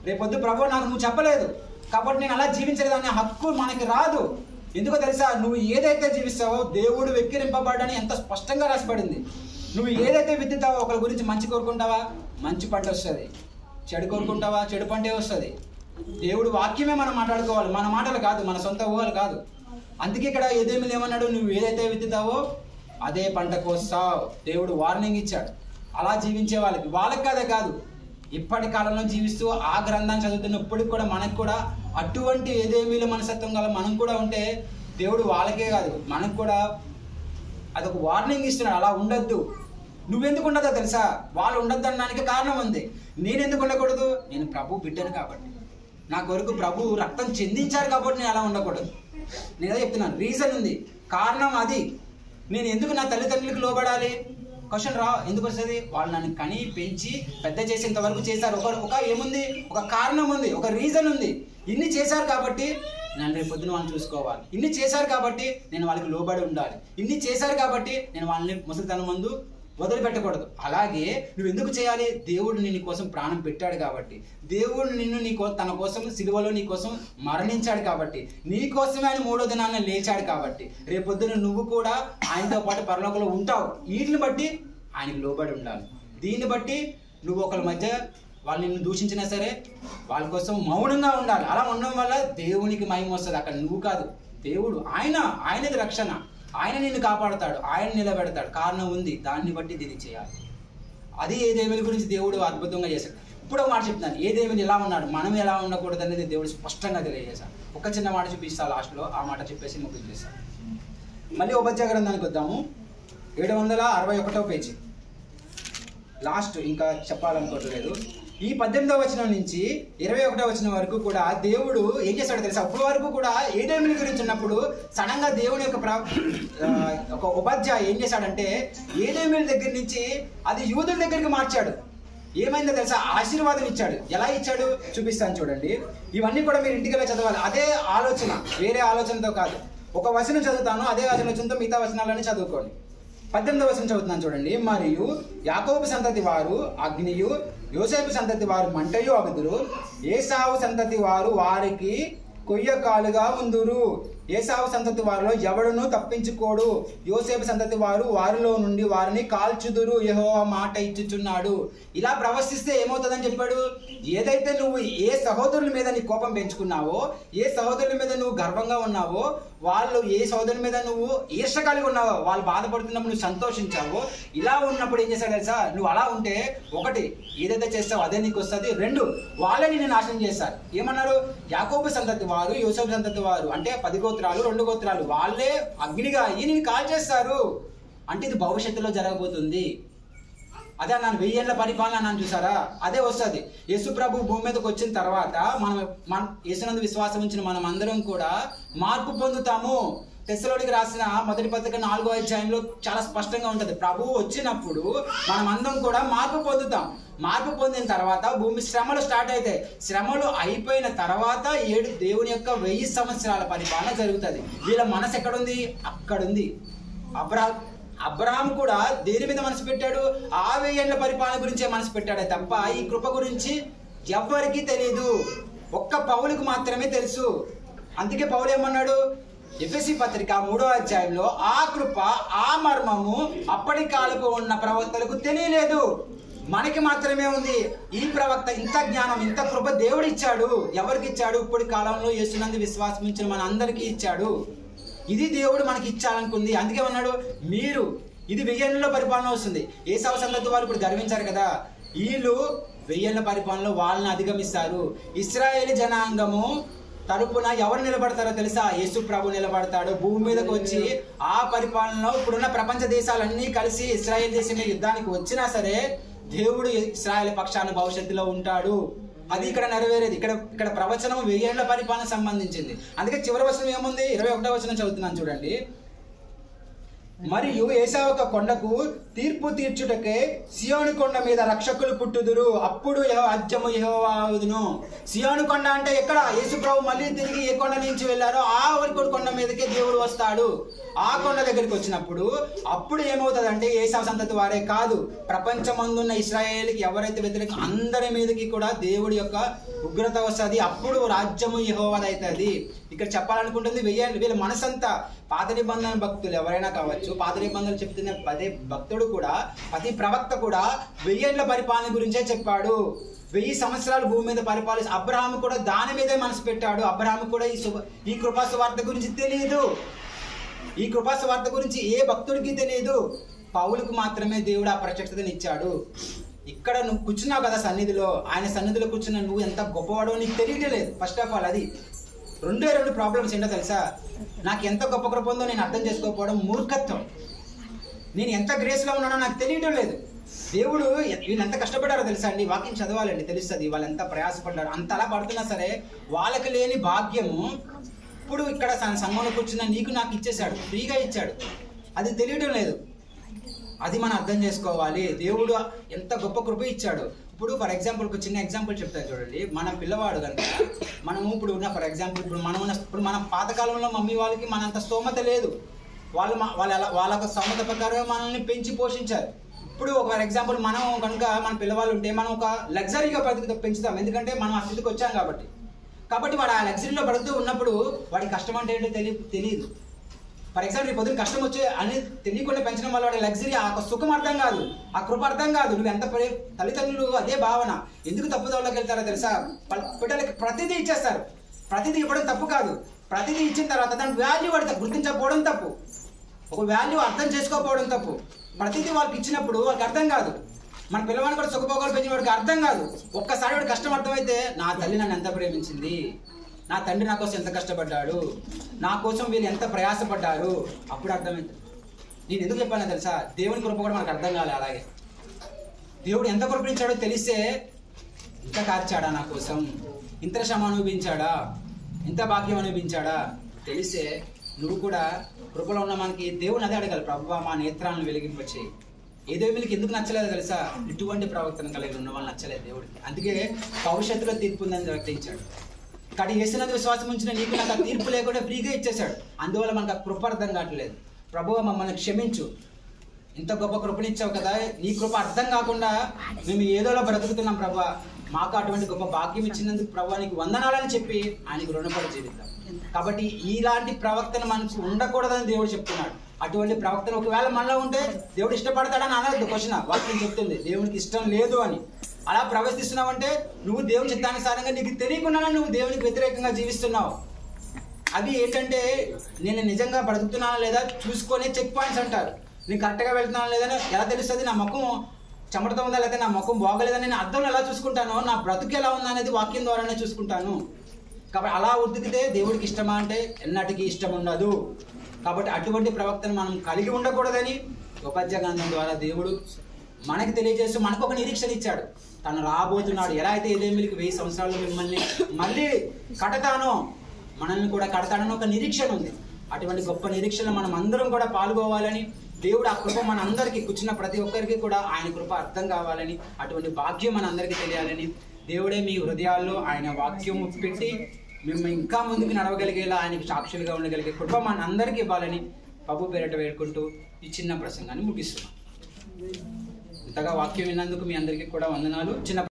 రేపొద్దు ప్రభు నాకు నువ్వు చెప్పలేదు కాబట్టి నేను అలా జీవించలేదనే హక్కు మనకి రాదు. ఎందుకో తెలుసా, నువ్వు ఏదైతే జీవిస్తావో దేవుడు వెక్కిరింపబడని ఎంత స్పష్టంగా రాసిపడింది. నువ్వు ఏదైతే విత్తుతావో, ఒకరి గురించి మంచి కోరుకుంటావా, మంచి పంట వస్తుంది. చెడు కోరుకుంటావా, చెడు పంటే వస్తుంది. దేవుడు వాక్యమే మనం మాట్లాడుకోవాలి, మన మాటలు కాదు, మన సొంత ఊహలు కాదు. అందుకే ఇక్కడ ఏదేమి ఏమన్నాడు, నువ్వు ఏదైతే విత్తుతావో అదే పంట కోస్తావు. దేవుడు వార్నింగ్ ఇచ్చాడు. అలా జీవించే వాళ్ళకి కదే కాదు, ఇప్పటి కాలంలో జీవిస్తూ ఆ గ్రంథాన్ని చదువుతున్నప్పటికి కూడా మనకు కూడా అటువంటి ఏదేమీల మనస్తత్వం గల మనం కూడా ఉంటే దేవుడు వాళ్ళకే కాదు మనకు కూడా అదొక వార్నింగ్ ఇస్తున్నాడు. అలా ఉండొద్దు. నువ్వెందుకు ఉండదో తెలుసా, వాళ్ళు ఉండొద్దు అనడానికి కారణం ఉంది. నేను ఎందుకు ఉండకూడదు, నేను ప్రభు బిడ్డను కాబట్టి, నా కొరకు ప్రభు రక్తం చెందించారు కాబట్టి నేను అలా ఉండకూడదు. నేనే చెప్తున్నాను, రీజన్ ఉంది, కారణం అది. నేను ఎందుకు నా తల్లిదండ్రులకు లోబడాలి? క్వశ్చన్ ఎందుకు వస్తుంది? వాళ్ళు నన్ను కని పెంచి పెద్ద చేసేంత వరకు చేశారు. ఒక ఏముంది, ఒక కారణం ఉంది, ఒక రీజన్ ఉంది. ఇన్ని చేశారు కాబట్టి నేను రేపు పొద్దున వాళ్ళని చూసుకోవాలి. ఇన్ని చేశారు కాబట్టి నేను వాళ్ళకి లోబడి ఉండాలి. ఇన్ని చేశారు కాబట్టి నేను వాళ్ళని ముసలితనం ముందు వదిలిపెట్టకూడదు. అలాగే నువ్వు ఎందుకు చేయాలి? దేవుడు నీ కోసం ప్రాణం పెట్టాడు కాబట్టి, దేవుడు నిన్ను తన కోసం సిలువలో నీ కోసం మరణించాడు కాబట్టి, నీ కోసమే ఆయన 3వ దినాన లేచాడు కాబట్టి, రేపొద్దున నువ్వు కూడా ఆయనతో పాటు పరలోకంలో ఉంటావు. వీటిని బట్టి ఆయనకు లోబడి ఉండాలి. దీన్ని బట్టి నువ్వు ఒకరి మధ్య వాళ్ళు నిన్ను దూషించినా సరే వాళ్ళ కోసం మౌనంగా ఉండాలి. అలా ఉండడం వల్ల దేవునికి మహిమ వస్తుంది. అక్కడ నువ్వు కాదు, దేవుడు ఆయనది రక్షణ. ఆయన నిన్ను కాపాడుతాడు, ఆయన నిలబెడతాడు. కారణం ఉంది, దాన్ని బట్టి దీన్ని చేయాలి. అది ఏదేమిల గురించి దేవుడు అద్భుతంగా చేశాడు. ఇప్పుడు ఒక మాట చెప్తున్నాను, ఏదేమిలు ఎలా ఉన్నాడు, మనం ఎలా ఉండకూడదు అనేది దేవుడు స్పష్టంగా తెలియజేశాడు. ఒక చిన్న మాట చూపిస్తా లాస్ట్లో, ఆ మాట చెప్పేసి ముగించేస్తాను. మళ్ళీ ఉపధ్యాయ గ్రంథానికి వద్దాము. 761వ పేజీ లాస్ట్, ఇంకా చెప్పాలనుకోవట్లేదు. ఈ 18వ వచనం నుంచి 21వ వచనం వరకు కూడా దేవుడు ఏం చేశాడో తెలుసా? అప్పటి వరకు కూడా ఏదేమిల గురించి ఉన్నప్పుడు సడన్ గా దేవుని యొక్క ఒక ఉపాధ్యాయ ఏం చేశాడంటే ఏదేమిల దగ్గర నుంచి అది యూదుల దగ్గరికి మార్చాడు. ఏమైందో తెలుసా? ఆశీర్వాదం ఇచ్చాడు. ఎలా ఇచ్చాడు చూపిస్తాను చూడండి. ఇవన్నీ కూడా మీరు ఇంటికి వెళ్ళి చదవాలి. అదే ఆలోచన, వేరే ఆలోచనతో కాదు. ఒక వచనం చదువుతాను, అదే ఆలోచనతో మిగతా వచనాలని చదువుకోండి. 18వ వచనం చదువుతున్నాను చూడండి. మరియు యాకోబు సంతతి వారు అగ్నియు, యోసేపు సంతతి వారు మంటయు అగుదురు. ఏసావు సంతతి వారు వారికి కొయ్యకాలుగా ఉందురు. ఏసావు సంతతి వారిలో ఎవడును తప్పించుకోడు. యోసేపు సంతతి వారు వారిలో నుండి వారిని కాల్చుదురు. యెహోవా మాట ఇచ్చుచున్నాడు. ఇలా ప్రవర్తిస్తే ఏమవుతుందని చెప్పాడు? ఏదైతే నువ్వు ఏ సహోదరుల మీద నీ కోపం పెంచుకున్నావో, ఏ సహోదరుల మీద నువ్వు గర్వంగా ఉన్నావో, వాళ్ళు ఏ సహోదరుల మీద నువ్వు ఈర్ష్య కలిగి ఉన్నావో, వాళ్ళు బాధపడుతున్నప్పుడు నువ్వు సంతోషించావో, ఇలా ఉన్నప్పుడు ఏం చేశాడు తెలుసా? నువ్వు అలా ఉంటే ఒకటి ఏదైతే చేస్తావో అదే నీకు వస్తుంది. 2 వాళ్ళే నిన్ను నాశనం చేస్తారు. ఏమన్నారు? యాకోబు సంతతి వారు, యోసేపు సంతతి వారు అంటే 10 గోత్రాలు, 2 గోత్రాలు, వాళ్ళే అగ్నిగా అయ్యి నేను కాల్ చేస్తారు. అంటే ఇది భవిష్యత్తులో జరగబోతుంది. అదే అన్నాను, 1000 ఏళ్ల పరిపాలన అన్నాను చూసారా? అదే వస్తుంది. యేసు ప్రభు భూమి మీదకి వచ్చిన తర్వాత మన యేసునందు విశ్వాసం ఉంచిన మనం అందరం కూడా మార్పు పొందుతాము. తెస్సలోనికి రాసిన మొదటి పత్రిక 4వ అధ్యాయంలో చాలా స్పష్టంగా ఉంటుంది. ప్రభువు వచ్చినప్పుడు మనం అందరం కూడా మార్పు పొందుతాం. మార్పు పొందిన తర్వాత భూమి శ్రమలు స్టార్ట్ అవుతాయి. శ్రమలు అయిపోయిన తర్వాత దేవుని యొక్క 1000 సంవత్సరాల పరిపాలన జరుగుతుంది. వీళ్ళ మనసు ఎక్కడుంది? అక్కడుంది. అబ్రహాం కూడా దేని మీద మనసు పెట్టాడు? ఆ 1000 ఏళ్ల పరిపాలన గురించే మనసు పెట్టాడే తప్ప ఈ కృప గురించి ఎవ్వరికీ తెలియదు. ఒక్క పౌలుకు మాత్రమే తెలుసు. అందుకే పౌలు ఏమన్నాడు? ఎఫెసీ పత్రిక 3వ అధ్యాయంలో ఆ కృప, ఆ మర్మము అప్పటి కాలకు ఉన్న ప్రవక్తలకు తెలియలేదు. మనకి మాత్రమే ఉంది. ఈ ప్రవక్త ఇంత జ్ఞానం, ఇంత కృప దేవుడు ఇచ్చాడు. ఎవరికి ఇచ్చాడు? ఇప్పుడు కాలంలో యేసునందు విశ్వాసం ఇచ్చిన మన అందరికీ ఇచ్చాడు. ఇది దేవుడు మనకి ఇచ్చాలనుకుంది. అందుకే అన్నాడు, మీరు ఇది 1000 ఏళ్ళలో పరిపాలన వస్తుంది. ఏసావు సంతతి వాళ్ళు ఇప్పుడు గర్వించారు కదా, వీళ్ళు 1000 ఏళ్ళ పరిపాలనలో వాళ్ళని అధిగమిస్తారు. ఇశ్రాయేలు జనాంగము తరపున ఎవరు నిలబడతారో తెలుసా? యేసు ప్రభు నిలబడతాడు. భూమి మీదకి వచ్చి ఆ పరిపాలనలో ఇప్పుడున్న ప్రపంచ దేశాలన్నీ కలిసి ఇశ్రాయేల్ దేశం మీద యుద్ధానికి వచ్చినా సరే దేవుడు ఇశ్రాయేల్ పక్షాన భవిష్యత్తులో ఉంటాడు. అది ఇక్కడ నెరవేరేది. ఇక్కడ ప్రవచనం 1000 ఏళ్ల పరిపాలన సంబంధించింది. అందుకే చివరి వచనం ఏముంది? 21వ వచనం చదువుతున్నాను చూడండి. మరియు ఏశావు కొండకు తీర్పు తీర్చుటకే సియోను కొండ మీద రక్షకులు పుట్టుదురు. అప్పుడు రాజ్యము యెహోవావును. సియోను కొండ అంటే ఎక్కడ? యేసు ప్రభు మళ్ళీ తిరిగి ఏ కొండ నుంచి వెళ్ళారో ఆ కొండ మీదకే దేవుడు వస్తాడు. ఆ కొండ దగ్గరికి వచ్చినప్పుడు అప్పుడు ఏమవుతుందంటే ఏశావు సంతతి వారే కాదు, ప్రపంచమందున్న ఇశ్రాయేలుకి ఎవరైతే వ్యతిరేకం అందరి మీదకి కూడా దేవుడి యొక్క ఉగ్రత వస్తుంది. అప్పుడు రాజ్యము యెహోవాది అవుతుంది. ఇక్కడ చెప్పాలనుకుంటుంది 1000 వీళ్ళ మనసంతా పాత నిబంధన భక్తులు ఎవరైనా కావచ్చు, పాత నిబంధనలు చెప్తున్న ప్రతి భక్తుడు కూడా, ప్రతి ప్రవక్త కూడా 1000 ఏళ్ల పరిపాలన గురించే చెప్పాడు. 1000 సంవత్సరాలు భూమి మీద పరిపాలించి అబ్రహాము కూడా దాని మీదే మనసు పెట్టాడు. అబ్రహాము కూడా ఈ కృపా సువార్త గురించి తెలియదు. ఈ కృపా సువార్త గురించి ఏ భక్తుడికి తెలియదు. పౌలుకు మాత్రమే దేవుడు ఆ ప్రత్యక్షతని ఇచ్చాడు. ఇక్కడ నువ్వు కూర్చున్నావు కదా సన్నిధిలో, ఆయన సన్నిధిలో కూర్చున్న నువ్వు ఎంత గొప్పవాడో నీకు తెలియట్లేదు. ఫస్ట్ ఆఫ్ ఆల్ అది 2 ప్రాబ్లమ్స్ ఏంటో తెలుసా? నాకు ఎంత గొప్ప కృప ఉందో నేను అర్థం చేసుకోకపోవడం మూర్ఖత్వం. నేను ఎంత గ్రేస్లో ఉన్నానో నాకు తెలియడం లేదు. దేవుడు వీళ్ళు ఎంత కష్టపడ్డారో తెలుసా అండి? వాక్యం చదవాలండి, తెలుస్తుంది వాళ్ళు ఎంత ప్రయాసపడ్డారు. అంతలా పడుతున్నా సరే వాళ్ళకి లేని భాగ్యము ఇప్పుడు ఇక్కడ సంఘంలో కూర్చున్న నీకు నాకు ఇచ్చేశాడు, ఫ్రీగా ఇచ్చాడు. అది తెలియడం లేదు. అది మనం అర్థం చేసుకోవాలి. దేవుడు ఎంత గొప్ప కృప ఇచ్చాడు. ఇప్పుడు ఫర్ ఎగ్జాంపుల్ ఒక చిన్న ఎగ్జాంపుల్ చెప్తాను చూడండి. మన పిల్లవాడు కనుక మనము ఇప్పుడు ఉన్న ఫర్ ఎగ్జాంపుల్ ఇప్పుడు మన పాతకాలంలో మమ్మీ వాళ్ళకి మనంత స్తోమత లేదు. వాళ్ళ స్తోమత ప్రకారం మనల్ని పెంచి పోషించారు. ఇప్పుడు ఒక ఫర్ ఎగ్జాంపుల్ మనం కనుక మన పిల్లవాళ్ళు ఉంటే మనం ఒక లగ్జరీగా పెంచుతాం. ఎందుకంటే మనం ఆ స్థితికి వచ్చాం కాబట్టి వాడు ఆ లగ్జరీలో పడుతూ ఉన్నప్పుడు వాడి కష్టం అంటే ఏంటో తెలియదు. ఫర్ ఎగ్జాంపుల్ ఈ పొద్దున కష్టం వచ్చే అని తెలియకుండా పెంచడం వల్ల వాడి లగ్జరీ ఆ సుఖం అర్థం కాదు, ఆ కృప అర్థం కాదు. నువ్వు ఎంత తల్లిదండ్రులు అదే భావన. ఎందుకు తప్పుదోళ్ళకి వెళ్తారో తెలుసా? పిల్లలకి ప్రతిదీ ఇచ్చేస్తారు. ప్రతిదీ ఇవ్వడం తప్పు కాదు. ప్రతిదీ ఇచ్చిన తర్వాత దాని వాల్యూ వాడితే గుర్తించకపోవడం తప్పు. ఒక వాల్యూ అర్థం చేసుకోకపోవడం తప్పు. ప్రతిదీ వాళ్ళకి ఇచ్చినప్పుడు వాళ్ళకి అర్థం కాదు. మన పిల్లవాడిని కూడా సుఖభోగాలు పెంచిన వాడికి అర్థం కాదు. ఒక్కసారి వాడి కష్టం అర్థమైతే నా తల్లి నన్ను ఎంత ప్రేమించింది, నా తండ్రి నా కోసం ఎంత కష్టపడ్డాడు, నా కోసం వీళ్ళు ఎంత ప్రయాసపడ్డారు, అప్పుడు అర్థమైంది. నేను ఎందుకు చెప్పానో తెలుసా? దేవుని కృప కూడా మనకు అర్థం కాలే. అలాగే దేవుడు ఎంత కృపించాడో తెలిస్తే ఇంత కార్చాడా నా కోసం, ఇంత శ్రమ అనుభవించాడా, ఇంత భాగ్యం అనుభవించాడా తెలిస్తే నువ్వు కూడా కృపలో ఉన్న మనకి దేవుని అదే అడగాలి, ప్రభువా మా నేత్రాలను వెలిగింపచ్చి. ఏదో వీళ్ళకి ఎందుకు నచ్చలేదు తెలుసా? ఇటువంటి ప్రవర్తన కలిగి ఉన్న వాళ్ళు నచ్చలేదు దేవుడికి. అందుకే భవిష్యత్తులో తీర్పు ఉందని ప్రకటించాడు. కానీ యేసునందు విశ్వాసం ఉంచిన నీకు నాకు ఆ తీర్పు లేకుండా ఫ్రీగా ఇచ్చేశాడు. అందువల్ల మనకు ఆ కృప అర్థం కావట్లేదు. ప్రభువా మమ్మల్ని క్షమించు, ఇంత గొప్ప కృపనిచ్చావు కదా, నీ కృప అర్థం కాకుండా మేము ఏదోలా బ్రతుకుతున్నాం ప్రభువా, మాకు అటువంటి గొప్ప భాగ్యం ఇచ్చినందుకు ప్రభువా నీకు వందనాలని చెప్పి ఆయనకు రుణపడి జీవిద్దాం. కాబట్టి ఇలాంటి ప్రవర్తన మనకు ఉండకూడదని దేవుడు చెప్తున్నాడు. అటువంటి ప్రవర్తన ఒకవేళ మనలో ఉంటే దేవుడు ఇష్టపడతాడని అనద్దు. క్వశ్చన్ వాక్యం చెప్తుంది దేవునికి ఇష్టం లేదు అని. అలా ప్రవర్తిస్తున్నావంటే నువ్వు దేవుని చిత్తానుసారంగా నీకు తెలియకుండానే నువ్వు దేవునికి వ్యతిరేకంగా జీవిస్తున్నావు. అవి ఏంటంటే నేను నిజంగా బ్రతుకుతున్నానా లేదా చూసుకొని చెక్ పాయింట్స్ అంటారు. నేను కరెక్ట్గా వెళ్తున్నానా లేదని ఎలా తెలుస్తుంది? నా ముఖం చెమటతో ఉందా లేదా నా ముఖం బాగోలేదని నేను అర్థంలో ఎలా చూసుకుంటానో, నా బ్రతుకు ఎలా ఉందా అనేది వాక్యం ద్వారానే చూసుకుంటాను. కాబట్టి అలా ఉతికితే దేవుడికి ఇష్టమా అంటే ఎన్నటికీ ఇష్టం ఉండదు. కాబట్టి అటువంటి ప్రవక్తను మనం కలిగి ఉండకూడదని ఉపద్య గ్రంథం ద్వారా దేవుడు మనకి తెలియజేస్తూ మనకు ఒక నిరీక్షణ ఇచ్చాడు. తను రాబోతున్నాడు. ఎలా అయితే ఎదేమిలికి 1000 సంవత్సరాల్లో మిమ్మల్ని మళ్ళీ కడతానో మనల్ని కూడా కడతాడని ఒక నిరీక్షణ ఉంది. అటువంటి గొప్ప నిరీక్షణ మనం అందరం కూడా పాల్గొవాలని దేవుడు ఆ కృప మన అందరికీ కూర్చున్న ప్రతి ఒక్కరికి కూడా ఆయన కృప అర్థం కావాలని, అటువంటి భాగ్యం మన అందరికీ తెలియాలని దేవుడే మీ హృదయాల్లో ఆయన వాక్యం పెట్టి మేము ఇంకా ముందుకు నడవగలిగేలా ఆయనకి సాక్షులుగా ఉండగలిగే కృప మన అందరికీ ఇవ్వాలని ప్రభు పేరిట వేడుకుంటూ ఈ చిన్న ప్రసంగాన్ని ముగిస్తున్నాం. ఇంతగా వాక్యం విన్నందుకు మీ అందరికీ కూడా వందనాలు. చిన్న